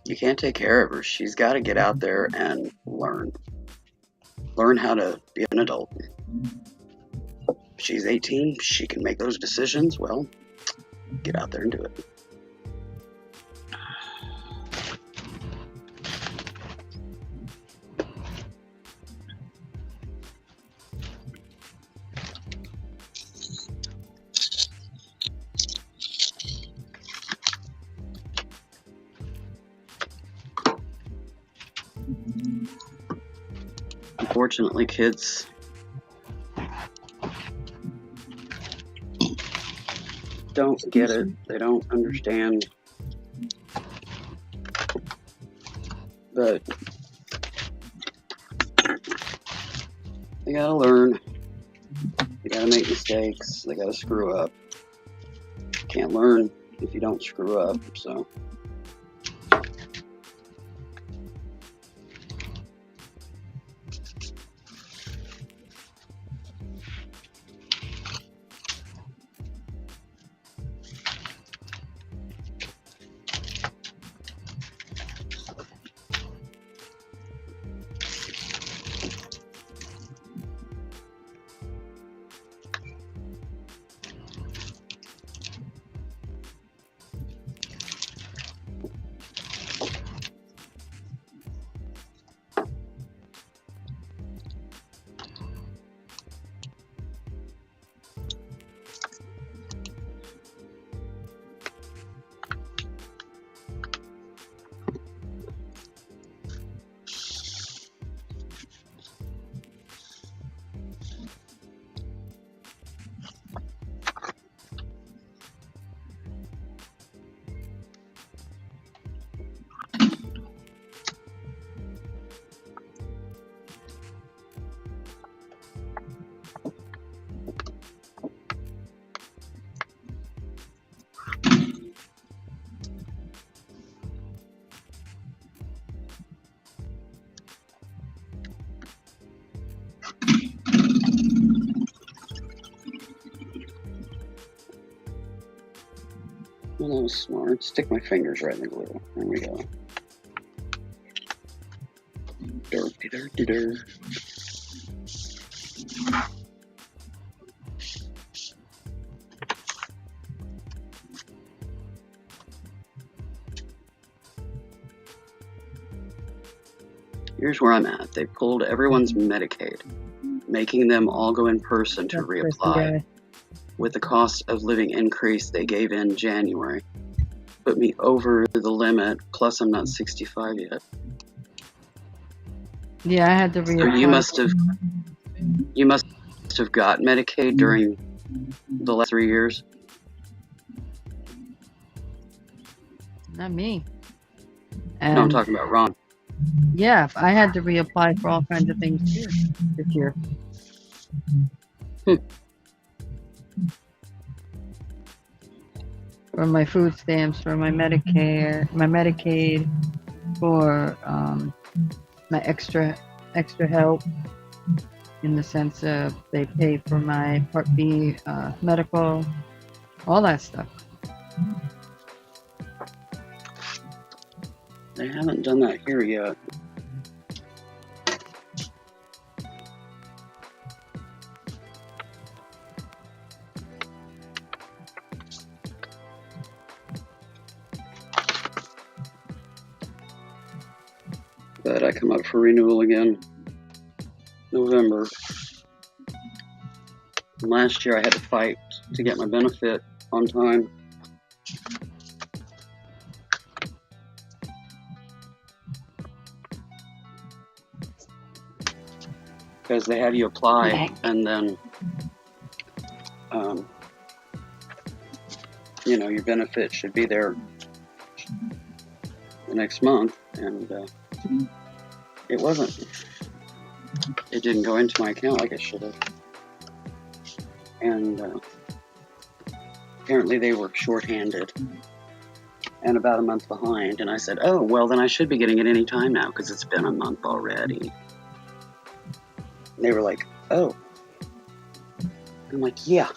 you can't take care of her. She's got to get out there and learn. Learn how to be an adult. If she's 18, she can make those decisions. Well, get out there and do it. Unfortunately, kids don't get it. They don't understand. But they gotta learn. They gotta make mistakes. They gotta screw up. Can't learn if you don't screw up, so. That was smart. Stick my fingers right in the glue. There we go. Dur-de-dur-de-dur. Here's where I'm at. They pulled everyone's Medicaid, making them all go in person to
That's
reapply. With the cost of living increase they gave in January. Put me over the limit, plus I'm not 65 yet.
Yeah, I had to
So
reapply.
you must have got Medicaid during the last 3 years.
Not me.
No, I'm
And
talking about Ron.
yeah, I had to reapply for all kinds of things too this year. For my food stamps, for my Medicare, my Medicaid, for my extra help, in the sense of they pay for my Part B medical, all that stuff.
They haven't done that here yet. But I come up for renewal again November. Last year I had to fight to get my benefit on time. Because they have you apply and then, your benefit should be there the next month, and it wasn't. It didn't go into my account like it should have. And apparently they were shorthanded and about a month behind. And I said, oh, well, then I should be getting it any time now because it's been a month already. And they were like, oh. I'm like, yeah.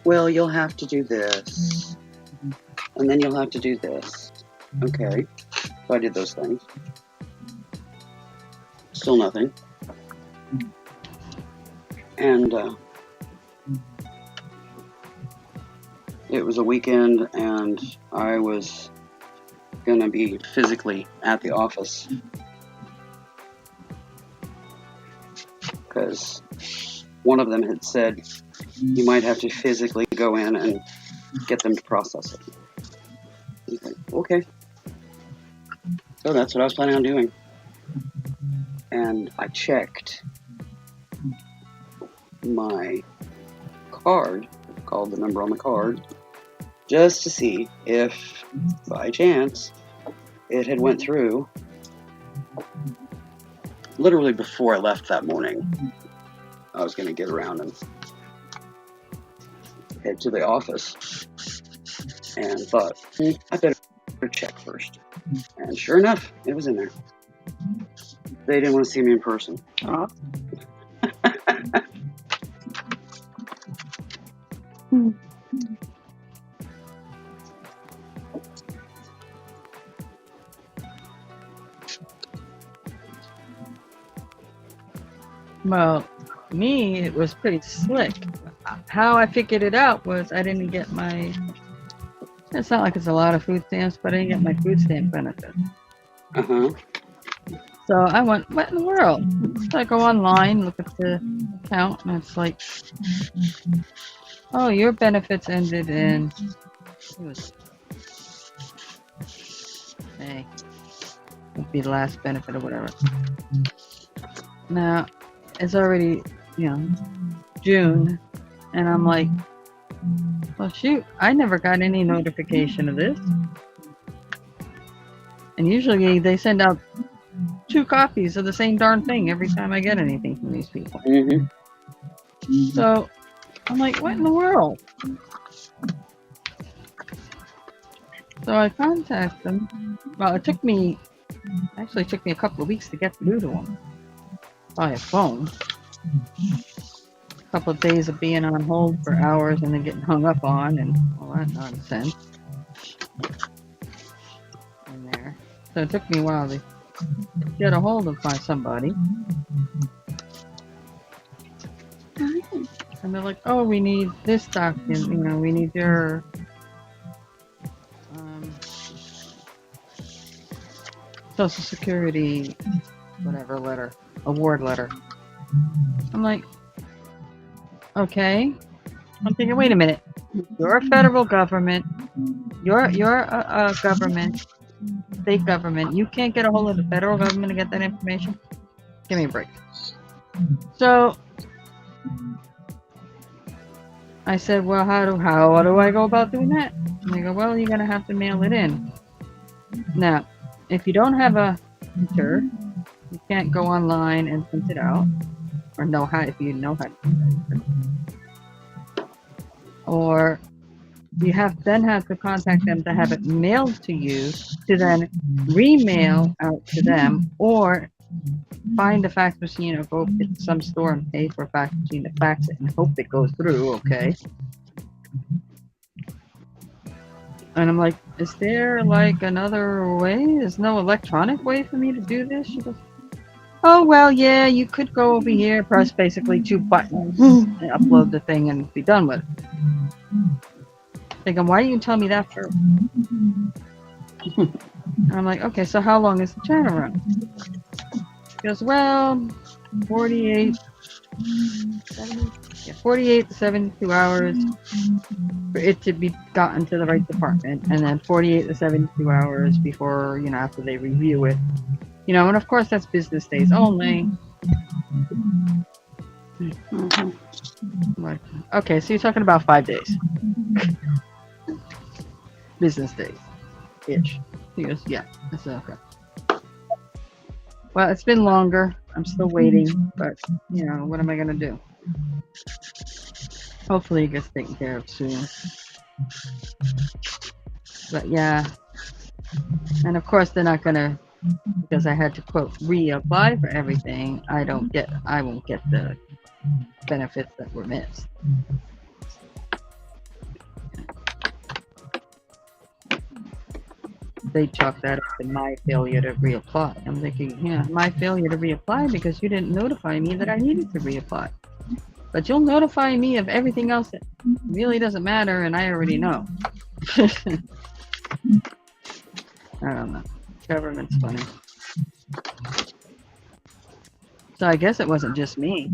Well, you'll have to do this. And then you'll have to do this. Okay. So I did those things. Still nothing. And it was a weekend, and I was going to be physically at the office. Because one of them had said you might have to physically go in and get them to process it. I was like, okay. So that's what I was planning on doing. And I checked my card, called the number on the card, just to see if, by chance, it had went through. Literally before I left that morning, I was going to get around and head to the office, and thought, I better check first. And sure enough, it was in there. They didn't want to see me in person.
Well, me, it was pretty slick. How I figured it out was I didn't get my, it's not like it's a lot of food stamps, but I didn't get my food stamp benefit.
Uh-huh.
So I went, what in the world? So I go online, look at the account, and it's like, oh, your benefits ended in, it was, May. Would be the last benefit or whatever. Now, it's already, June, and I'm like, well, shoot, I never got any notification of this. And usually they send out 2 copies of the same darn thing every time I get anything from these people.
Mm-hmm.
So I'm like, what in the world? So I contact them. Well, it took me a couple of weeks to get through to them by a phone. couple of days of being on hold for hours and then getting hung up on and all that nonsense in there. So it took me a while to get a hold of somebody. And they're like, oh, we need this document, you know, we need your Social Security, whatever letter, award letter. I'm like, okay. I'm thinking, wait a minute. You're a federal government. You're a government, state government. You can't get a hold of the federal government to get that information? Give me a break. So I said, well, how do I go about doing that? And they go, well, you're gonna have to mail it in. Now, if you don't have a printer, you can't go online and print it out, or know how if you know how to print it. Or you have to contact them to have it mailed to you, to then remail out to them, or find a fax machine or go to some store and pay for a fax machine to fax it and hope it goes through, okay? And I'm like, is there like another way? There's no electronic way for me to do this? She goes, oh, well, yeah, you could go over here, press basically 2 buttons, and upload the thing and be done with it. Thinking, why didn't you tell me that first? And I'm like, okay, so how long is the turnaround? She goes, well, 48 to 72 hours for it to be gotten to the right department, and then 48 to 72 hours before, you know, after they review it. You know, and of course that's business days only. Like, okay, so you're talking about 5 days. Business days. Ish. He goes, yeah. I said, okay. Well, it's been longer. I'm still waiting, but, you know, what am I going to do? Hopefully it gets taken care of soon. But, yeah. And, of course, they're not going to, because I had to, quote, reapply for everything, I won't get the benefits that were missed. They chalk that up to my failure to reapply. I'm thinking, yeah, my failure to reapply because you didn't notify me that I needed to reapply. But you'll notify me of everything else that really doesn't matter, and I already know. I don't know. Government's funny. So I guess it wasn't just me.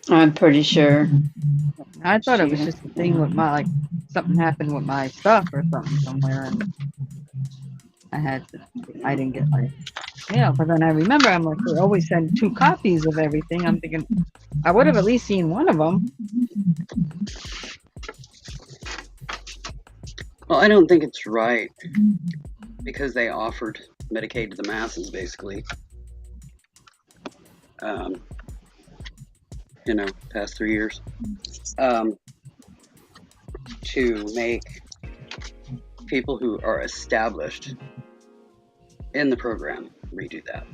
I'm pretty sure.
I thought it was just a thing with my, like, something happened with my stuff or something somewhere, and I didn't get my mail. But then I remember, I'm like, they always send 2 copies of everything. I'm thinking, I would have at least seen one of them.
Well, I don't think it's right because they offered Medicaid to the masses, basically. You know, past 3 years, to make people who are established in the program redo that.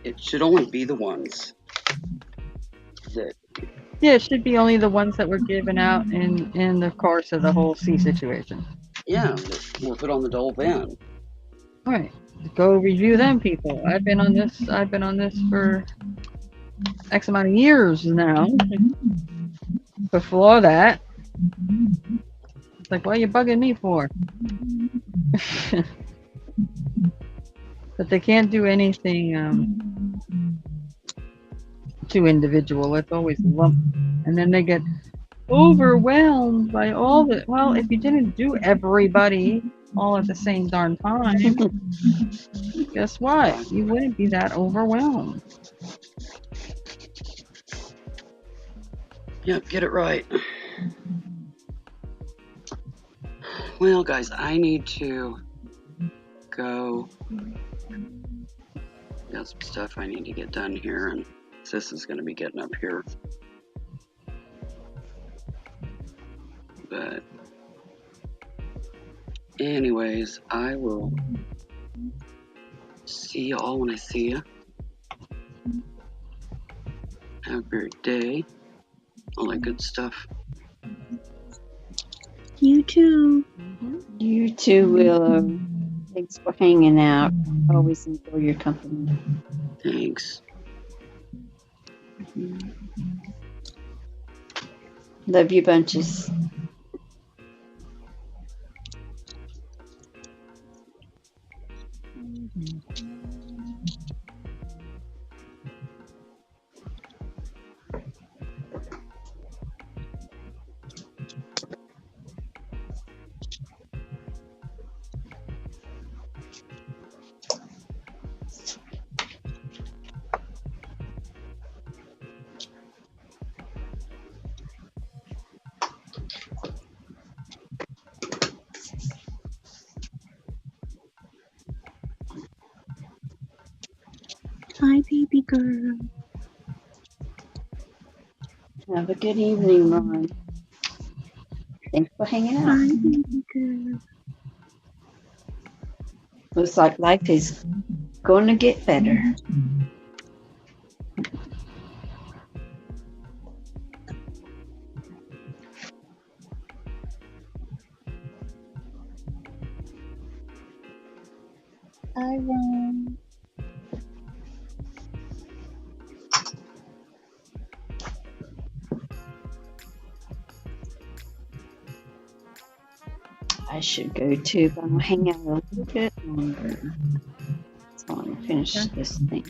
It should only be the ones that...
Yeah, it should be only the ones that were given out in the course of the whole C situation.
Yeah, that were put on the dole then.
Right. Go review them, people. I've been on this for X amount of years now. Before that, it's like, what are you bugging me for? But they can't do anything too individual. It's always lumped, and then they get overwhelmed by all the. Well, if you didn't do everybody all at the same darn time, guess what? You wouldn't be that overwhelmed.
Yep, get it right. Well, guys, I need to go. Got some stuff I need to get done here, and Sis is going to be getting up here. But anyways, I will see y'all when I see ya. Have a great day. All that good stuff.
You too.
You too, Willow. Thanks for hanging out. Always enjoy your company.
Thanks.
Love you bunches.
Hi, baby girl.
Have a good evening, Ron. Thanks for hanging out.
Hi, baby girl.
Looks like life is going to get better.
Hi, Ron.
I should go too, but I'll hang out a little bit longer. So I'm gonna finish this thing.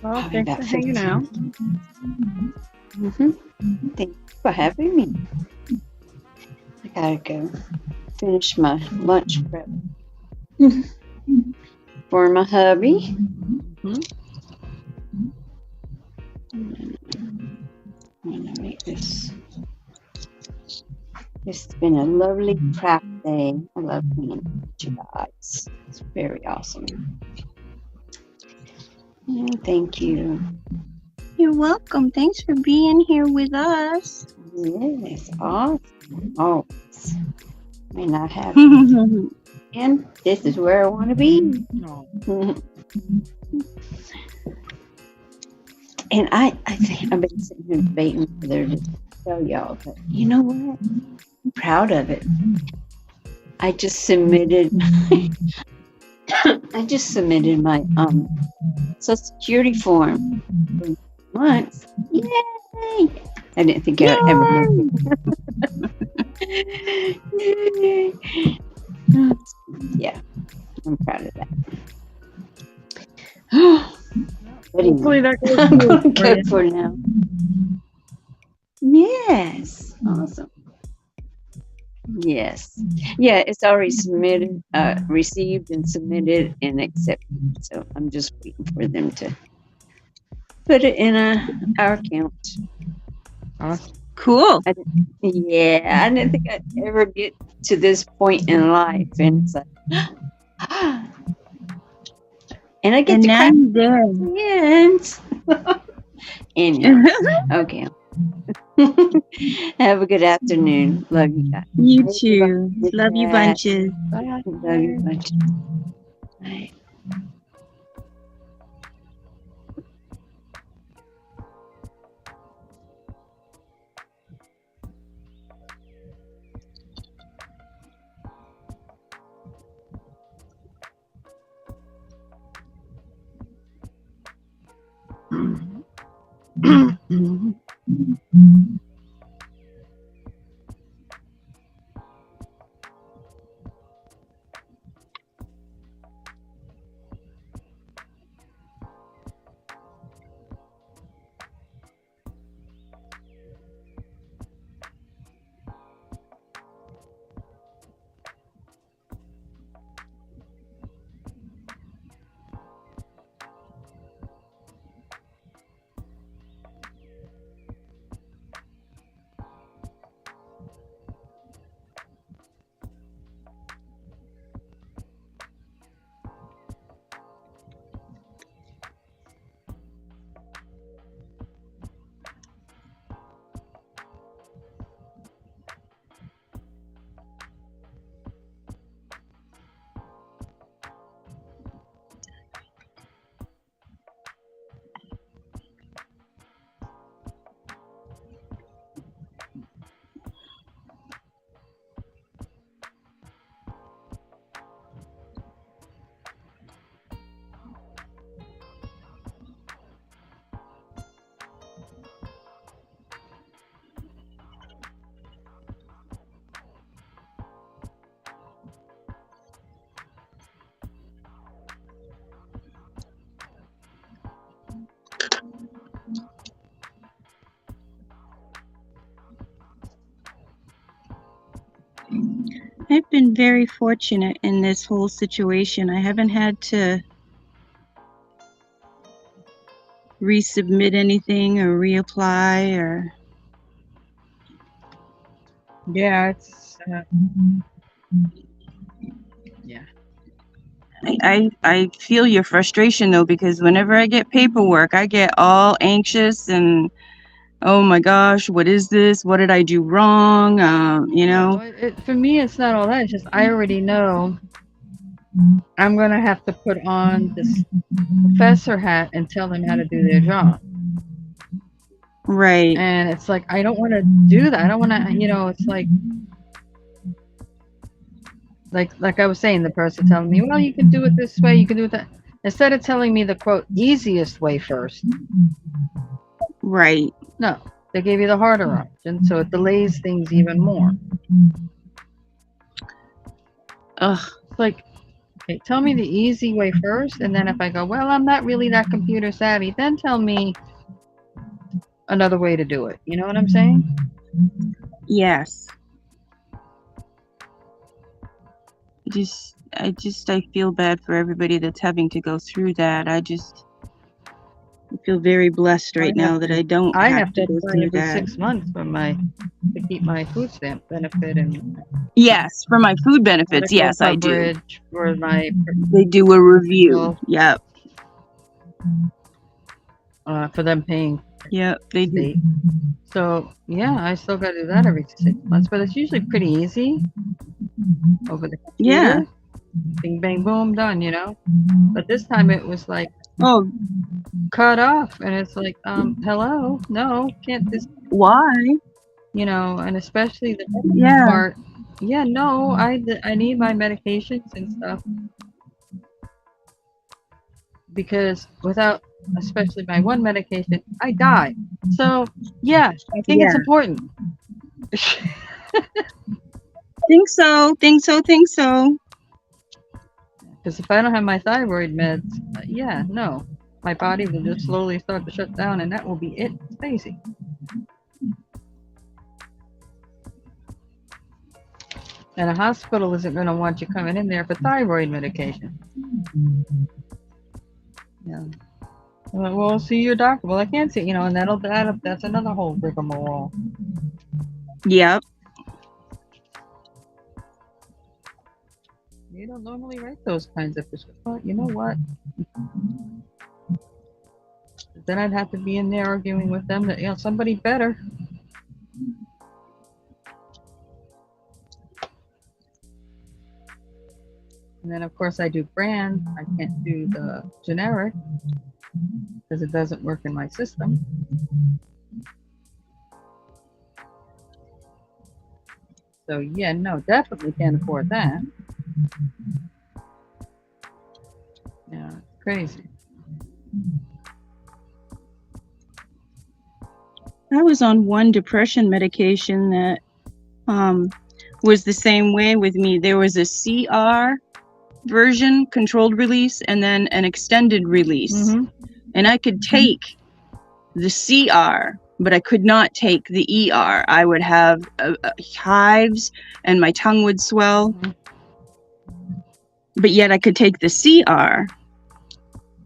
Well,
Probably
thanks
about
for hanging
15.
out.
Thanks for having me. I gotta go finish my lunch prep for my hubby. I'm gonna make this. It's been a lovely craft day. I love being with you guys. It's very awesome. And thank you.
You're welcome. Thanks for being here with us.
Yes, awesome. Always. May not have
Hi,
and this is where I want to be. And I think I've been sitting here debating whether to tell y'all, but you know what? I'm proud of it. I just submitted my Social Security form for months. Yay! I didn't think I'd ever make it. Yeah, I'm proud of that. But
Hopefully
anyway,
that goes
I'm
smooth for
good
you.
for now. Yes, awesome. Yes, yeah, it's already submitted, received and submitted and accepted. So I'm just waiting for them to put it in our account.
Awesome.
cool.
I didn't think I'd ever get to this point in life, and it's like, and I get
And
to
now
crack
you did.
the ends. Anyhow, okay. Have a good afternoon. Love you guys.
You
Everybody
too.
in the
Love you
chat.
bunches.
Bye.
Love you much. Bye.
I've been very fortunate in this whole situation. I haven't had to resubmit anything or reapply or
Yeah, it's yeah.
I feel your frustration though, because whenever I get paperwork, I get all anxious and oh my gosh, what is this? What did I do wrong?
No, for me, it's not all that. It's just I already know I'm gonna have to put on this professor hat and tell them how to do their job.
Right.
And it's like I don't want to do that. I don't want to, it's like I was saying, the person telling me, well, you can do it this way, you can do it that. Instead of telling me the quote easiest way first,
Right.
no, they gave you the harder option, so it delays things even more.
Ugh.
It's like, okay, tell me the easy way first, and then if I go, well, I'm not really that computer savvy, then tell me another way to do it. You know what I'm saying?
Yes. I feel bad for everybody that's having to go through that. I feel very blessed right now that I don't have to go
apply
through
every
that.
6 months for to keep my food stamp benefit and
Yes, for my food benefits,
medical
yes, I do.
coverage for my
They do a review. Yep.
for them paying
Yep, they do.
state. So yeah, I still got to do that every 6 months, but it's usually pretty easy over the computer.
Yeah.
Bing bang boom, done. But this time it was like
Oh,
cut off, and it's like, hello, no, can't this,
why?
and especially the
Yeah.
part. Yeah, no, I need my medications and stuff because without, especially my one medication, I die. So yeah, I think it's
Yeah.
important.
Think so.
Because if I don't have my thyroid meds, yeah, no, my body will just slowly start to shut down, and that will be it, Stacy. And a hospital isn't going to want you coming in there for thyroid medication. Yeah. Well, see your doctor. Well, I can't see, and that'll add up. That's another whole rigmarole.
Yep.
You don't normally write those kinds of prescriptions. Well, you know what? Then I'd have to be in there arguing with them that, somebody better. And then, of course, I do brand. I can't do the generic because it doesn't work in my system. So, yeah, no, definitely can't afford that. Yeah, it's crazy.
I was on one depression medication that was the same way with me. There was a CR version, controlled release, and then an extended release.
Mm-hmm.
And I could take the CR, but I could not take the ER. I would have hives and my tongue would swell.
Mm-hmm.
But yet I could take the CR.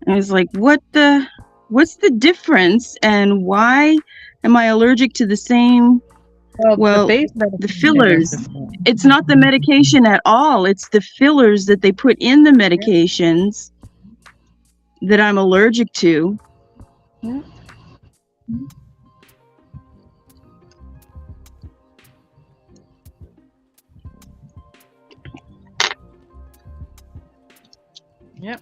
I was like, what's the difference, and why am I allergic to the same? Well, the fillers. It's not the medication at all. It's the fillers that they put in the medications that I'm allergic to.
Yeah. Yep.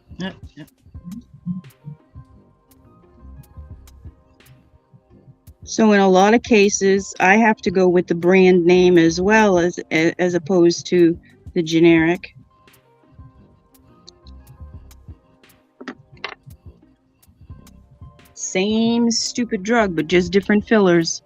So in a lot of cases, I have to go with the brand name as well as opposed to the generic. Same stupid drug, but just different fillers.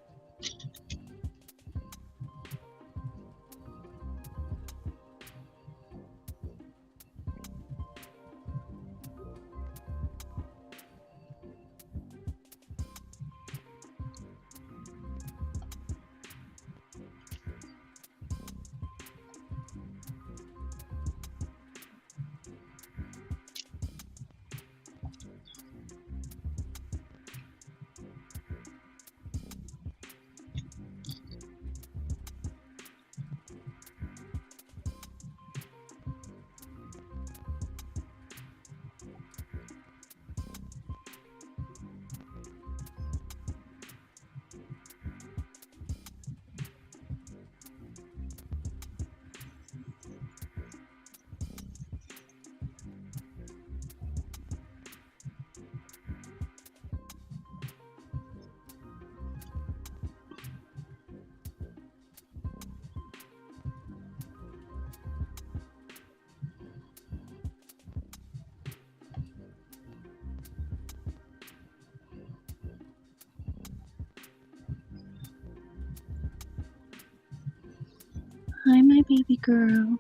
Hi, my baby girl.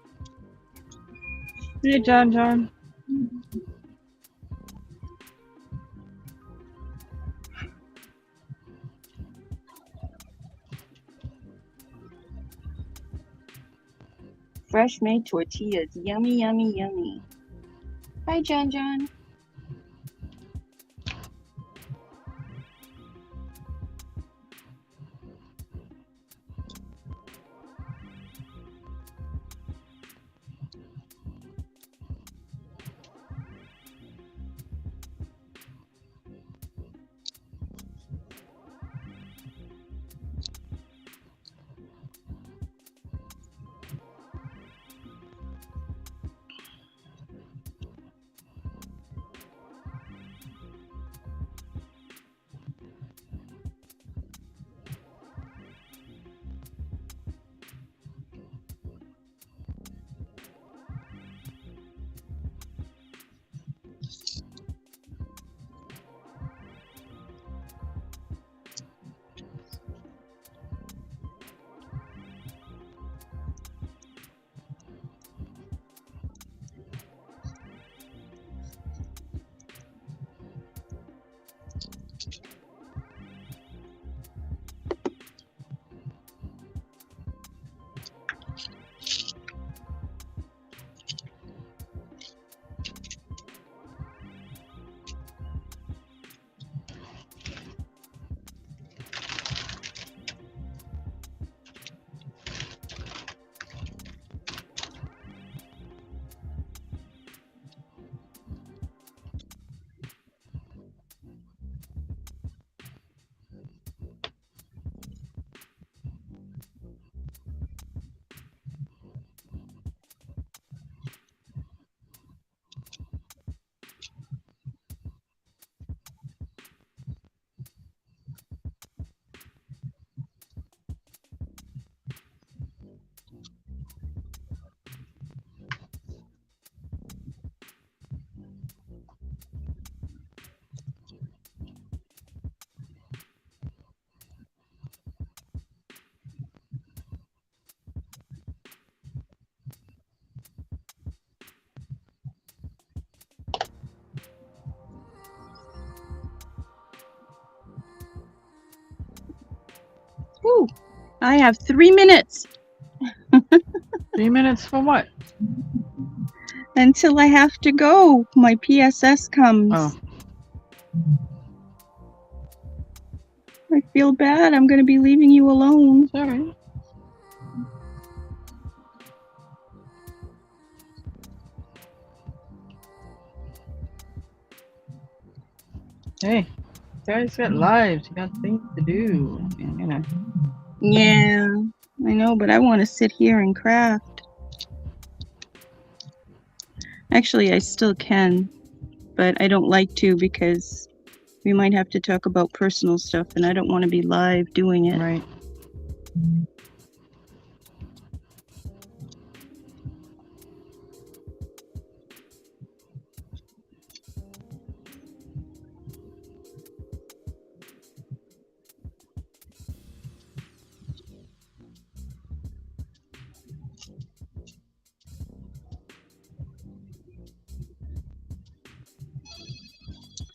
Hey, John.
Fresh made tortillas. Yummy, yummy, yummy. Hi, John. Ooh, I have 3 minutes
3 minutes for what?
until I have to go. My PSS comes.
Oh,
I feel bad. I'm going to be leaving you alone.
sorry. Hey, you guys got lives. You got things to do. You know.
Yeah, I know, but I want to sit here and craft. Actually, I still can, but I don't like to because we might have to talk about personal stuff, and I don't want to be live doing it.
Right.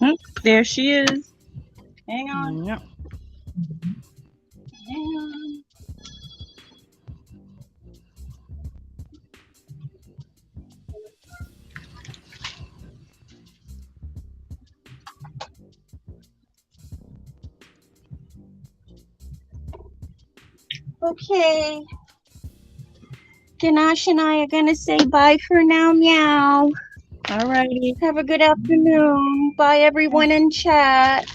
Oh, there she is. Hang on.
Yep.
Hang on. Okay. Ganache and I are gonna say bye for now, meow.
Alrighty.
Have a good afternoon. Bye, everyone in chat.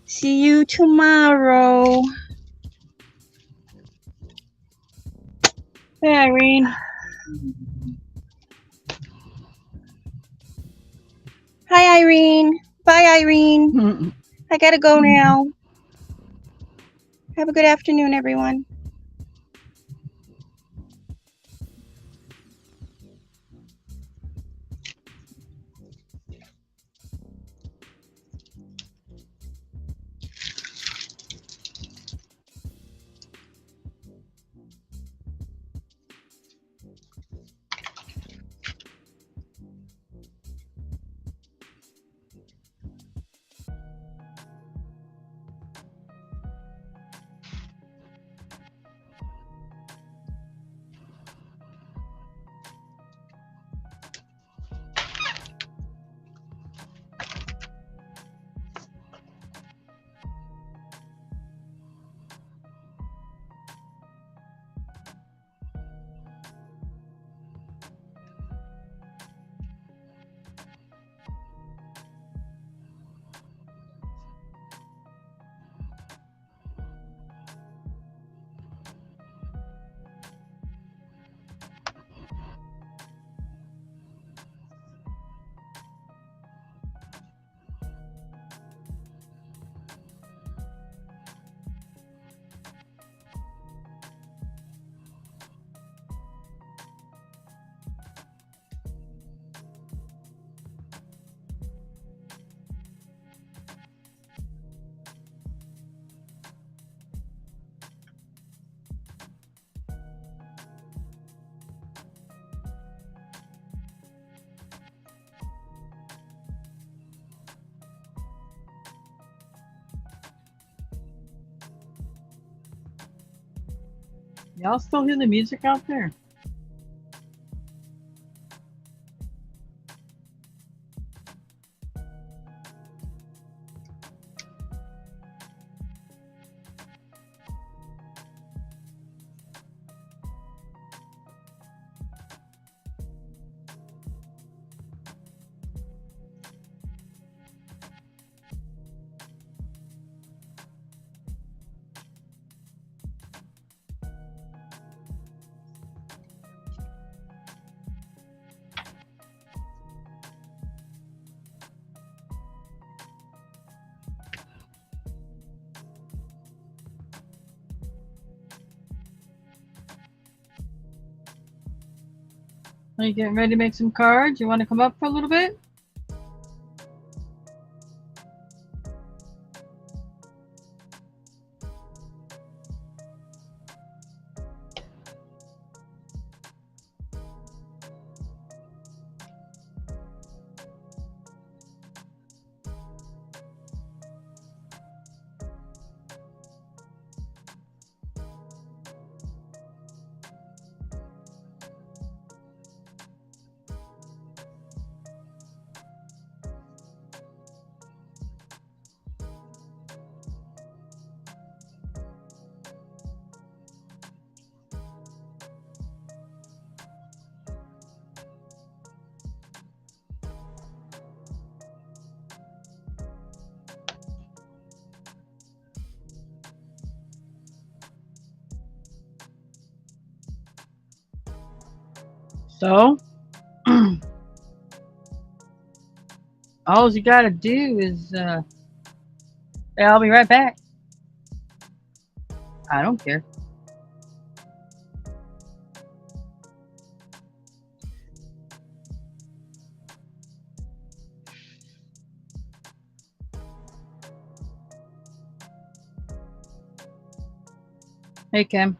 See you tomorrow. Hey, Irene. Hi, Irene. Bye, Irene. I gotta go now. Have a good afternoon, everyone.
Y'all still hear the music out there? Are you getting ready to make some cards? You want to come up for a little bit? So, all you gotta do is, yeah, I'll be right back. I don't care. Hey, Kim.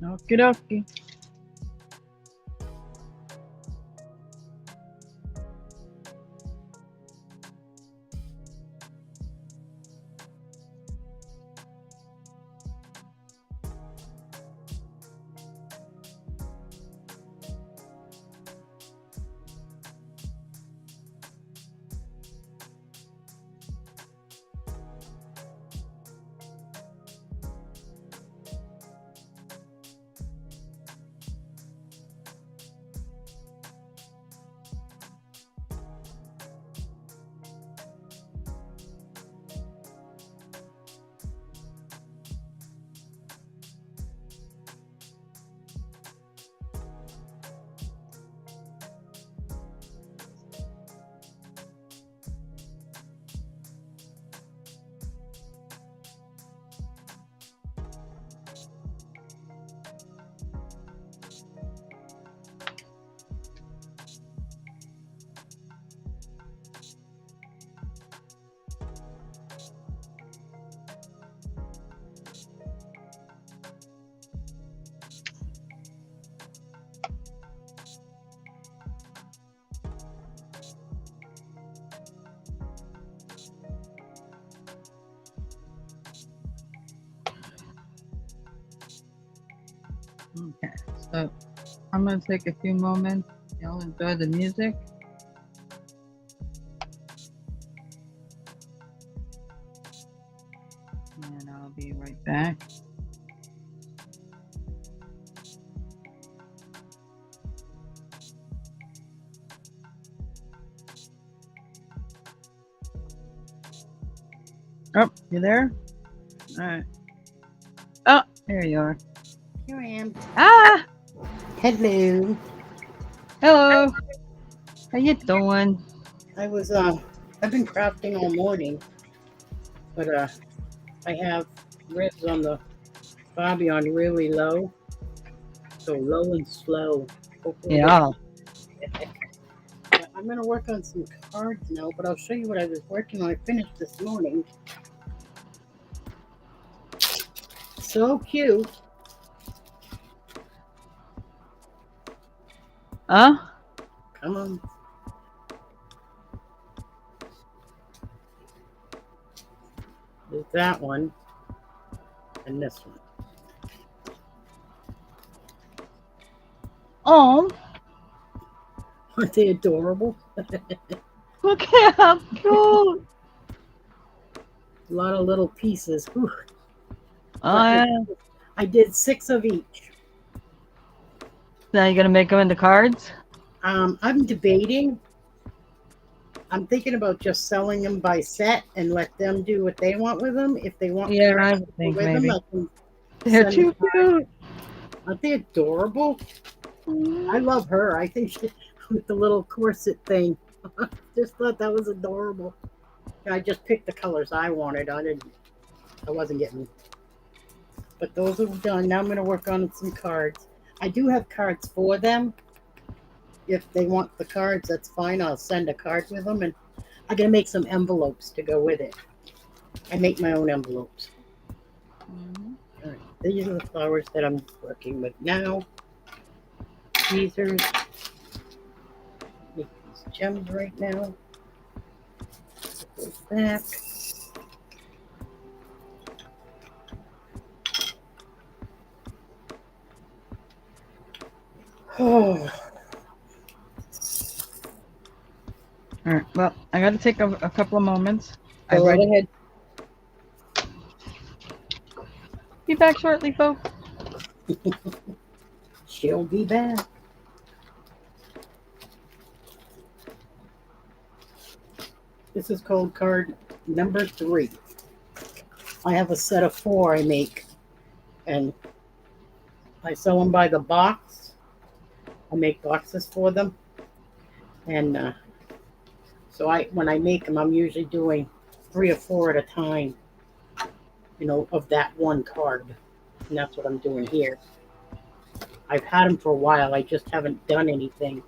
Okie dokie. Okay, so I'm gonna take a few moments. Y'all enjoy the music. And I'll be right back. Oh, you there? All right. Oh, there you are.
Here I am.
Ah,
Hello.
hello. How you doing?
I've been crafting all morning. but I have ribs on the bobby on really low, so low and slow. Hopefully they.
Yeah.
But I'm gonna work on some cards now, but I'll show you what I was working on. I finished this morning. So cute.
Huh?
Come on. There's that one and this one.
Oh,
Aren't they adorable?
look at how cute.
A lot of little pieces. Whew.
Oh, yeah.
I did 6 of each.
Now you're gonna make them into cards?
I'm debating. I'm thinking about just selling them by set and let them do what they want with them. If they want
Yeah, I
cards
would think
with
maybe.
them, I can
They're
send
too
them.
cute.
Aren't they adorable? I love her. I think she, with the little corset thing. Just thought that was adorable. I just picked the colors I wanted. I wasn't getting. But those are done. Now I'm going to work on some cards. I do have cards for them. If they want the cards, that's fine. I'll send a card with them, and I'm going to make some envelopes to go with it. I make my own envelopes. All right, these are the flowers that I'm working with now. These are make these gems right now. Go back. Oh,
All right. Well, I got to take a couple of moments.
go right ahead.
Be back shortly, folks.
She'll be back. This is code card number 3. I have a set of 4 I make, and I sell them by the box. I make boxes for them, and so when I make them, I'm usually doing 3 or 4 at a time. Of that one card, and that's what I'm doing here. I've had them for a while. I just haven't done anything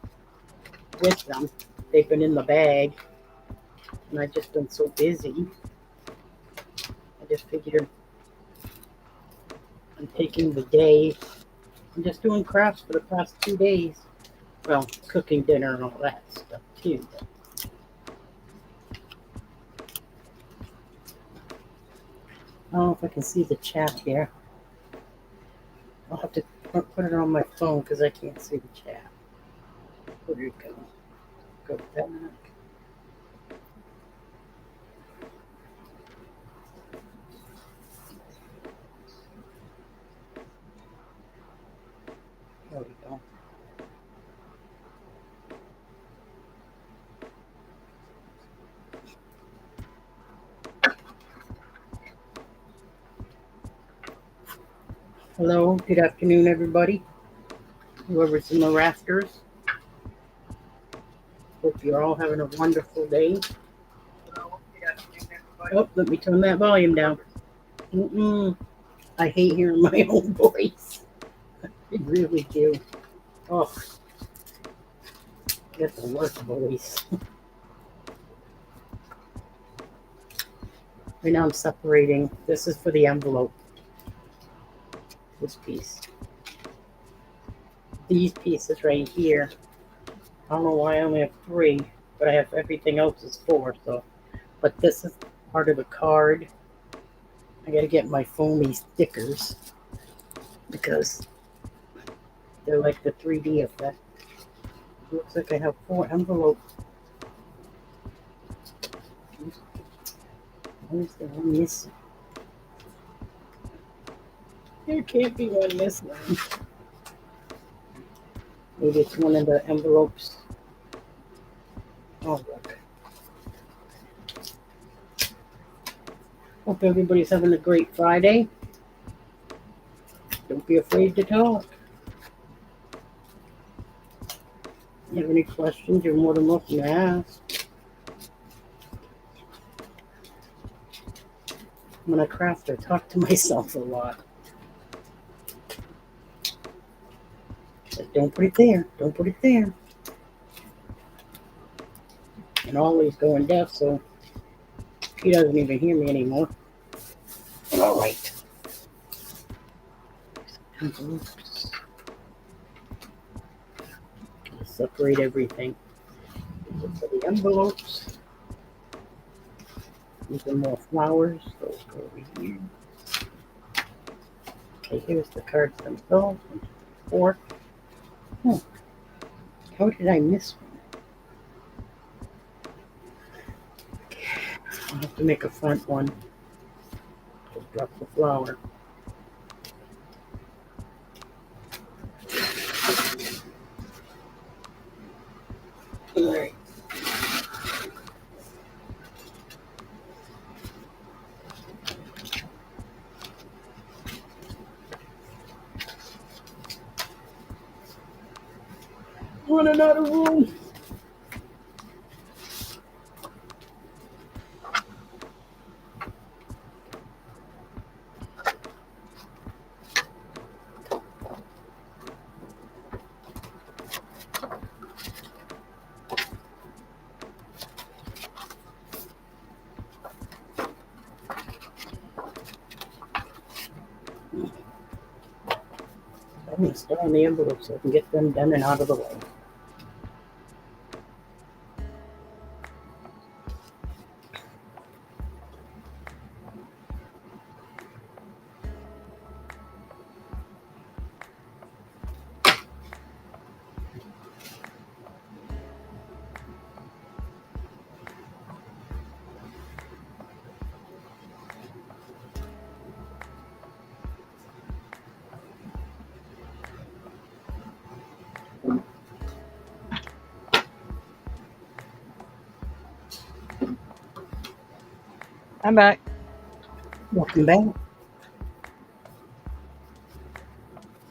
with them. They've been in the bag, and I've just been so busy. I just figured I'm taking the day. I'm just doing crafts for the past 2 days. Well, cooking dinner and all that stuff too. I don't know if I can see the chat here. I'll have to put it on my phone because I can't see the chat. Where do you go? Go back. There we go. Hello, good afternoon, everybody. Whoever's in the rafters. Hope you're all having a wonderful day. Oh, let me turn that volume down. I hate hearing my own voice. I really do. Oh, that's the worst voice. Right now I'm separating. This is for the envelope. This piece. These pieces right here. I don't know why I only have 3, but I have everything else is 4. So, but this is part of the card. I gotta get my foamy stickers because they're like the 3D effect. Looks like I have 4 envelopes. Where's the one missing? There can't be one missing. Maybe it's one of the envelopes. Oh, look. Hope everybody's having a great Friday. Don't be afraid to talk. If you have any questions, you're more than welcome to ask. When I craft, I talk to myself a lot. Like, don't put it there. Don't put it there. And Ollie's going deaf, so he doesn't even hear me anymore. All right. Envelopes. Separate everything. For the envelopes. These are more flowers. Those go over here. Okay, here's the cards themselves. 4. Oh, how did I miss one? I'll have to make a front one. Just drop the flower. All right. Running out of room. I'm going to start on the envelopes so I can get them done and out of the way.
I'm back.
Welcome back.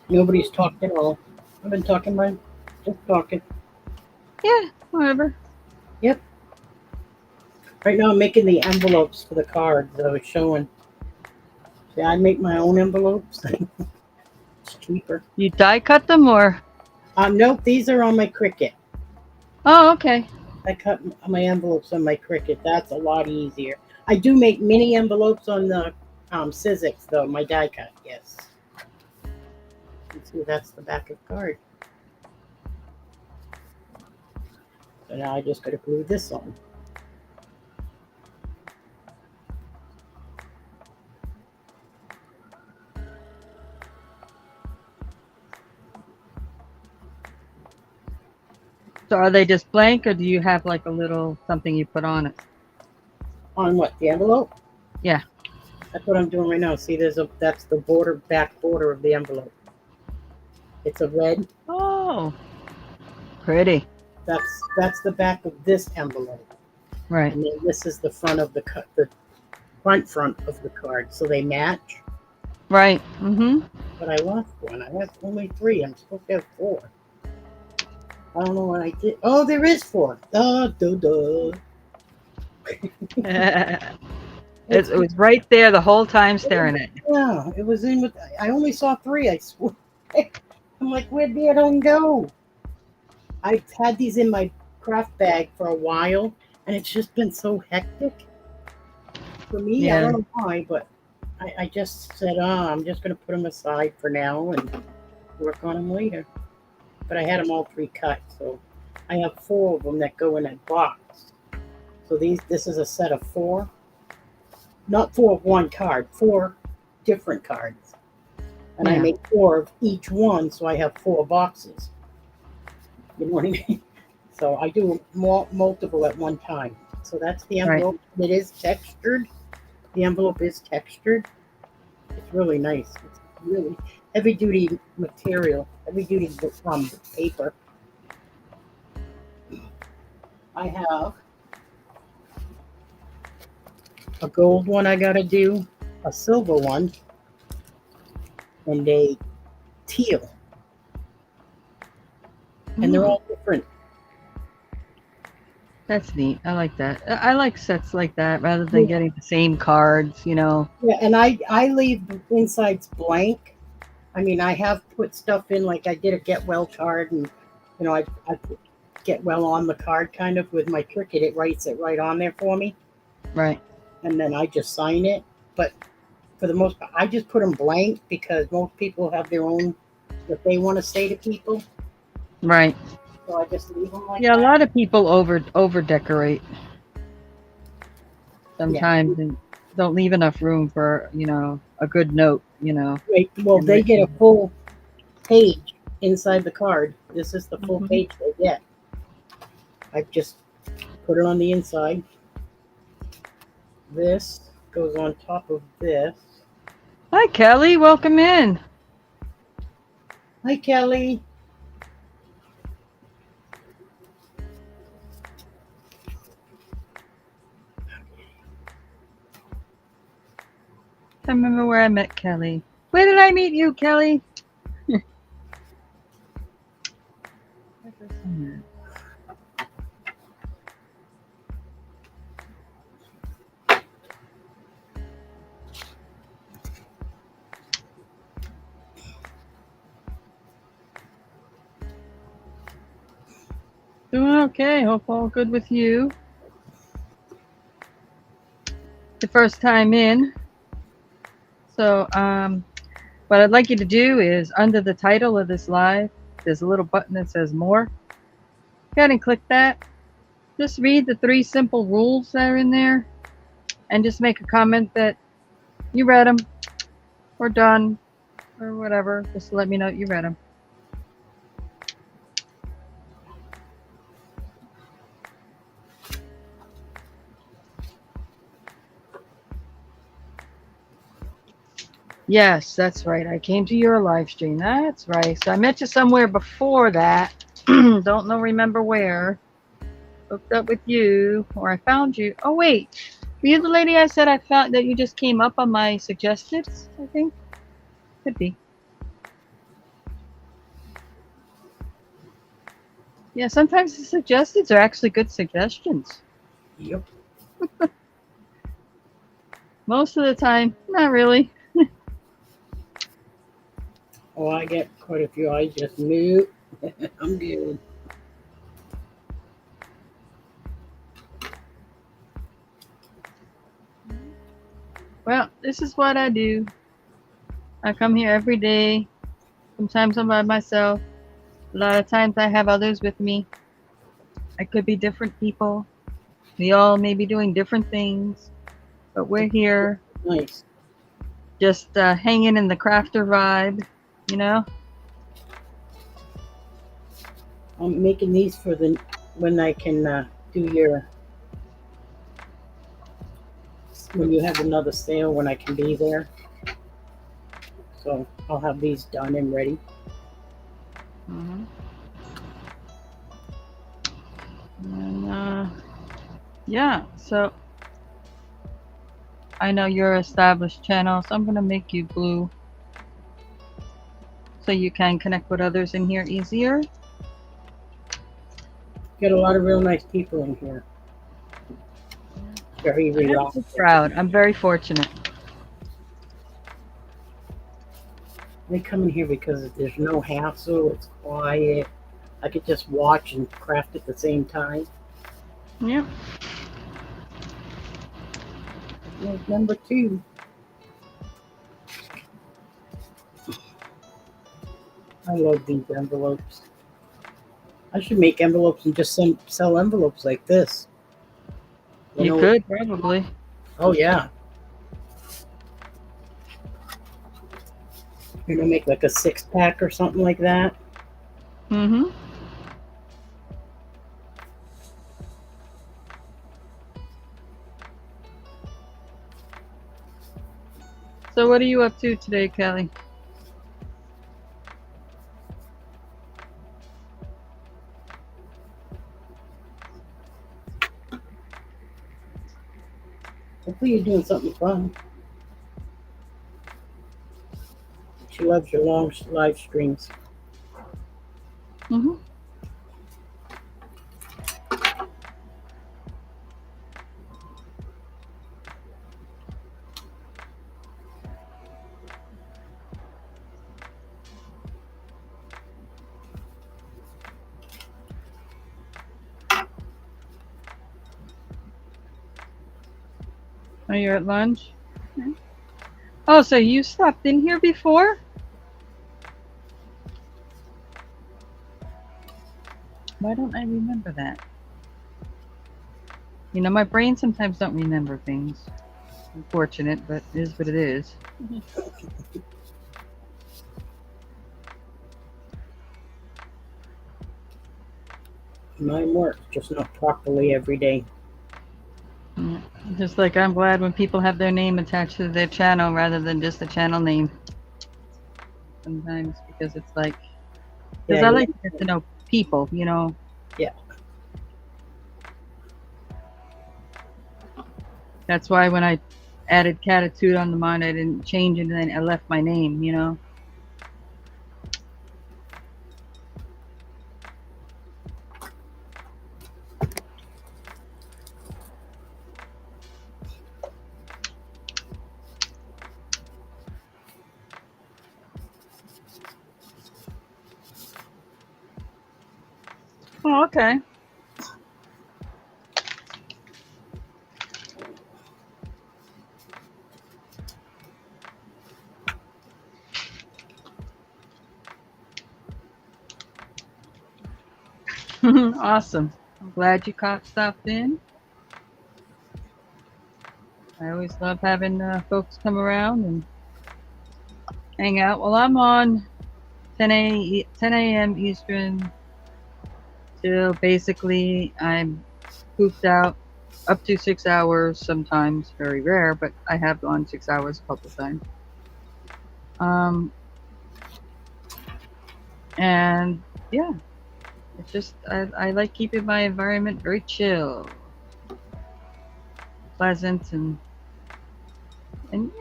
Nobody's talked at all. I've been talking, just talking.
Yeah, whatever.
Yep. Right now I'm making the envelopes for the cards that I was showing. See, I make my own envelopes. It's cheaper.
You die cut them or?
Nope, these are on my Cricut.
Oh, okay.
I cut my envelopes on my Cricut. That's a lot easier. I do make mini envelopes on the Sizzix, though, my die cut, yes. You see, that's the back of the card. So now I just got to glue this on.
So are they just blank or do you have like a little something you put on it?
On what, the envelope?
Yeah.
That's what I'm doing right now. See, that's the back border of the envelope. It's a red.
Oh, pretty.
That's the back of this envelope.
Right.
And then this is the front of the front of the card. So they match.
Right. Mm-hmm.
But I lost one. I have only 3. I'm supposed to have 4. I don't know what I did. Oh, there is 4. Duh.
It was right there the whole time staring at you.
Yeah, it was in with. I only saw 3. I swear. I'm like, where'd the other one go? I've had these in my craft bag for a while, and it's just been so hectic for me.
Yeah.
I don't know why, but I just said, I'm just going to put them aside for now and work on them later. But I had them all 3 cut, so I have 4 of them that go in a box. So this is a set of 4. Not 4 of one card, 4 different cards. And I
Yeah.
make 4 of each one, so I have 4 boxes. You know what I mean? So I do multiple at one time. So that's the envelope. It is textured. The envelope is textured. It's really nice. It's really heavy-duty material, heavy-duty paper. I have a gold one I gotta do, a silver one, and a teal. And they're all different.
That's neat. I like that. I like sets like that rather than getting the same cards, you know.
Yeah, and I leave the insides blank. I mean, I have put stuff in, like I did a get well card, and I put get well on the card kind of with my Cricut. It writes it right on there for me,
Right.
and then I just sign it. But for the most part, I just put them blank because most people have their own what they want to say to people.
Right.
So I just leave them like
Yeah, a
that.
lot of people over decorate
Yeah.
sometimes and don't leave enough room for, you know, a good note, you know.
Right. Well,
And
they get a
written.
full page inside the card. This is the full
Mhm.
page they get. I just put it on the inside. This goes on top of this.
Hi, Kelly. Welcome in.
Hi, Kelly.
I remember where I met Kelly. Where did I meet you, Kelly? Doing okay. Hope all good with you. The first time in. So, what I'd like you to do is under the title of this live, there's a little button that says more. Go ahead and click that. Just read the 3 simple rules that are in there and just make a comment that you read them or done or whatever. Just let me know you read them. Yes, that's right. I came to your live stream. That's right. So I met you somewhere before that. Don't know, remember where. Hooked up with you, or I found you. Oh, wait. Were you the lady I said I found that you just came up on my suggested? I think. Could be. Yeah, sometimes the suggestions are actually good suggestions.
Yep.
Most of the time, not really.
Oh, I get quite a few. I just mute. I'm good.
Well, this is what I do. I come here every day. Sometimes I'm by myself. A lot of times I have others with me. I could be different people. We all may be doing different things, but we're here
Nice.
just hanging in the crafter vibe, you know?
I'm making these for the when I can do your when you have another sale when I can be there. So I'll have these done and ready.
Mm-hmm. And yeah, so I know you're an established channel, so I'm gonna make you blue so you can connect with others in here easier.
Got a lot of real nice people in here. Very
I'm
relaxed.
so proud. I'm very fortunate.
They come in here because there's no hassle. It's quiet. I could just watch and craft at the same time.
Yeah.
There's number 2. I love these envelopes. I should make envelopes and just sell envelopes like this.
You could probably.
Oh yeah. You're gonna make like a 6-pack or something like that.
Mm-hmm. So what are you up to today, Kelly?
Hopefully you're doing something fun. She loves your long live streams.
Mm-hmm. Oh, you're at lunch? Okay. Oh, so you stopped in here before? Why don't I remember that? You know, my brain sometimes don't remember things. Unfortunate, but it is what it is.
Mine works, just not properly every day.
Yeah. Just like I'm glad when people have their name attached to their channel rather than just the channel name. Sometimes because it's like, because
Yeah,
I
you
like to get to know people, you know.
Yeah.
That's why when I added Cattitude on the mind, I didn't change it and then I left my name, you know. Oh, okay. Awesome. I'm glad you stopped in. I always love having folks come around and hang out. Well, I'm on 10 a.m. Eastern till basically I'm pooped out up to 6 hours sometimes, very rare, but I have gone 6 hours a couple times. And yeah, it's just I like keeping my environment very chill, pleasant, and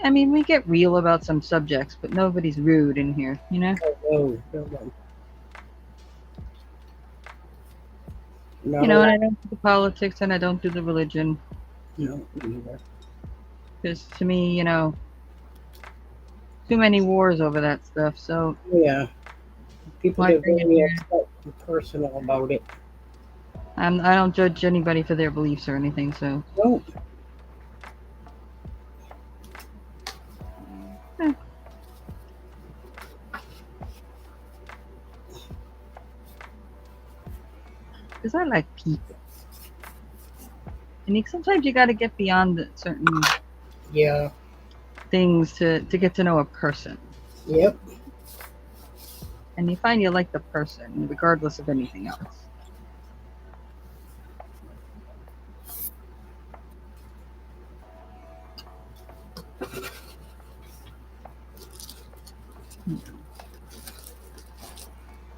I mean we get real about some subjects, but nobody's rude in here, you know.
Oh, no. Not
You know, and
allowed.
I don't do the politics and I don't do the religion
No, either.
because to me, you know, too many wars over that stuff. So
Yeah. People
why
get
bring it
very
here?
upset and personal about it.
I don't judge anybody for their beliefs or anything. So
No.
because I like people, and sometimes you got to get beyond certain
Yeah.
things to get to know a person,
Yep.
and you find you like the person regardless of anything else.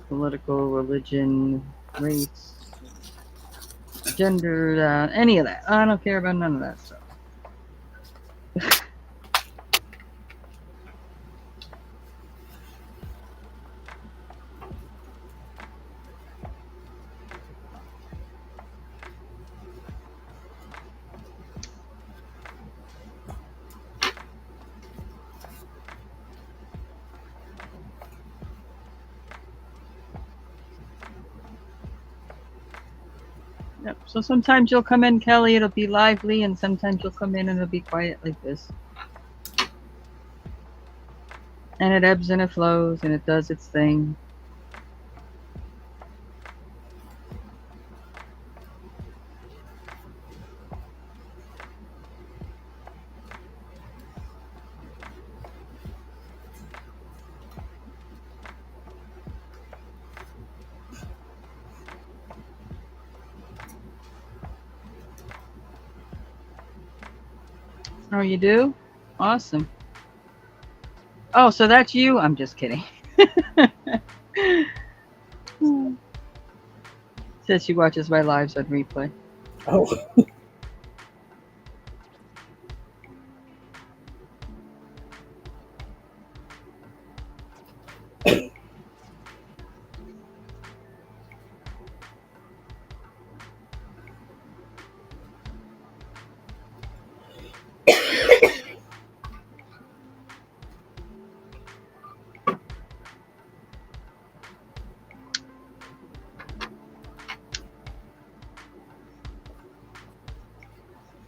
Political, religion, race, gender, any of that. I don't care about none of that stuff. Yep. So sometimes you'll come in, Kelly, it'll be lively, and sometimes you'll come in and it'll be quiet like this. And it ebbs and it flows and it does its thing. Oh, you do? Awesome. Oh, so that's you? I'm just kidding. Says she watches my lives on replay.
Oh.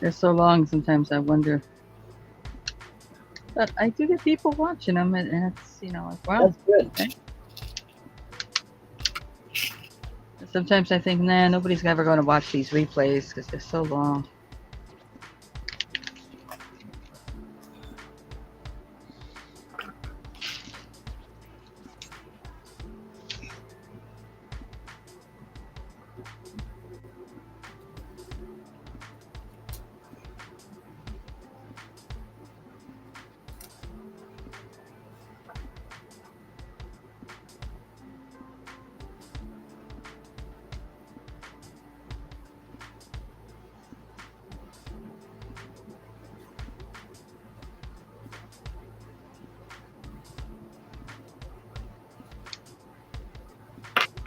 They're so long sometimes I wonder But I do get people watching them, and it's like, wow.
That's good.
Okay. Sometimes I think, nah, nobody's ever going to watch these replays because they're so long.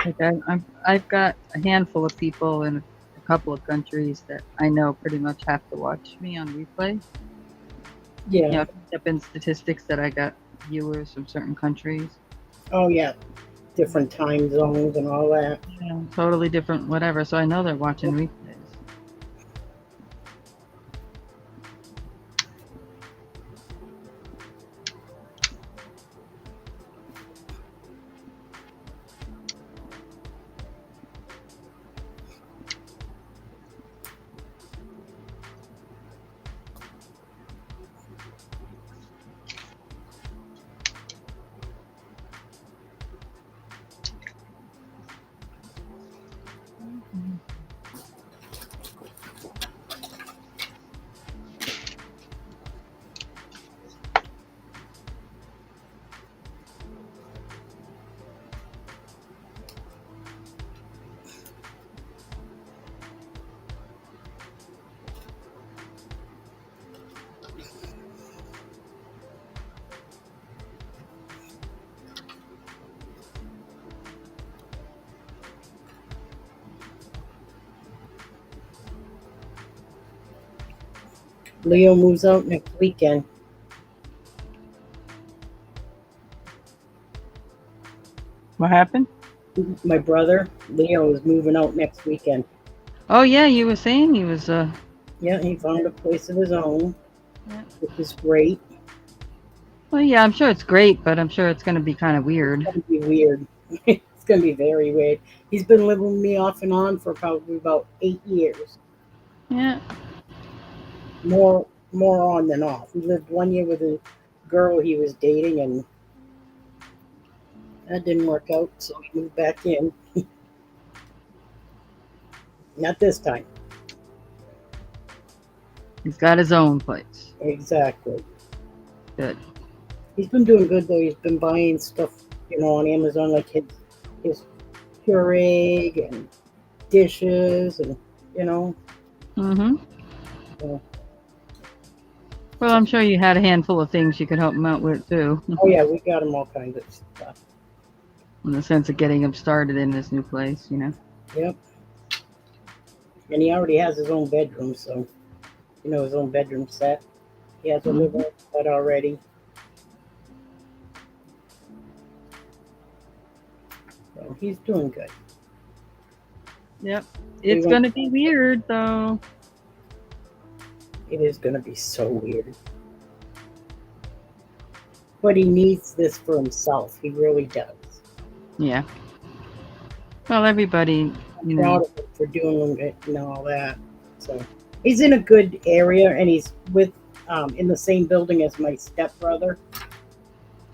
Like I've got a handful of people in a couple of countries that I know pretty much have to watch me on replay.
Yeah.
I picked up in statistics that I got viewers from certain countries.
Oh yeah. Different time zones and all that.
Yeah, totally different, whatever. So I know they're watching replays.
Leo moves out next weekend.
What happened?
My brother Leo is moving out next weekend.
Oh yeah, you were saying he was
Yeah, he found a place of his own,
Yeah.
which is great.
Well, yeah, I'm sure it's great, but I'm sure it's going to be kind of weird.
It's gonna be weird. It's gonna be very weird. He's been living with me off and on for probably about 8 years.
Yeah.
More on than off. He lived 1 year with a girl he was dating, and that didn't work out, so he moved back in. Not this time.
He's got his own place.
Exactly.
Good.
He's been doing good though. He's been buying stuff, on Amazon, like his Keurig and dishes, and
Mm-hmm.
So,
Well, I'm sure you had a handful of things you could help him out with too,
oh yeah, we got him all kinds of stuff.
in the sense of getting him started in this new place.
Yep. And he already has his own bedroom, so his own bedroom set. He has a
Mhm.
living room set already. So he's doing good.
Yep. It's going to be weird though.
It is going to be so weird. But he needs this for himself. He really does.
Yeah. Well, everybody,
I'm proud of him for doing it and all that. So he's in a good area, and he's with in the same building as my stepbrother.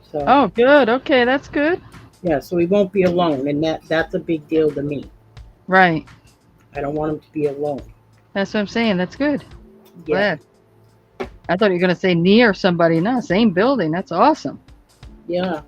So
Oh, good. Okay, that's good.
yeah, so he won't be alone, and that's a big deal to me.
Right.
I don't want him to be alone.
That's what I'm saying. That's good.
Yeah,
Glad. I thought you were going to say near somebody. No, same building. That's awesome.
yeah.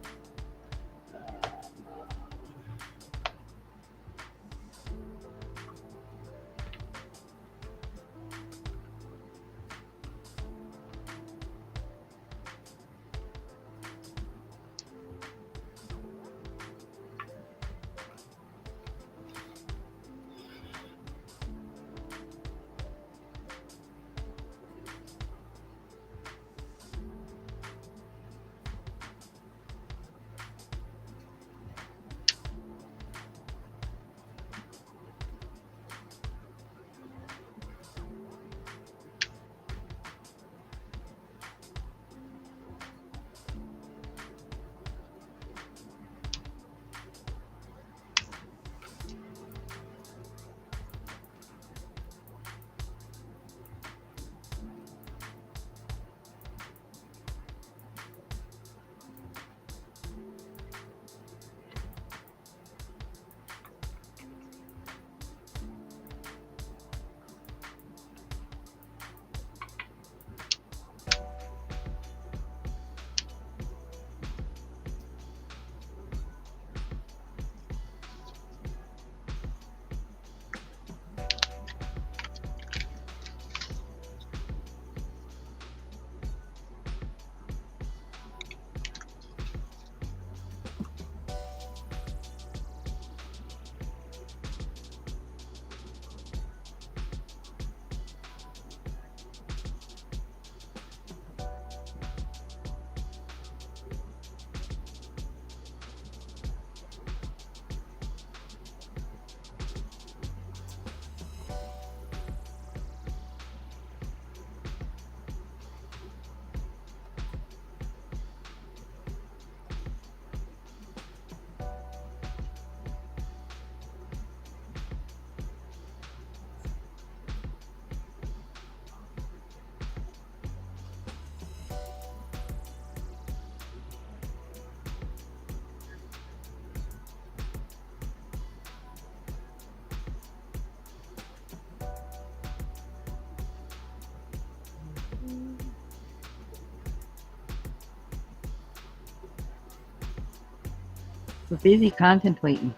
We're busy contemplating.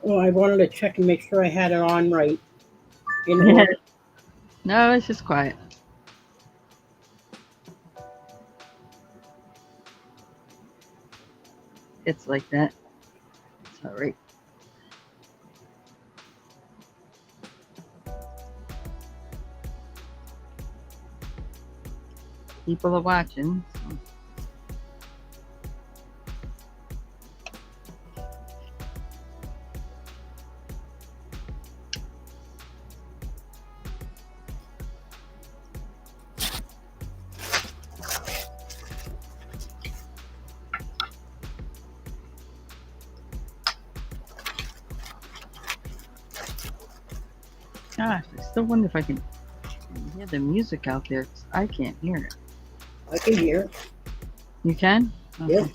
Well, I wanted to check and make sure I had it on right in order.
No, it's just quiet. It's like that. It's all right. People are watching. So. Gosh, I still wonder if I can hear the music out there. 'Cause I can't hear it.
I can hear.
You can? Okay.
Yeah.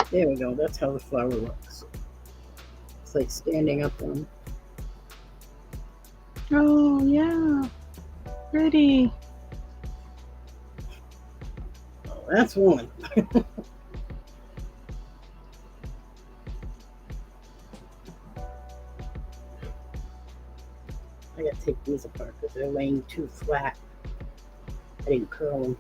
There we go. That's how the flower looks. It's like standing up on.
Oh, yeah. Pretty.
Oh, that's one. I gotta take these apart because they're laying too flat. I didn't curl them.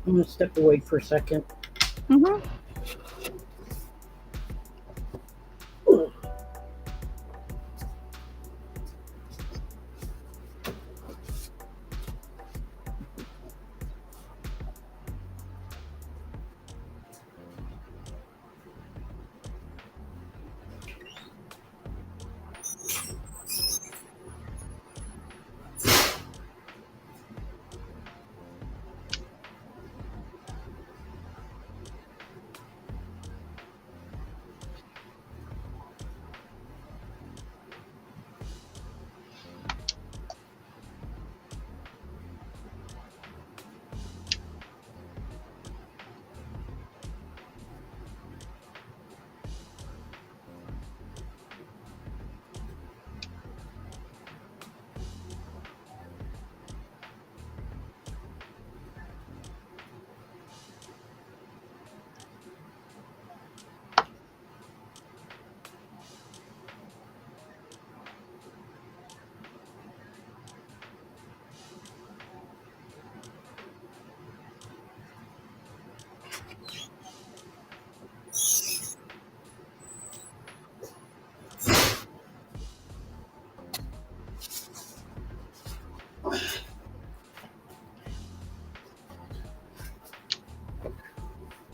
I'm gonna step away for a second.
Mm-hmm.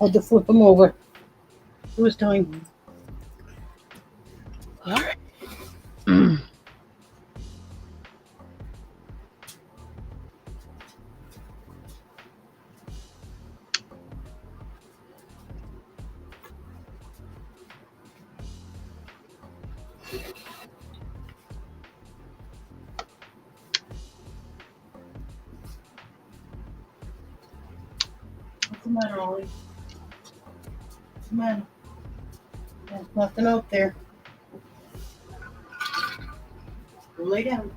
Had to flip them over. It was time. What's the matter, Ollie? What's the matter? There's nothing out there. Go lay down.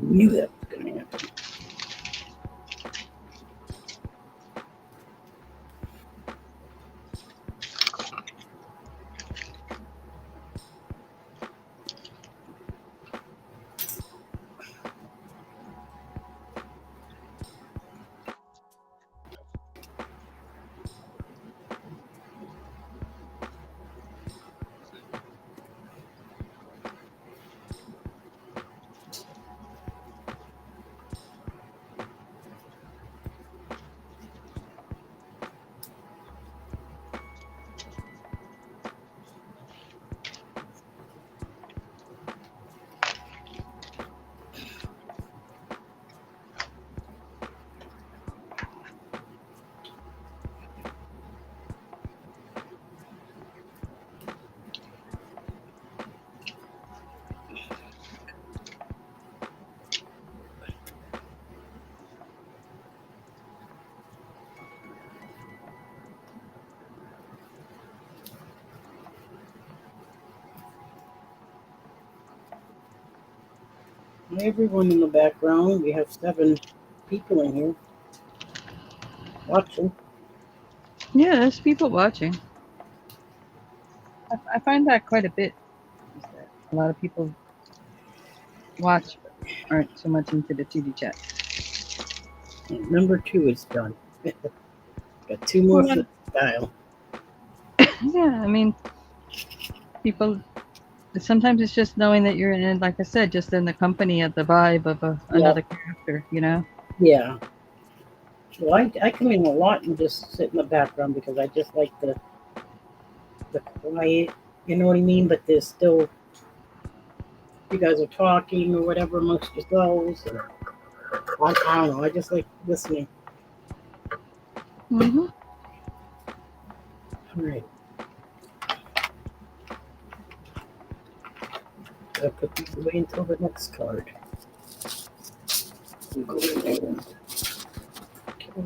knew that was going to happen. Everyone in the background, we have 7 people in here watching.
Yeah, there's people watching. I find that quite a bit. Is that a lot of people watch but aren't so much into the 2D chat.
And number 2 is done. Got 2 more for the style.
Yeah, I mean, people. Sometimes it's just knowing that you're in, like I said, just in the company of the vibe of another character, you know?
Yeah. Well, I come in a lot and just sit in the background because I just like the quiet, you know what I mean? But there's still, you guys are talking or whatever amongst yourselves. Or, I don't know. I just like listening.
Mm-hmm.
All right. I'll put these away until the next card. We'll go in there. Okay.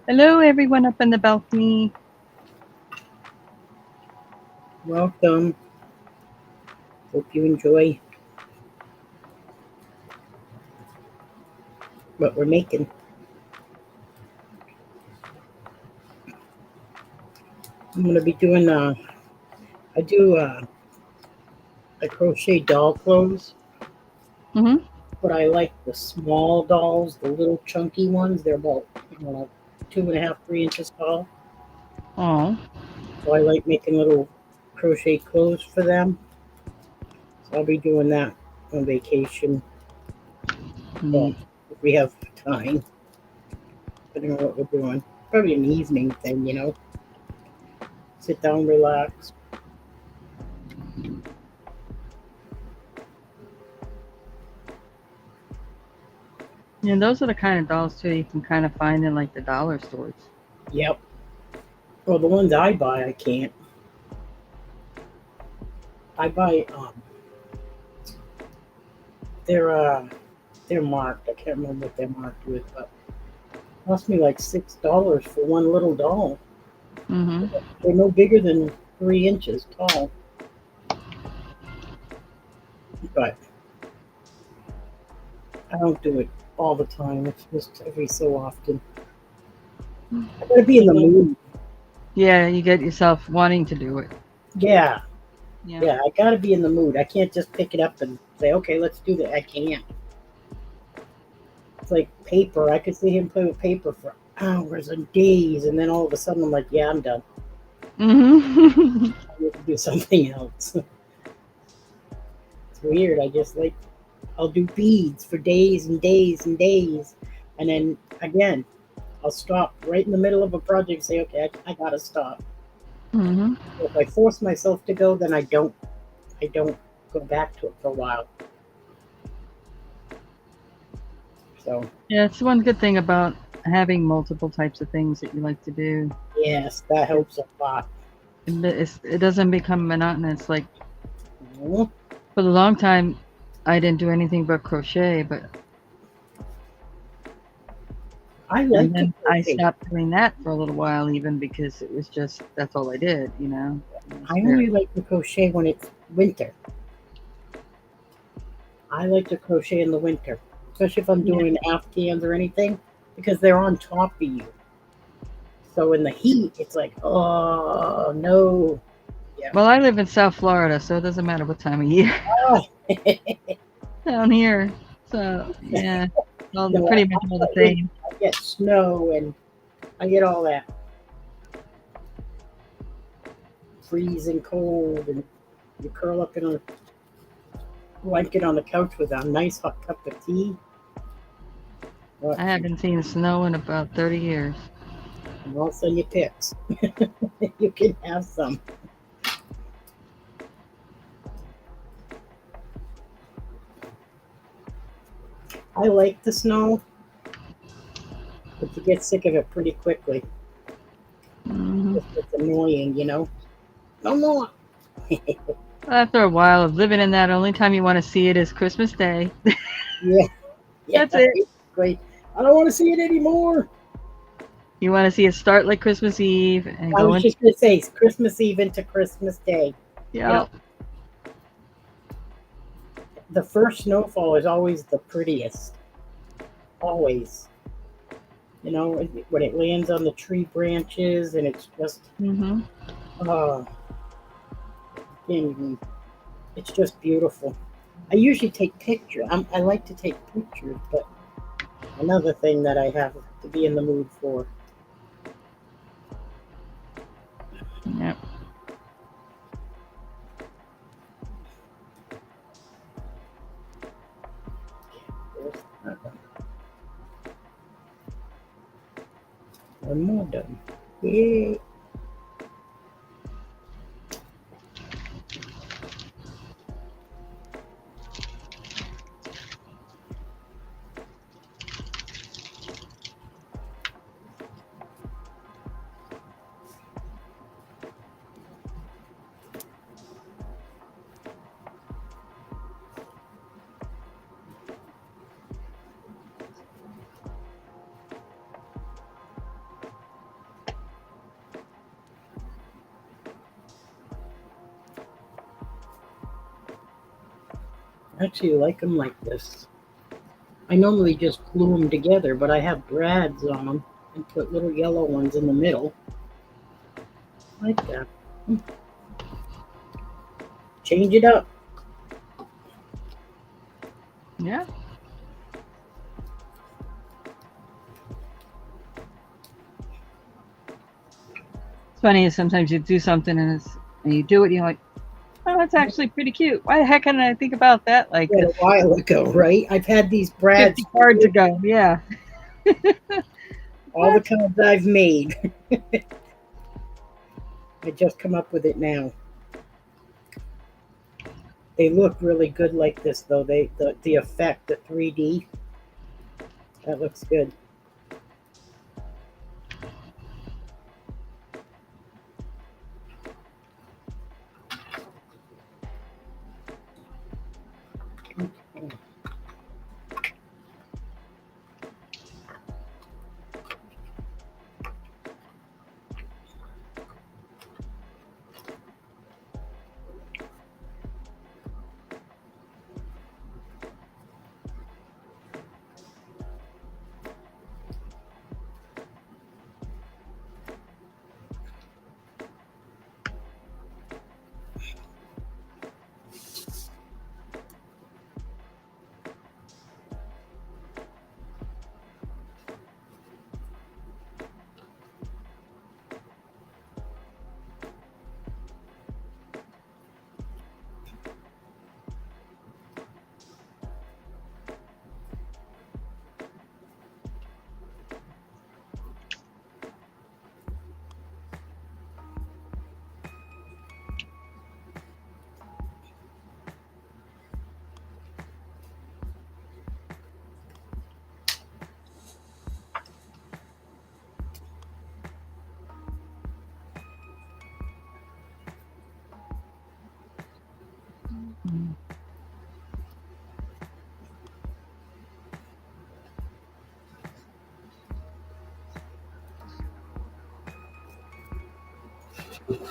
Hello, everyone up in the balcony.
Welcome. Hope you enjoy what we're making. I'm gonna be doing I do I crochet doll clothes,
Mm-hmm.
but I like the small dolls, the little chunky ones. They're about 2.5, 3 inches tall.
Oh.
So I like making little crochet clothes for them. So I'll be doing that on vacation. Well, if we have time. I don't know what we're doing. Probably an evening thing, you know. Sit down, relax.
Yeah, those are the kind of dolls too you can kind of find in like the dollar stores.
Yep. Well, the ones I buy, I can't. I buy they're marked. I can't remember what they're marked with, but it cost me like $6 for one little doll.
Mm-hmm.
They're no bigger than 3 inches tall. But I don't do it all the time. It's just every so often. I gotta be in the mood.
Yeah, you get yourself wanting to do it.
Yeah,
Yeah.
yeah. I gotta be in the mood. I can't just pick it up and say, "Okay, let's do that." I can't. It's like paper. I could see him play with paper for hours and days, and then all of a sudden, I'm like, "Yeah, I'm done.
Mm-hmm.
I need to do something else." It's weird. I just like I'll do beads for days and days and days, and then again, I'll stop right in the middle of a project and say, "Okay, I gotta stop."
Mm-hmm.
If I force myself to go, then I don't go back to it for a while. So
Yeah, it's one good thing about having multiple types of things that you like to do.
yes, that helps a lot.
It doesn't become monotonous. Like
Mhm.
for a long time, I didn't do anything but crochet, but
I
And
like to
then I
crochet.
stopped doing that for a little while, even because it was just that's all I did, you know. It was
I
very-
only like to crochet when it's winter. I like to crochet in the winter, especially if I'm
Yeah.
doing afghans or anything, because they're on top of you. So in the heat, it's like, oh no. Yeah.
Well, I live in South Florida, so it doesn't matter what time of year
Oh,
down here. So yeah, all the
no,
pretty much all the
I
same.
get snow and I get all that freezing cold, and you curl up in a blanket on the couch with a nice hot cup of tea.
I haven't seen snow in about 30 years.
I'll send you pics. You can have some. I like the snow, but you get sick of it pretty quickly.
Hmm.
It's annoying, you know. No more.
After a while of living in that, only time you want to see it is Christmas Day.
Yeah, yeah,
That's it.
great. I don't want to see it anymore.
You want to see it start like Christmas Eve and
I
go
was
into
just gonna say it's Christmas Eve into Christmas Day.
yeah.
The first snowfall is always the prettiest. Always. You know, when it lands on the tree branches and it's just,
Hmm.
uh, can't even- it's just beautiful. I usually take pictures. I like to take pictures, but another thing that I have to be in the mood for.
Yep.
One more done. Yay. I actually like them like this. I normally just glue them together, but I have brads on them and put little yellow ones in the middle. Like that. Change it up.
Yeah. It's funny sometimes you do something and you do it and you're like, oh, that's actually pretty cute. Why the heck didn't I think about that like
What, a while ago, right? I've had these
50
brads
cards ago? Yeah.
all the cards I've made. I just come up with it now. They look really good like this, though. The effect, the 3D, that looks good.
Mm.
And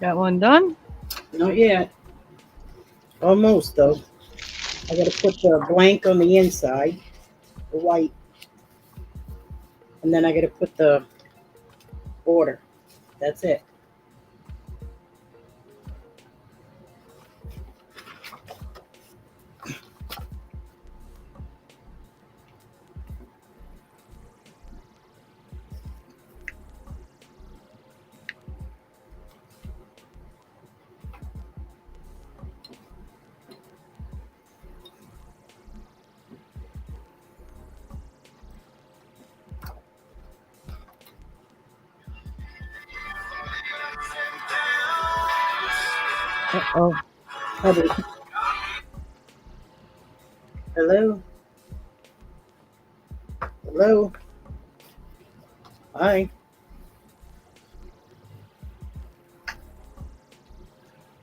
Got one done?
Not yet. Almost though. I gotta put the blank on the inside, the white, and then I gotta put the border. That's it.
Uh-oh.
Hello? Hello? Hi.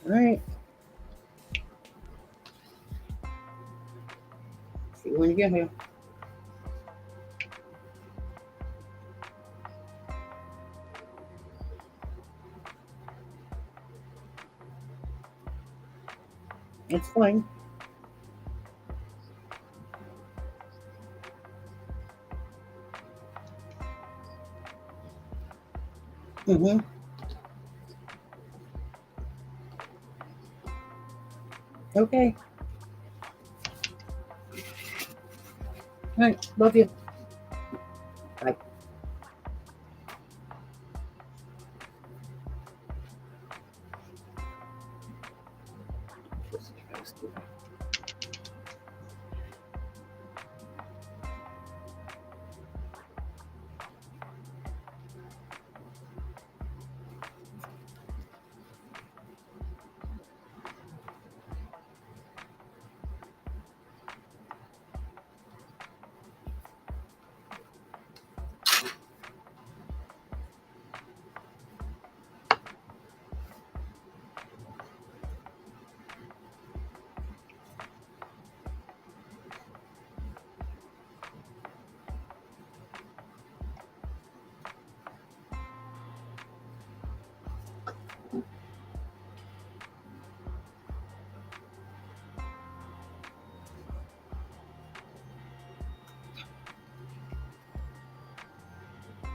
All right. See you when you get here. It's fine. Mm-hmm. Okay. All right. Love you. Bye.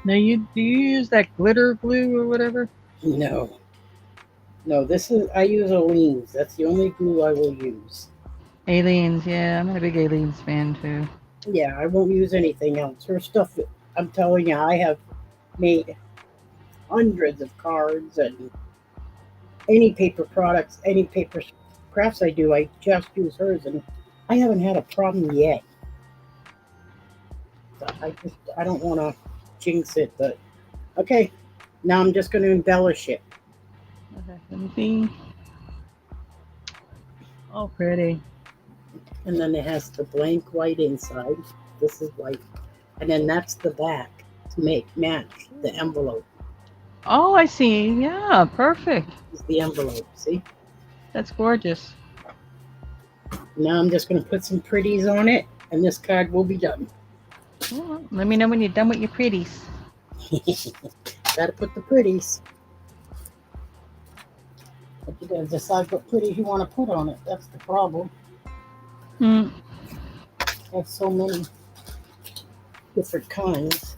Now, do you use that glitter glue or whatever?
No. No, this is, I use Olene's. That's the only glue I will use.
Aliens, yeah, I'm a big Aliens fan too.
Yeah, I won't use anything else. Her stuff, I'm telling you, I have made hundreds of cards and any paper products, any paper crafts I do, I just use hers, and I haven't had a problem yet. So I don't want to jinx it, but okay. Now I'm just going to embellish it.
Okay, let me see. Oh, pretty.
And then it has the blank white inside. This is white. And then that's the back to match the envelope.
Oh, I see. Yeah, perfect.
This is the envelope, see?
That's gorgeous.
Now I'm just going to put some pretties on it, and this card will be done.
Well, let me know when you're done with your pretties.
Gotta put the pretties. But you gotta decide what pretties you want to put on it. That's the problem.
Hmm.
I have so many different kinds.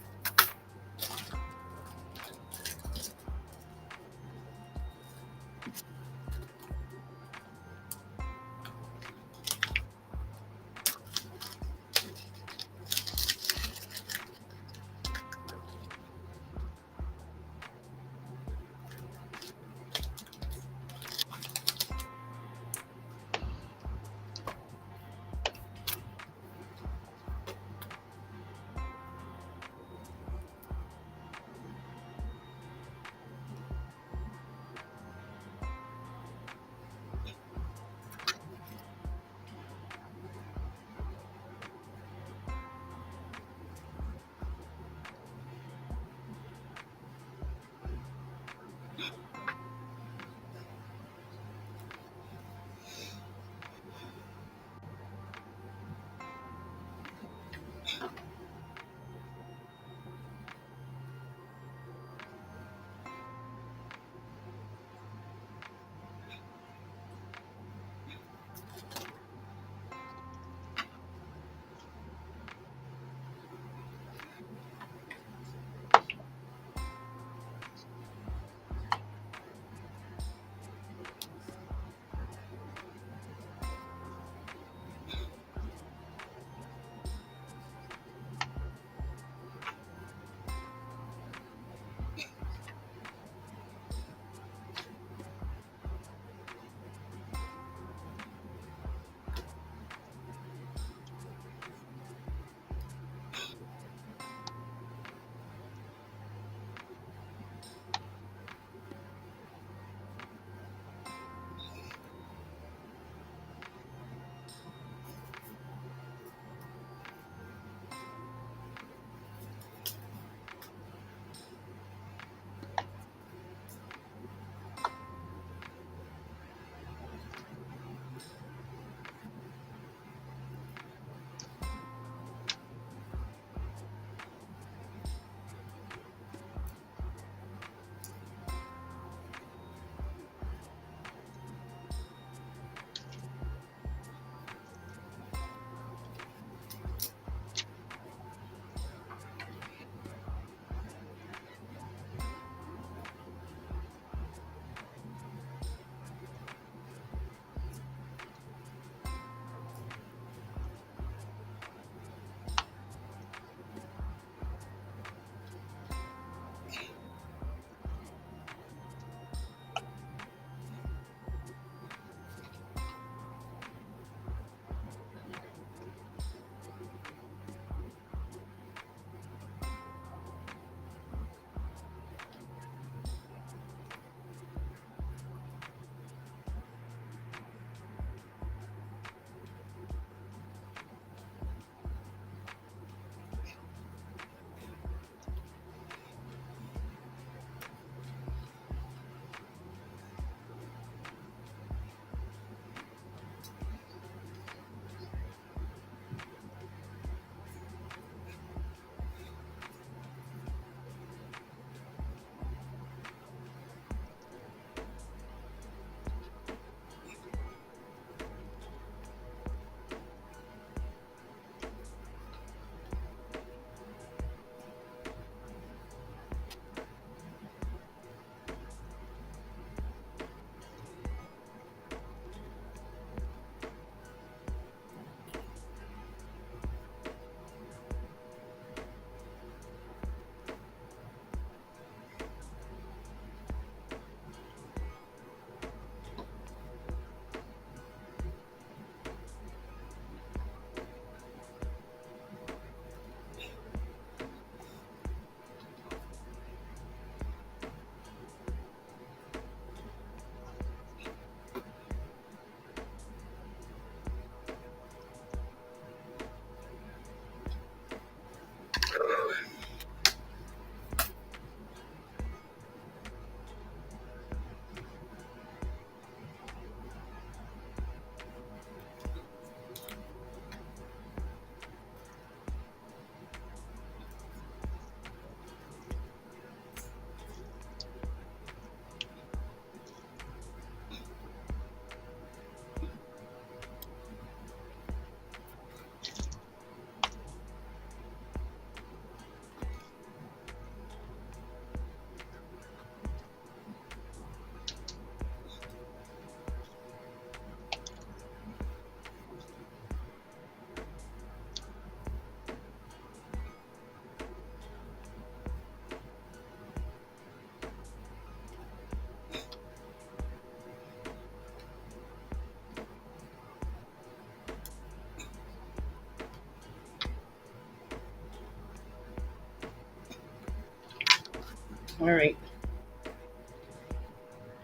All right.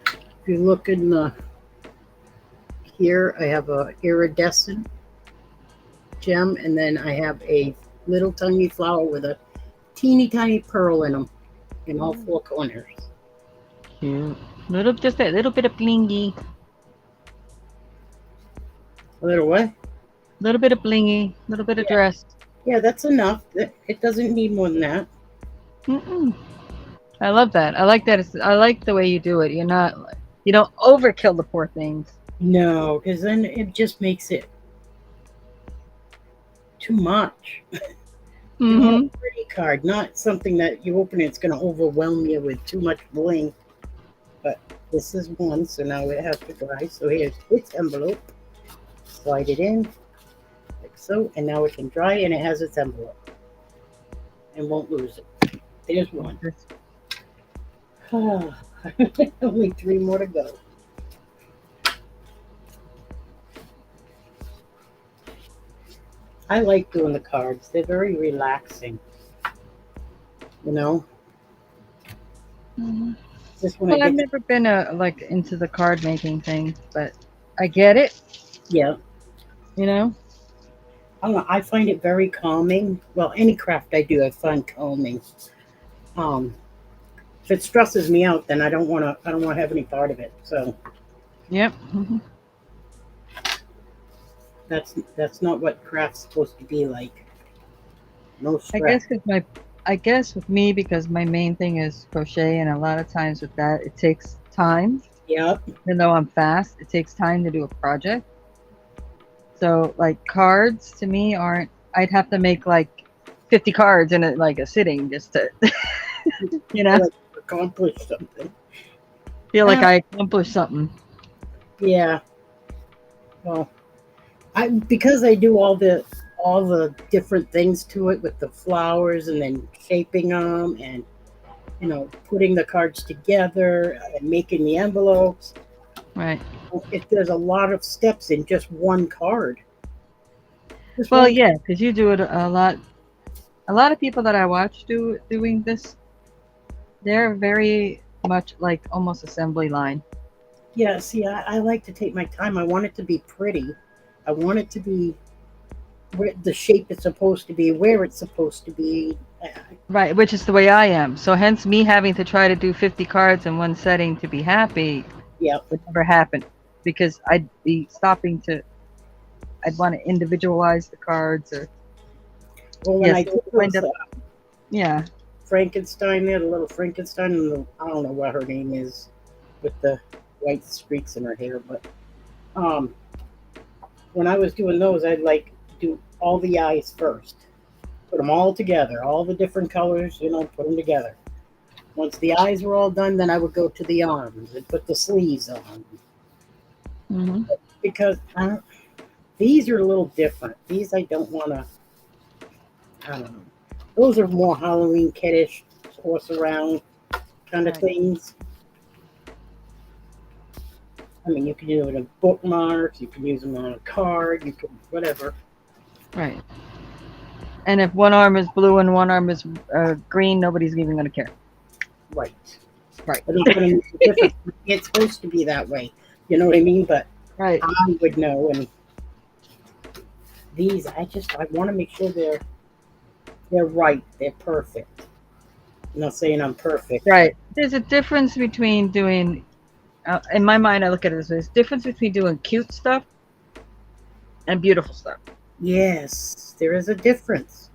If you look in the here, I have a iridescent gem, and then I have a little tiny flower with a teeny tiny pearl in them in all four corners.
Cute. Just a little bit of blingy.
A little what?
Little bit of blingy. Little bit of
Yeah.
dress.
Yeah, that's enough. It doesn't need more than that.
Mm-mm. I love that. I like that. I like the way you do it. You don't overkill the poor things.
No, because then it just makes it too much. You want
Mm-hmm.
a pretty card, not something that you open it's going to overwhelm you with too much bling. But this is one, so now it has to dry. So here's its envelope. Slide it in, like so, and now it can dry, and it has its envelope. And won't lose it. There's one. Only 3 more to go. I like doing the cards. They're very relaxing. You know?
Mm-hmm.
Just when I
Well, I've
get
never been into the card making thing, but I get it.
yeah.
You know.
I don't know. I find it very calming. Well, any craft I do, I find calming. If it stresses me out, then I don't want to. I don't want to have any part of it. So
Yep. Mm-hmm.
that's not what craft's supposed to be like. No stress.
I guess with me, because my main thing is crochet, and a lot of times with that it takes time.
Yep.
Even though I'm fast, it takes time to do a project. So like cards to me aren't. I'd have to make like 50 cards in a sitting just to,
Like accomplish something.
feel like I accomplished something.
Yeah. Well, because I do all the different things to it with the flowers and then shaping them and putting the cards together and making the envelopes.
Right.
If there's a lot of steps in just one card.
Well, yeah, because you do it a lot. A lot of people that I watch doing this, they're very much like almost assembly line.
Yeah, see, I like to take my time. I want it to be pretty. I want it to be where the shape it's supposed to be, where it's supposed to be.
Right, which is the way I am. So hence me having to try to do 50 cards in one setting to be happy
Yeah.
would never happen, because I'd be I'd want to individualize the cards, or
Well, when
yes,
I did those,
yeah.
Frankenstein there, the little Frankenstein, and I don't know what her name is with the white streaks in her hair, but when I was doing those, I'd do all the eyes first, put them all together, all the different colors, put them together. Once the eyes were all done, then I would go to the arms and put the sleeves on.
Mm-hmm.
Because these are a little different. These I don't want to, I don't know. Those are more Halloween kiddish, horse around kind of
Right.
things. I mean, you can use it in bookmarks, you can use them on a card, you can, whatever.
Right. And if one arm is blue and one arm is green, nobody's even going to care.
Right.
Right.
But it's gonna make a difference. It's supposed to be that way. You know what I mean? But
Right.
I would know. And these, I want to make sure they're right. They're perfect. I'm not saying I'm perfect.
Right. There's a difference between doing, in my mind, I look at it as there's a difference between doing cute stuff and beautiful stuff.
Yes, there is a difference.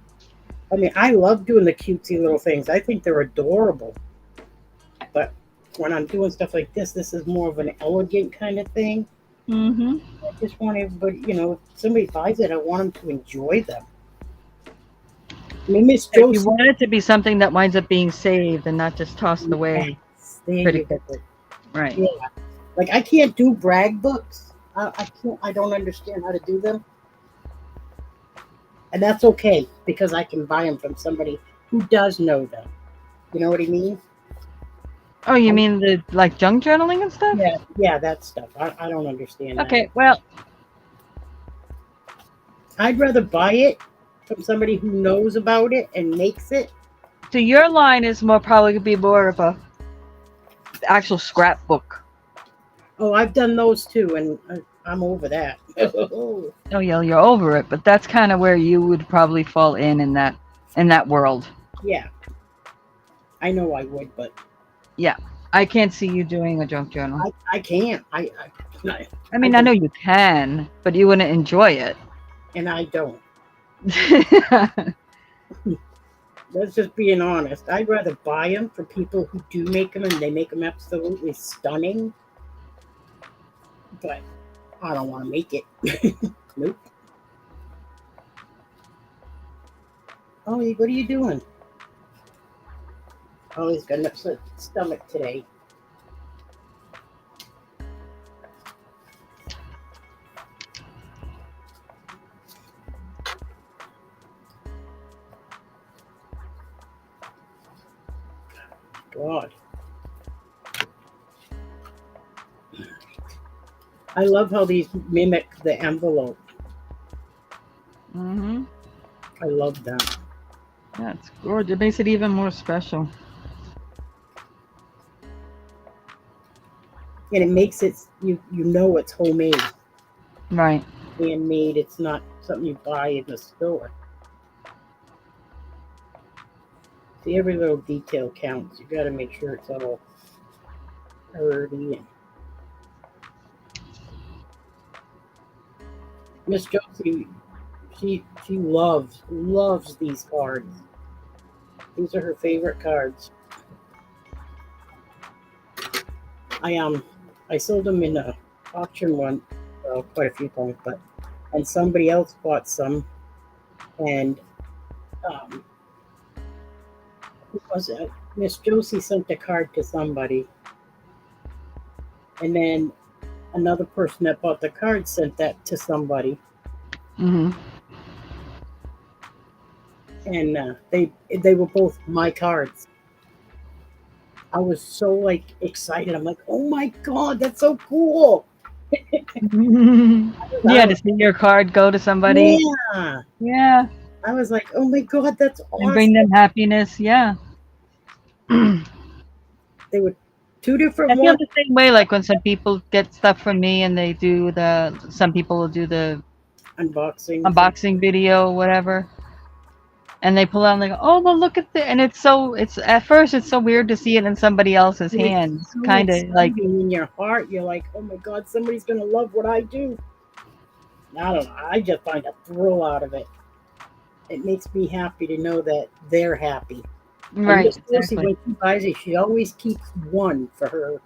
I mean, I love doing the cutesy little things. I think they're adorable. But when I'm doing stuff like this is more of an elegant kind of thing.
Mm-hmm.
I just want everybody, if somebody buys it, I want them to enjoy them. I mean, Miss
You
Josie.
want it to be something that winds up being saved and not just tossed away.
There
Pretty
you go.
Right.
Yeah. Like, I can't do brag books. I can't. I don't understand how to do them. And that's okay, because I can buy them from somebody who does know them. You know what I mean?
Oh, you mean the junk journaling and stuff?
Yeah, that stuff. I don't understand that.
Okay, well,
I'd rather buy it from somebody who knows about it and makes it
So your line is more probably gonna be more of a actual scrapbook.
Oh, I've done those too, and I'm over that.
Oh yeah, you're over it, but that's kind of where you would probably fall in that world.
Yeah, I know I would, but
Yeah, I can't see you doing a junk journal.
I can't.
I mean, I know you can, but you wouldn't enjoy it.
and I don't. That's just being honest. I'd rather buy them for people who do make them, and they make them absolutely stunning. But I don't want to make it. Nope. Ollie, what are you doing? Ollie's got an upset stomach today. God. I love how these mimic the envelope.
Mm-hmm.
I love that.
That's gorgeous. It makes it even more special.
And it makes it, you know it's homemade,
Right.
handmade. It's not something you buy in the store. See, every little detail counts. You got to make sure it's all earthy. And Miss Josie, she loves these cards. These are her favorite cards. I sold them in a auction one, quite a few times, and somebody else bought some, and who was it? Miss Josie sent a card to somebody, and then another person that bought the card sent that to somebody,
Mm-hmm.
and they were both my cards. I was so like excited. I'm like, oh my god, that's so cool!
Yeah, to see your card go to somebody.
Yeah,
Yeah.
I was like, oh my god, that's
And bring
awesome.
them happiness. Yeah.
They were two different
I feel
ones.
the same way. Like when some people get stuff from me and they do some people will do the
Unboxing.
unboxing video, whatever. And they pull out and they go, oh, well, look at the, and it's at first it's so weird to see it in somebody else's hands.
So
Kind of like,
exciting in your heart. You're like, oh my god, somebody's gonna love what I do. I don't know. I just find a thrill out of it. It makes me happy to know that they're happy.
right.
And Miss Lucy,
Exactly.
when she buys it, she always keeps one for her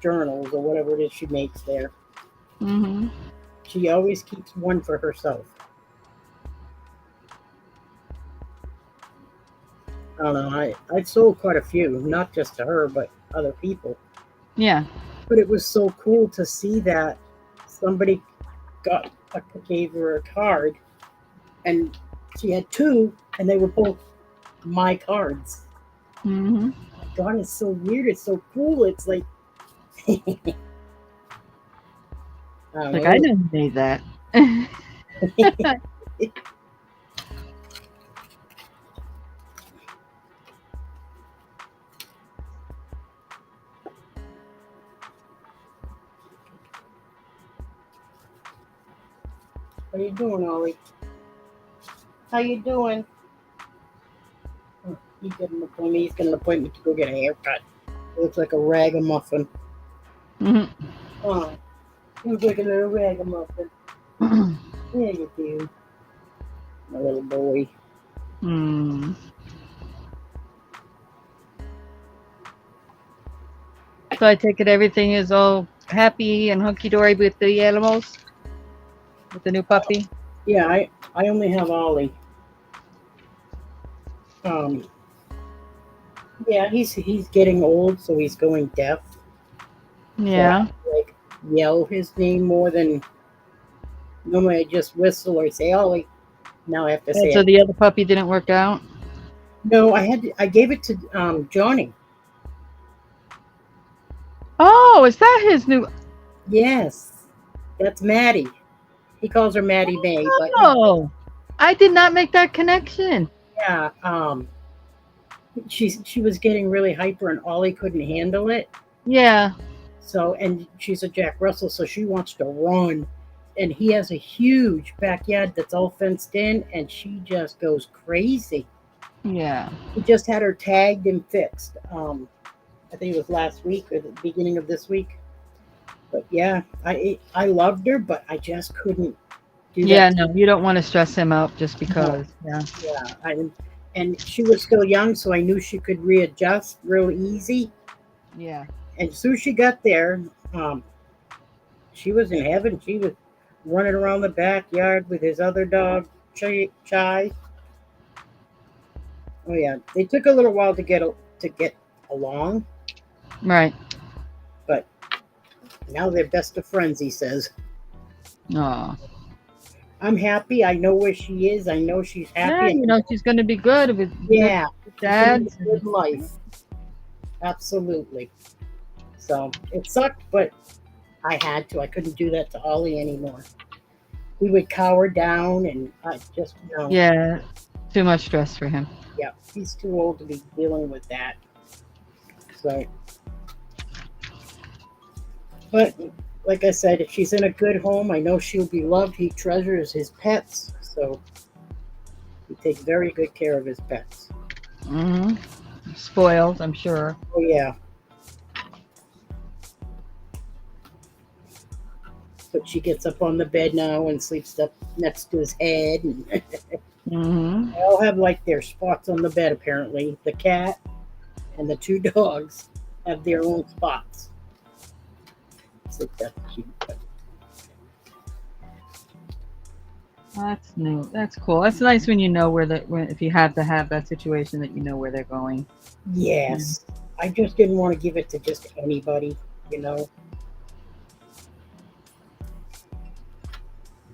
journals or whatever it is she makes there.
Mm-hmm.
She always keeps one for herself. I don't know. I sold quite a few, not just to her, but other people.
Yeah.
But it was so cool to see that somebody gave her a card, and she had two, and they were both my cards.
Mm-hmm.
God, it's so weird. It's so cool. It's like, I don't
Like
know.
I didn't made that.
How you doing, Ollie? How you doing? He's got an appointment. He's got an appointment to go get a haircut. He looks like a ragamuffin.
Mm-hmm.
Oh, he looks like a little ragamuffin. Yeah, you do. My little boy.
Mm. So I take it everything is all happy and hunky dory with the animals, with the new puppy.
Yeah, I only have Ollie. Yeah, he's getting old, so he's going deaf.
Yeah.
So I, like, yell his name more than normally. I just whistle or say Ollie. Now I have to say
And so
it.
the other puppy didn't work out.
No, I gave it to Johnny.
Oh, is that his new?
Yes, that's Maddie. He calls her Maddie May, but
Oh, I did not make that connection.
yeah, she was getting really hyper, and Ollie couldn't handle it.
Yeah.
So, and she's a Jack Russell, so she wants to run. And he has a huge backyard that's all fenced in, and she just goes crazy.
Yeah.
We just had her tagged and fixed. I think it was last week or the beginning of this week. But yeah, I loved her, but I just couldn't do
Yeah,
that.
no, you don't want to stress him out just
No.
because. Yeah.
Yeah, and she was still young, so I knew she could readjust real easy.
Yeah.
And as soon as she got there, um, she was in heaven. She was running around the backyard with his other dog, Chai. Oh yeah, they took a little while to get along,
Right.
but now they're best of friends. He says,
Oh.
"I'm happy. I know where she is. I know she's
Yeah,
happy."
you know, she's going to be good with
Yeah,
dad.
she's living a good life. Absolutely. So it sucked, but I had to. I couldn't do that to Ollie anymore. He would cower down, and I just no.
Yeah. Too much stress for him.
Yeah, he's too old to be dealing with that. So, but like I said, if she's in a good home, I know she'll be loved. He treasures his pets, so he takes very good care of his pets.
Hmm. Spoiled, I'm sure.
Oh yeah. But she gets up on the bed now and sleeps up next to his head. And
Hmm.
they all have like their spots on the bed apparently. The cat and the two dogs have their own spots. So that's cute. But
That's new. That's cool. That's nice when you know if you have to have that situation that you know where they're going.
yes, I just didn't want to give it to just anybody, you know.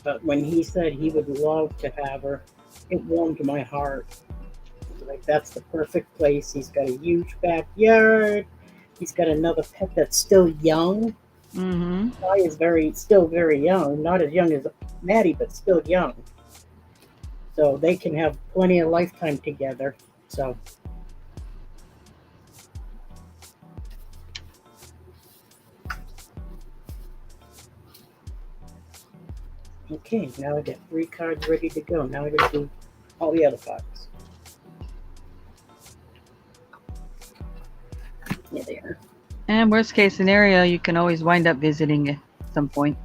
But when he said he would love to have her, it warmed my heart. Like that's the perfect place. He's got a huge backyard. He's got another pet that's still young.
Hmm.
Guy is still very young, not as young as Maddie, but still young. So they can have plenty of lifetime together. So okay, now I got 3 cards ready to go. Now I got to do all the other cards. Yeah, they are.
And worst case scenario, you can always wind up visiting at some point.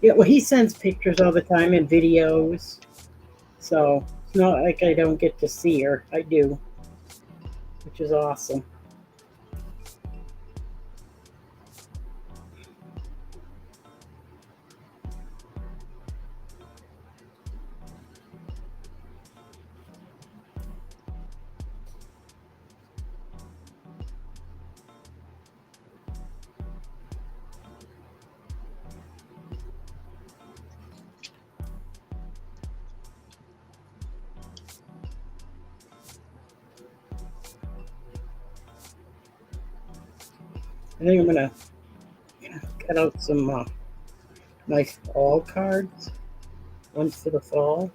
Yeah, well, he sends pictures all the time and videos. So it's not like I don't get to see her. I do, which is awesome. I think I'm gonna cut out some nice fall cards. Ones for the fall,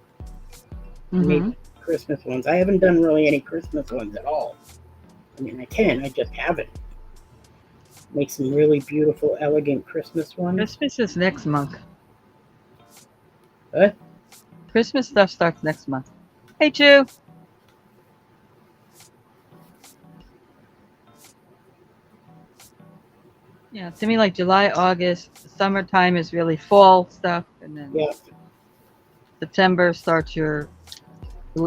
and
Hmm.
maybe Christmas ones. I haven't done really any Christmas ones at all. I mean, I just haven't. Make some really beautiful, elegant Christmas ones.
Christmas is next month.
What?
Christmas stuff starts next month. Hey, Chew. Yeah, to me, like July, August, summertime is really fall stuff, and then
Yeah.
September starts your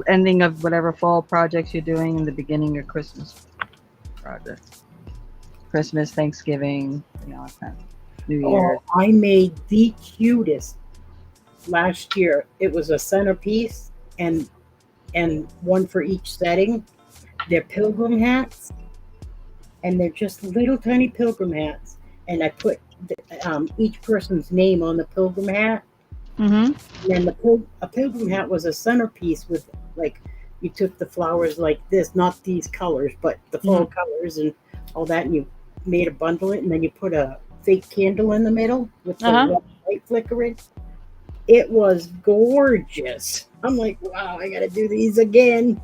ending of whatever fall projects you're doing, and the beginning of Christmas projects. Christmas, Thanksgiving, kind of New Year.
Oh, I made the cutest last year. It was a centerpiece and one for each setting. They're pilgrim hats, and they're just little tiny pilgrim hats. And I put each person's name on the pilgrim hat.
Mm-hmm.
And then a pilgrim hat was a centerpiece with like you took the flowers like this, not these colors, but the fall colors and all that, and you made a bundle it, and then you put a fake candle in the middle with the light flickering. It was gorgeous. I'm like, wow, I got to do these again.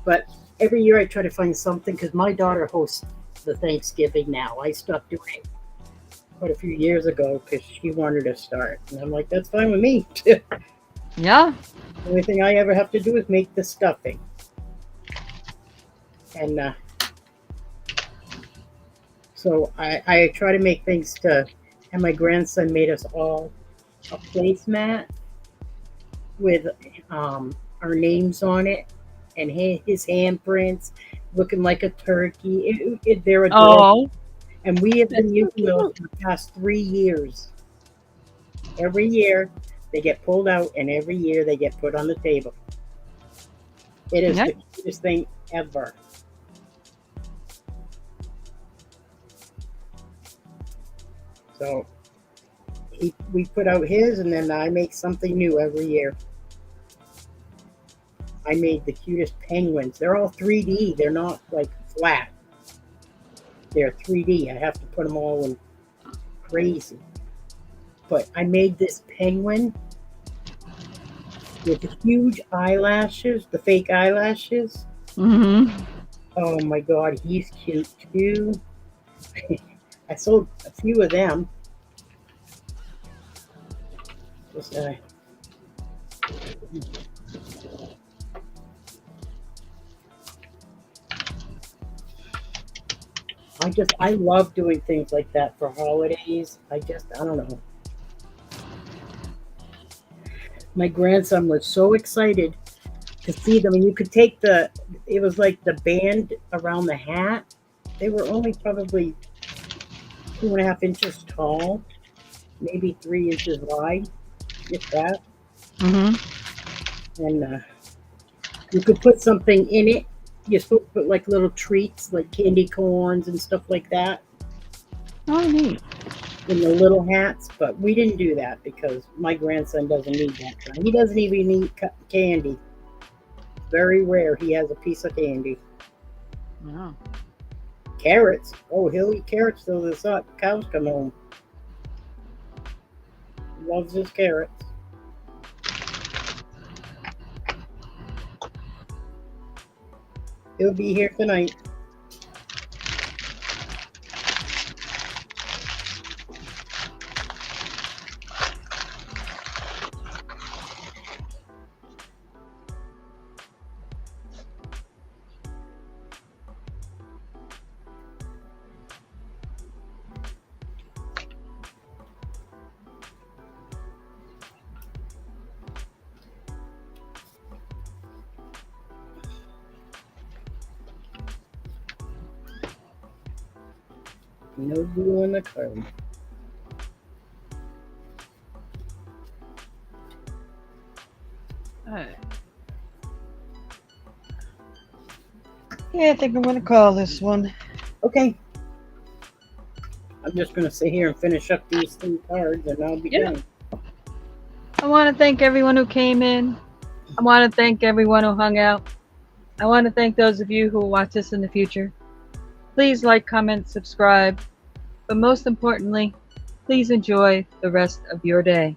But every year I try to find something because my daughter hosts the Thanksgiving now. I stopped doing it quite a few years ago because she wanted to start. And I'm like, that's fine with me. The
Yeah.
only thing I ever have to do is make the stuffing. And so I try to make things to, and my grandson made us all a placemat with our names on it and his handprints looking like a turkey. They're adorable.
Oh,
And we have been
that's so
using those
cute.
for the past 3 years. Every year they get pulled out and every year they get put on the table. It is
Yeah.
the cutest thing ever. So we put out his and then I make something new every year. I made the cutest penguins. They're all 3D. They're not like flat. They're 3D. I have to put them all in crazy. But I made this penguin with the huge eyelashes, the fake eyelashes.
Mm-hmm.
Oh my God, he's cute too. I sold a few of them. Just I love doing things like that for holidays. I don't know. My grandson was so excited to see them, and you could take it was like the band around the hat. They were only probably 2.5 inches tall, maybe 3 inches wide, if that.
Mm-hmm.
And you could put something in it. You're supposed to put like little treats, like candy corns and stuff like that,
Oh, neat.
in the little hats. But we didn't do that because my grandson doesn't need that. He doesn't even eat candy. Very rare he has a piece of candy.
Wow.
Carrots. Oh, he'll eat carrots till the cows come home. Loves his carrots. He'll be here tonight. No glue in the card.
Alright. Yeah, I think I'm gonna call this one.
Okay. I'm just going to sit here and finish up these 3 cards and I'll be
Yeah.
done.
I want to thank everyone who came in. I want to thank everyone who hung out. I want to thank those of you who will watch this in the future. Please like, comment, subscribe. But most importantly, please enjoy the rest of your day.